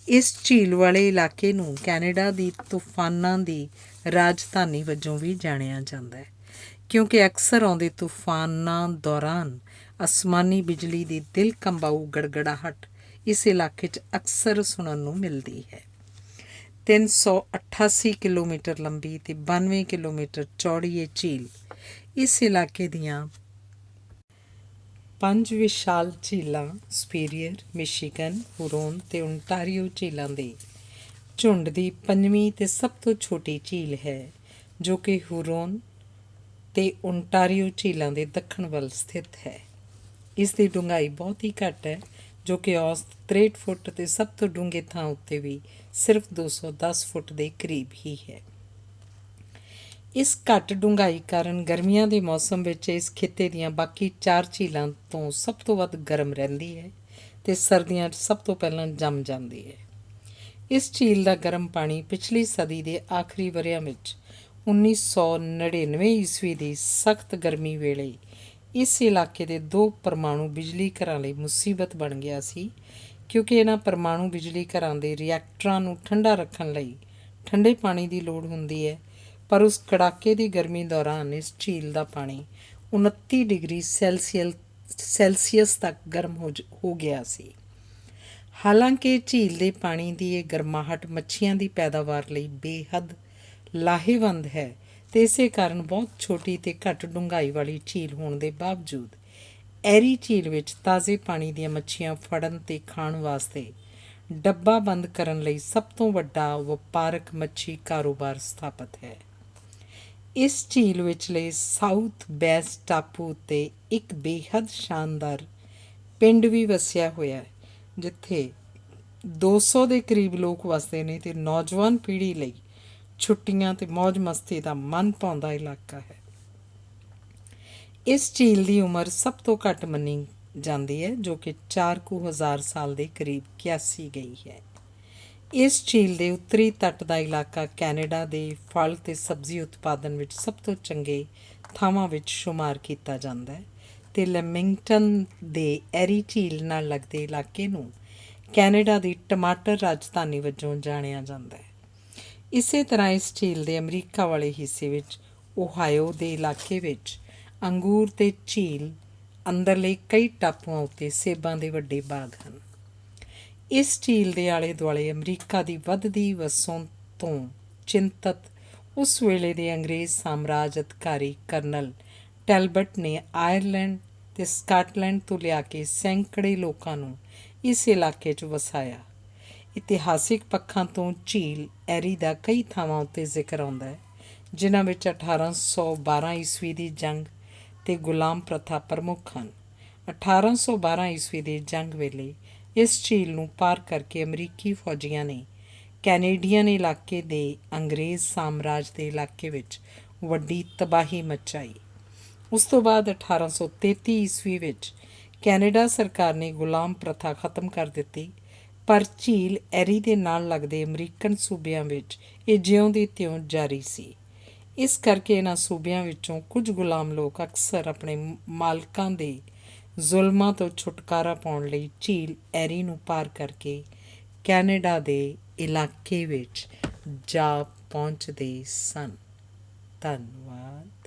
ਇਸ ਝੀਲ ਵਾਲੇ ਇਲਾਕੇ ਨੂੰ ਕੈਨੇਡਾ ਦੀ ਤੂਫਾਨਾਂ ਦੀ ਰਾਜਧਾਨੀ ਵਜੋਂ ਵੀ ਜਾਣਿਆ ਜਾਂਦਾ ਹੈ, ਕਿਉਂਕਿ ਅਕਸਰ ਆਉਂਦੇ ਤੂਫਾਨਾਂ ਦੌਰਾਨ ਅਸਮਾਨੀ ਬਿਜਲੀ ਦੀ ਦਿਲ ਕੰਬਾਊ ਗੜਗੜਾਹਟ ਇਸ ਇਲਾਕੇ 'ਚ ਅਕਸਰ ਸੁਣਨ ਨੂੰ ਮਿਲਦੀ ਹੈ। 388 ਕਿਲੋਮੀਟਰ ਲੰਬੀ ਤੇ 92 ਕਿਲੋਮੀਟਰ ਚੌੜੀ ਇਹ ਝੀਲ ਇਸ ਇਲਾਕੇ ਦੀਆਂ 5 ਵਿਸ਼ਾਲ ਝੀਲਾਂ ਸੁਪੀਰੀਅਰ, ਮਿਸ਼ੀਗਨ, ਹੁਰੋਨ ਤੇ ਓਨਟਾਰੀਓ ਝੀਲਾਂ ਦੇ ਝੁੰਡ ਦੀ 5ਵੀਂ ਤੇ ਸਭ ਤੋਂ ਛੋਟੀ ਝੀਲ ਹੈ, ਜੋ ਕਿ ਹੁਰੋਨ ਤੇ ਓਨਟਾਰੀਓ ਝੀਲਾਂ ਦੇ ਦੱਖਣ ਵੱਲ ਸਥਿਤ ਹੈ। ਇਸ ਦੀ ਡੂੰਘਾਈ ਬਹੁਤ ਹੀ ਘੱਟ ਹੈ, ਜੋ ਕਿ ਔਸਤ 63 ਫੁੱਟ ਤੇ ਸਭ ਤੋਂ ਡੂੰਘੇ ਥਾਂ ਉੱਤੇ ਵੀ ਸਿਰਫ 210 ਫੁੱਟ ਦੇ ਕਰੀਬ ਹੀ ਹੈ। ਇਸ ਘੱਟ ਡੂੰਘਾਈ ਕਾਰਨ ਗਰਮੀਆਂ ਦੇ ਮੌਸਮ ਵਿੱਚ ਇਸ ਖਿੱਤੇ ਦੀਆਂ ਬਾਕੀ 4 ਝੀਲਾਂ ਤੋਂ ਸਭ ਤੋਂ ਵੱਧ ਗਰਮ ਰਹਿੰਦੀ ਹੈ ਤੇ ਸਰਦੀਆਂ 'ਚ ਸਭ ਤੋਂ ਪਹਿਲਾਂ ਜੰਮ ਜਾਂਦੀ ਹੈ। ਇਸ ਝੀਲ ਦਾ ਗਰਮ ਪਾਣੀ ਪਿਛਲੀ ਸਦੀ ਦੇ ਆਖਰੀ ਵਰ੍ਹਿਆਂ ਵਿੱਚ 1999 ਈਸਵੀ ਦੀ ਸਖਤ ਗਰਮੀ ਵੇਲੇ ਇਸ ਇਲਾਕੇ ਦੇ 2 ਪਰਮਾਣੂ ਬਿਜਲੀ ਘਰਾਂ ਲਈ ਮੁਸੀਬਤ ਬਣ ਗਿਆ ਸੀ, ਕਿਉਂਕਿ ਇਹਨਾਂ ਪਰਮਾਣੂ ਬਿਜਲੀ ਘਰਾਂ ਦੇ ਰਿਐਕਟਰਾਂ ਨੂੰ ਠੰਡਾ ਰੱਖਣ ਲਈ ਠੰਡੇ ਪਾਣੀ ਦੀ ਲੋੜ ਹੁੰਦੀ ਹੈ, ਪਰ ਉਸ ਕੜਾਕੇ ਦੀ ਗਰਮੀ ਦੌਰਾਨ ਇਸ ਝੀਲ ਦਾ ਪਾਣੀ 29 ਡਿਗਰੀ ਸੈਲਸੀਅਸ ਤੱਕ ਗਰਮ ਹੋ ਗਿਆ ਸੀ। ਹਾਲਾਂਕਿ ਝੀਲ ਦੇ ਪਾਣੀ ਦੀ ਇਹ ਗਰਮਾਹਟ ਮੱਛੀਆਂ ਦੀ ਪੈਦਾਵਾਰ ਲਈ ਬੇਹੱਦ ਲਾਹੇਵੰਦ ਹੈ ਤੇ ਇਸੇ ਕਾਰਨ ਬਹੁਤ ਛੋਟੀ ਤੇ ਘੱਟ ਡੂੰਘਾਈ ਵਾਲੀ ਝੀਲ ਹੋਣ ਦੇ ਬਾਵਜੂਦ ਐਰੀ ਝੀਲ ਵਿੱਚ ਤਾਜ਼ੇ ਪਾਣੀ ਦੀਆਂ ਮੱਛੀਆਂ ਫੜਨ ਤੇ ਖਾਣ ਵਾਸਤੇ ਡੱਬਾ ਬੰਦ ਕਰਨ ਲਈ ਸਭ ਤੋਂ ਵੱਡਾ ਵਪਾਰਕ ਮੱਛੀ ਕਾਰੋਬਾਰ ਸਥਾਪਿਤ ਹੈ। ਇਸ ਝੀਲ ਵਿਚਲੇ ਸਾਊਥ ਬੈਸ ਟਾਪੂ ਉੱਤੇ ਇੱਕ ਬੇਹੱਦ ਸ਼ਾਨਦਾਰ ਪਿੰਡ ਵੀ ਵਸਿਆ ਹੋਇਆ ਹੈ, ਜਿੱਥੇ 200 ਦੇ ਕਰੀਬ ਲੋਕ ਵਸਦੇ ਨੇ ਤੇ ਨੌਜਵਾਨ ਪੀੜ੍ਹੀ ਲਈ ਛੁੱਟੀਆਂ ਤੇ ਮੌਜ ਮਸਤੀ ਦਾ ਮਨ ਭਾਉਂਦਾ ਇਲਾਕਾ ਹੈ। ਇਸ ਝੀਲ ਦੀ ਉਮਰ ਸਭ ਤੋਂ ਘੱਟ ਮੰਨੀ ਜਾਂਦੀ ਹੈ, ਜੋ ਕਿ 4,000 ਸਾਲ ਦੇ ਕਰੀਬ ਕਿਆਸੀ ਗਈ ਹੈ। ਇਸ ਝੀਲ ਦੇ ਉੱਤਰੀ ਤੱਟ ਦਾ ਇਲਾਕਾ ਕੈਨੇਡਾ ਦੇ ਫਲ ਤੇ ਸਬਜ਼ੀ ਉਤਪਾਦਨ ਵਿੱਚ ਸਭ ਤੋਂ ਚੰਗੇ ਥਾਵਾਂ ਵਿੱਚ ਸ਼ੁਮਾਰ ਕੀਤਾ ਜਾਂਦਾ ਹੈ ਤੇ ਲੈਮਿੰਗਟਨ ਦੇ ਐਰੀ ਝੀਲ ਨਾਲ ਲੱਗਦੇ ਇਲਾਕੇ ਨੂੰ ਕੈਨੇਡਾ ਦੀ ਟਮਾਟਰ ਰਾਜਧਾਨੀ ਵਜੋਂ ਜਾਣਿਆ ਜਾਂਦਾ ਹੈ। ਇਸੇ ਤਰ੍ਹਾਂ ਇਸ ਝੀਲ ਦੇ ਅਮਰੀਕਾ ਵਾਲੇ ਹਿੱਸੇ ਵਿੱਚ ਓਹਾਇਓ ਦੇ ਇਲਾਕੇ ਵਿੱਚ ਅੰਗੂਰ ਤੇ ਝੀਲ ਅੰਦਰਲੇ ਕਈ ਟਾਪੂਆਂ ਉੱਤੇ ਸੇਬਾਂ ਦੇ ਵੱਡੇ ਬਾਗ ਹਨ। ਇਸ ਝੀਲ ਦੇ ਆਲੇ ਦੁਆਲੇ ਅਮਰੀਕਾ ਦੀ ਵੱਧਦੀ ਵਸੋਂ ਤੋਂ ਚਿੰਤਤ ਉਸ ਵੇਲੇ ਦੇ ਅੰਗਰੇਜ਼ ਸਾਮਰਾਜ ਅਧਿਕਾਰੀ ਕਰਨਲ ਟੈਲਬਟ ਨੇ ਆਇਰਲੈਂਡ ਤੇ ਸਕਾਟਲੈਂਡ ਤੋਂ ਲਿਆ ਕੇ ਸੈਂਕੜੇ ਲੋਕਾਂ ਨੂੰ ਇਸ ਇਲਾਕੇ 'ਚ ਵਸਾਇਆ। ਇਤਿਹਾਸਿਕ ਪੱਖਾਂ ਤੋਂ ਝੀਲ ਐਰੀ ਦਾ ਕਈ ਥਾਵਾਂ ਉੱਤੇ ਜ਼ਿਕਰ ਆਉਂਦਾ ਹੈ, ਜਿਨ੍ਹਾਂ ਵਿੱਚ 1812 ਈਸਵੀ ਦੀ ਜੰਗ ਤੇ ਗੁਲਾਮ ਪ੍ਰਥਾ ਪ੍ਰਮੁੱਖ ਹਨ। 1812 ਈਸਵੀ ਦੀ ਜੰਗ ਵੇਲੇ ਇਸ ਝੀਲ ਨੂੰ ਪਾਰ ਕਰਕੇ ਅਮਰੀਕੀ ਫੌਜੀਆਂ ਨੇ ਕੈਨੇਡੀਅਨ ਇਲਾਕੇ ਦੇ ਅੰਗਰੇਜ਼ ਸਾਮਰਾਜ ਦੇ ਇਲਾਕੇ ਵਿੱਚ ਵੱਡੀ ਤਬਾਹੀ ਮਚਾਈ। ਉਸ ਤੋਂ ਬਾਅਦ 1833 ਈਸਵੀ ਵਿੱਚ ਕੈਨੇਡਾ ਸਰਕਾਰ ਨੇ ਗੁਲਾਮ ਪ੍ਰਥਾ ਖਤਮ ਕਰ ਦਿੱਤੀ, ਪਰ ਝੀਲ ਐਰੀ ਦੇ ਨਾਲ ਲੱਗਦੇ ਅਮਰੀਕਨ ਸੂਬਿਆਂ ਵਿੱਚ ਇਹ ਜਿਉਂ ਦੀ ਤਿਉਂ ਜਾਰੀ ਸੀ। ਇਸ ਕਰਕੇ ਇਹਨਾਂ ਸੂਬਿਆਂ ਵਿੱਚੋਂ ਕੁਝ ਗੁਲਾਮ ਲੋਕ ਅਕਸਰ ਆਪਣੇ ਮਾਲਕਾਂ ਦੇ ਜ਼ੁਲਮਾਂ ਤੋਂ ਛੁਟਕਾਰਾ ਪਾਉਣ ਲਈ ਝੀਲ ਐਰੀ ਨੂੰ ਪਾਰ ਕਰਕੇ ਕੈਨੇਡਾ ਦੇ ਇਲਾਕੇ ਵਿੱਚ ਜਾ ਪਹੁੰਚਦੇ ਸਨ। ਧੰਨਵਾਦ।